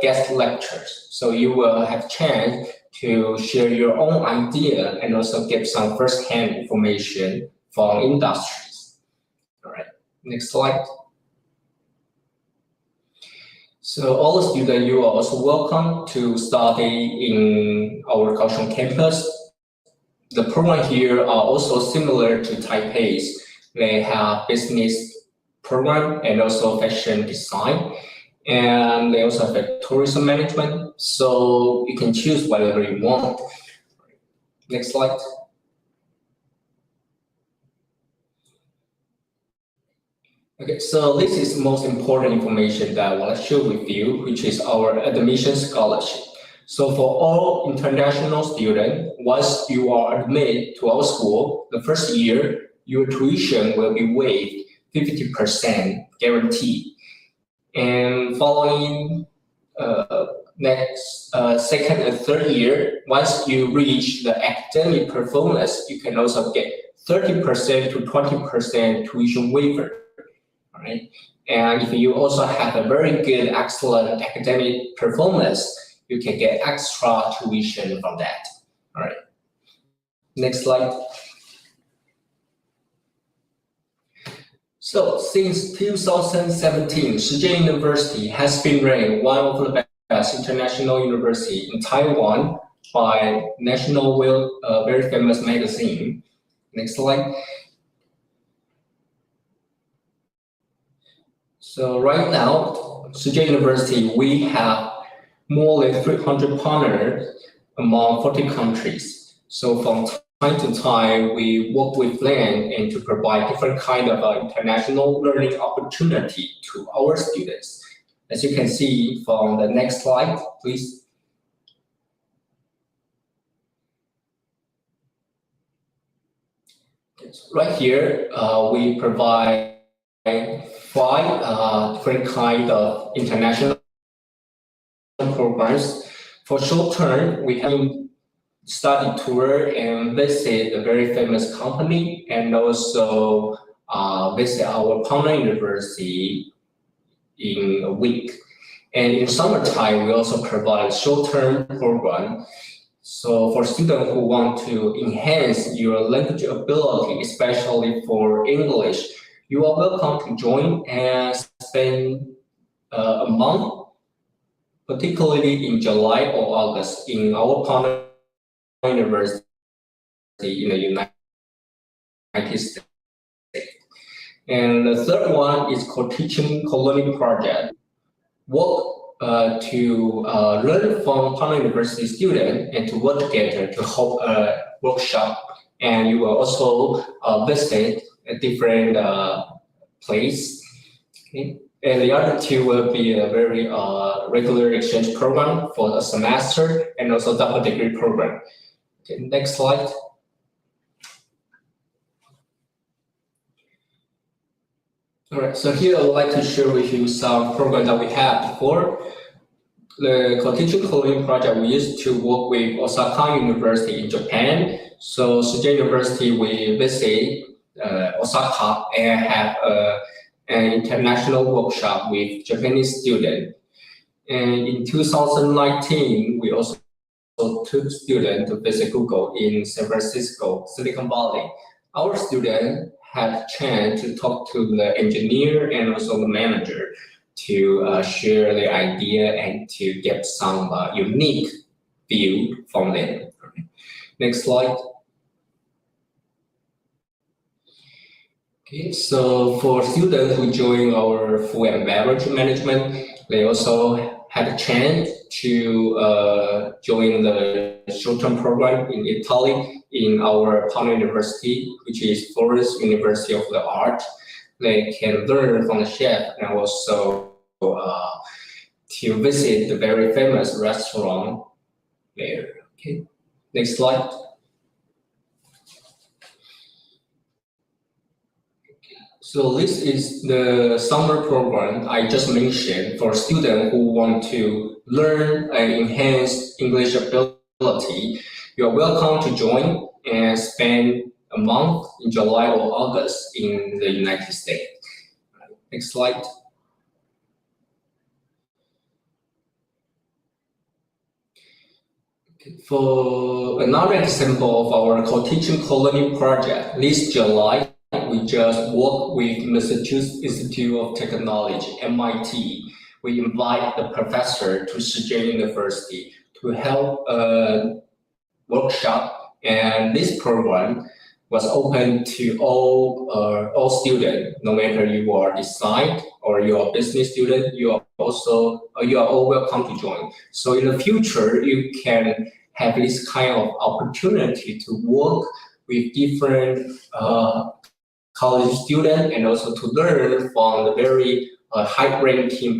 guest lectures. So you will have chance to share your own idea and also get some first-hand information from industries. All right, next slide. So all the students, you are also welcome to study in our Kaohsiung campus. The program here are also similar to Taipei's. They have business program and also fashion design. And they also have a tourism management, so you can choose whatever you want. Next slide. Okay, so this is the most important information that I want to share with you, which is our admission scholarship. So for all international students, once you are admitted to our school, the first year, your tuition will be waived 50% guaranteed. And following next second and third year, once you reach the academic performance, you can also get 30% to 20% tuition waiver. All right. And if you also have a very good, excellent academic performance, you can get extra tuition from that. All right. Next slide. So since 2017, Soochow University has been ranked one of the best international university in Taiwan by national very famous magazine. Next slide. So right now, Soochow University, we have more than 300 partners among 40 countries. So from time to time, we work with them and to provide different kind of international learning opportunity to our students. As you can see from the next slide, please. Right here, we provide 5 different kind of international programs. For short term, we have study tour and visit a very famous company, and also visit our partner university in a week. And in summertime, we also provide short-term program. So for students who want to enhance your language ability, especially for English, you are welcome to join and spend a month, particularly in July or August, in our partner university in the United States. And the third one is called Teaching Co-Learning Project. Work to learn from partner university students and to work together to hold a workshop. And you will also visit a different place. Okay? And the other 2 will be a very regular exchange program for a semester and also double degree program. Okay, next slide. All right, so here I would like to share with you some programs that we had before. The Teaching Co-Learning Project, we used to work with Osaka University in Japan. So Soochow University, we visit Osaka and have an international workshop with Japanese students. And in 2019, we also took students to visit Google in San Francisco, Silicon Valley. Our students had a chance to talk to the engineer and also the manager to share their idea and to get some unique view from them. Next slide. Okay, so for students who join our food and beverage management, they also had a chance to join the short-term program in Italy in our partner university, which is Florence University of the Art. They can learn from the chef and also to visit the very famous restaurant there. Okay, next slide. So this is the summer program I just mentioned for students who want to learn and enhance English ability. You are welcome to join and spend a month in July or August in the United States. Next slide. For another example of our co-teaching co-learning project, this July, we just worked with Massachusetts Institute of Technology, MIT. We invite the professor to Soochow University to help a workshop, and this program was open to all students, no matter you are design or you are business student, you are all welcome to join. So in the future, you can have this kind of opportunity to work with different college students and also to learn from the very high-ranking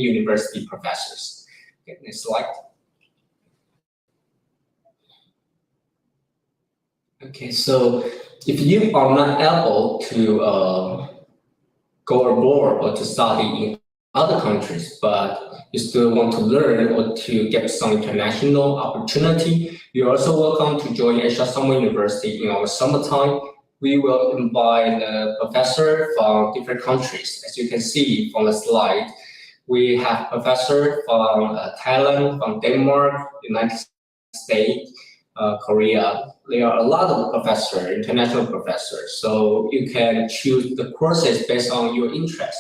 university professors. Okay, next slide. Okay, so if you are not able to go abroad or to study in other countries, but you still want to learn or to get some international opportunity, you're also welcome to join Asia Summer University in our summertime. We will invite a professor from different countries. As you can see from the slide, we have professors from Thailand, from Denmark, United States, Korea, there are a lot of professors, international professors. So you can choose the courses based on your interest.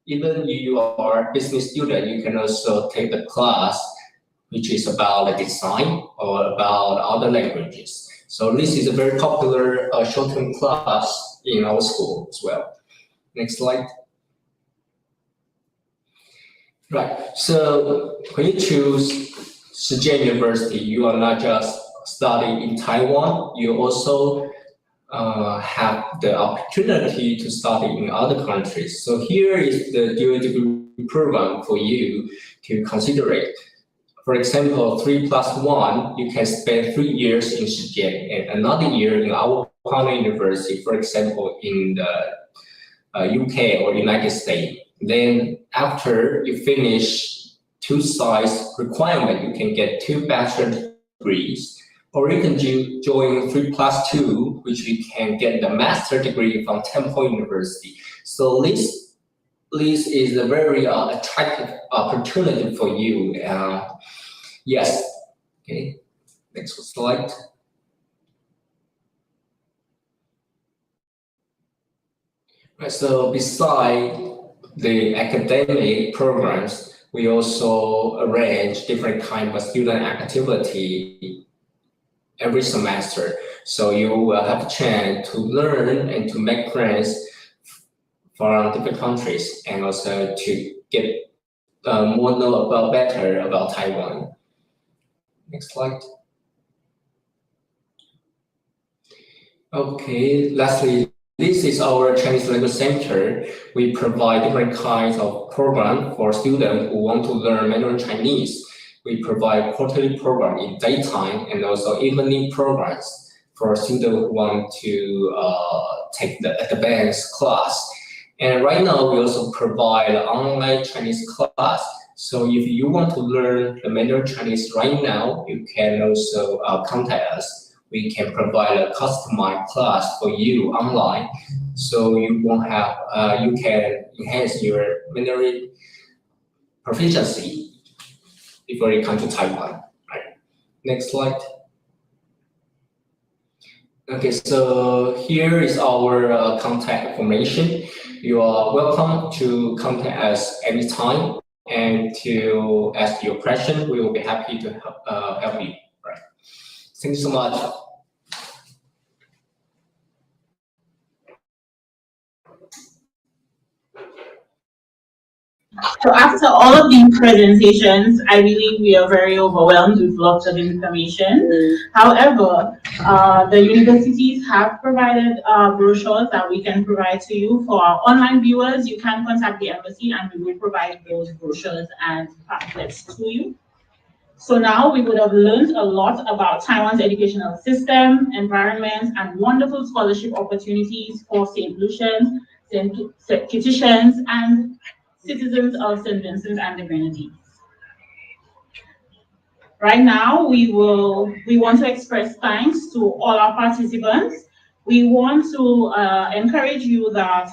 Even if you are a business student, you can also take the class which is about the design or about other languages. So this is a very popular short-term class in our school as well. Next slide. Right, so when you choose Soochow University, you are not just studying in Taiwan, you also have the opportunity to study in other countries. So here is the dual degree program for you to consider it. For example, 3+1, you can spend 3 years in Soochow and another year in our partner university, for example, in the UK or United States. Then after you finish 2 size requirement, you can get 2 bachelor degrees, or you can join 3+2, which you can get the master degree from Tamkang University. So this is a very attractive opportunity for you. Yes. Okay. Next slide. Right, so beside the academic programs, we also arrange different kinds of student activity every semester. So you will have a chance to learn and to make friends from different countries, and also to get more know better about Taiwan. Next slide. Okay, lastly, this is our Chinese Language Center. We provide different kinds of programs for students who want to learn Mandarin Chinese. We provide quarterly program in daytime and also evening programs for students who want to take the advanced class. And right now, we also provide online Chinese class. So if you want to learn the Mandarin Chinese right now, you can also contact us. We can provide a customized class for you online, so you won't have you can enhance your Mandarin proficiency before you come to Taiwan. Right. Next slide. Okay, so here is our contact information. You are welcome to contact us anytime and to ask your question. We will be happy to help you. Right. Thank you so much. So after all of these presentations, I believe we are very overwhelmed with lots of information. However, the universities have provided brochures that we can provide to you. For our online viewers, you can contact the embassy and we will provide those brochures and pamphlets to you. So now we would have learned a lot about Taiwan's educational system, environment, and wonderful scholarship opportunities for St. Lucians, St. Kitchens, and citizens of St. Vincent and the Grenadines. Right now, we want to express thanks to all our participants. We want to encourage you that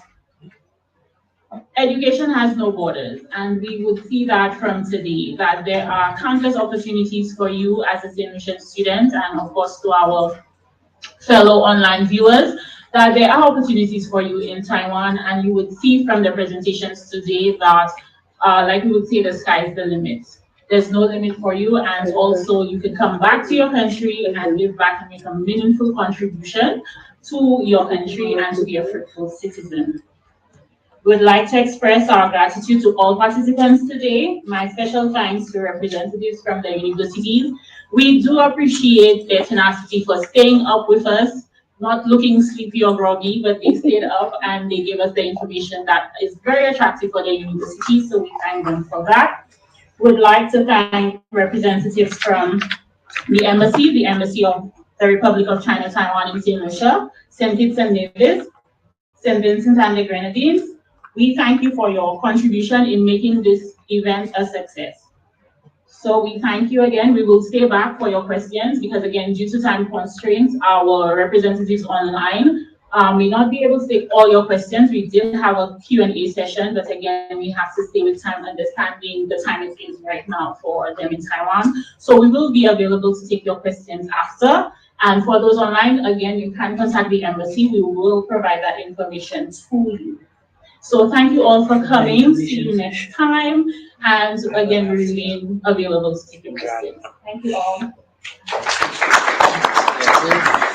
education has no borders, and we would see that from today, that there are countless opportunities for you as a St. Lucian student, and of course to our fellow online viewers, that there are opportunities for you in Taiwan, and you would see from the presentations today that, like we would say, the sky is the limit. There's no limit for you, and also you can come back to your country and live back and make a meaningful contribution to your country and to be a fruitful citizen. We'd like to express our gratitude to all participants today. My special thanks to representatives from the universities. We do appreciate their tenacity for staying up with us, not looking sleepy or groggy, but they stayed up and they gave us the information that is very attractive for the university, so we thank them for that. We'd like to thank representatives from the Embassy of the Republic of China, Taiwan in St. Lucia, St. Kitts and Nevis, St. Vincent and the Grenadines. We thank you for your contribution in making this event a success. So we thank you again. We will stay back for your questions because, again, due to time constraints, our representatives online may not be able to take all your questions. We did have a Q&A session, but again, we have to stay with time, understanding the time it is right now for them in Taiwan. So we will be available to take your questions after. And for those online, again, you can contact the embassy. We will provide that information to you. So thank you all for coming. See you next time. And again, we remain available to take your questions. Thank you all.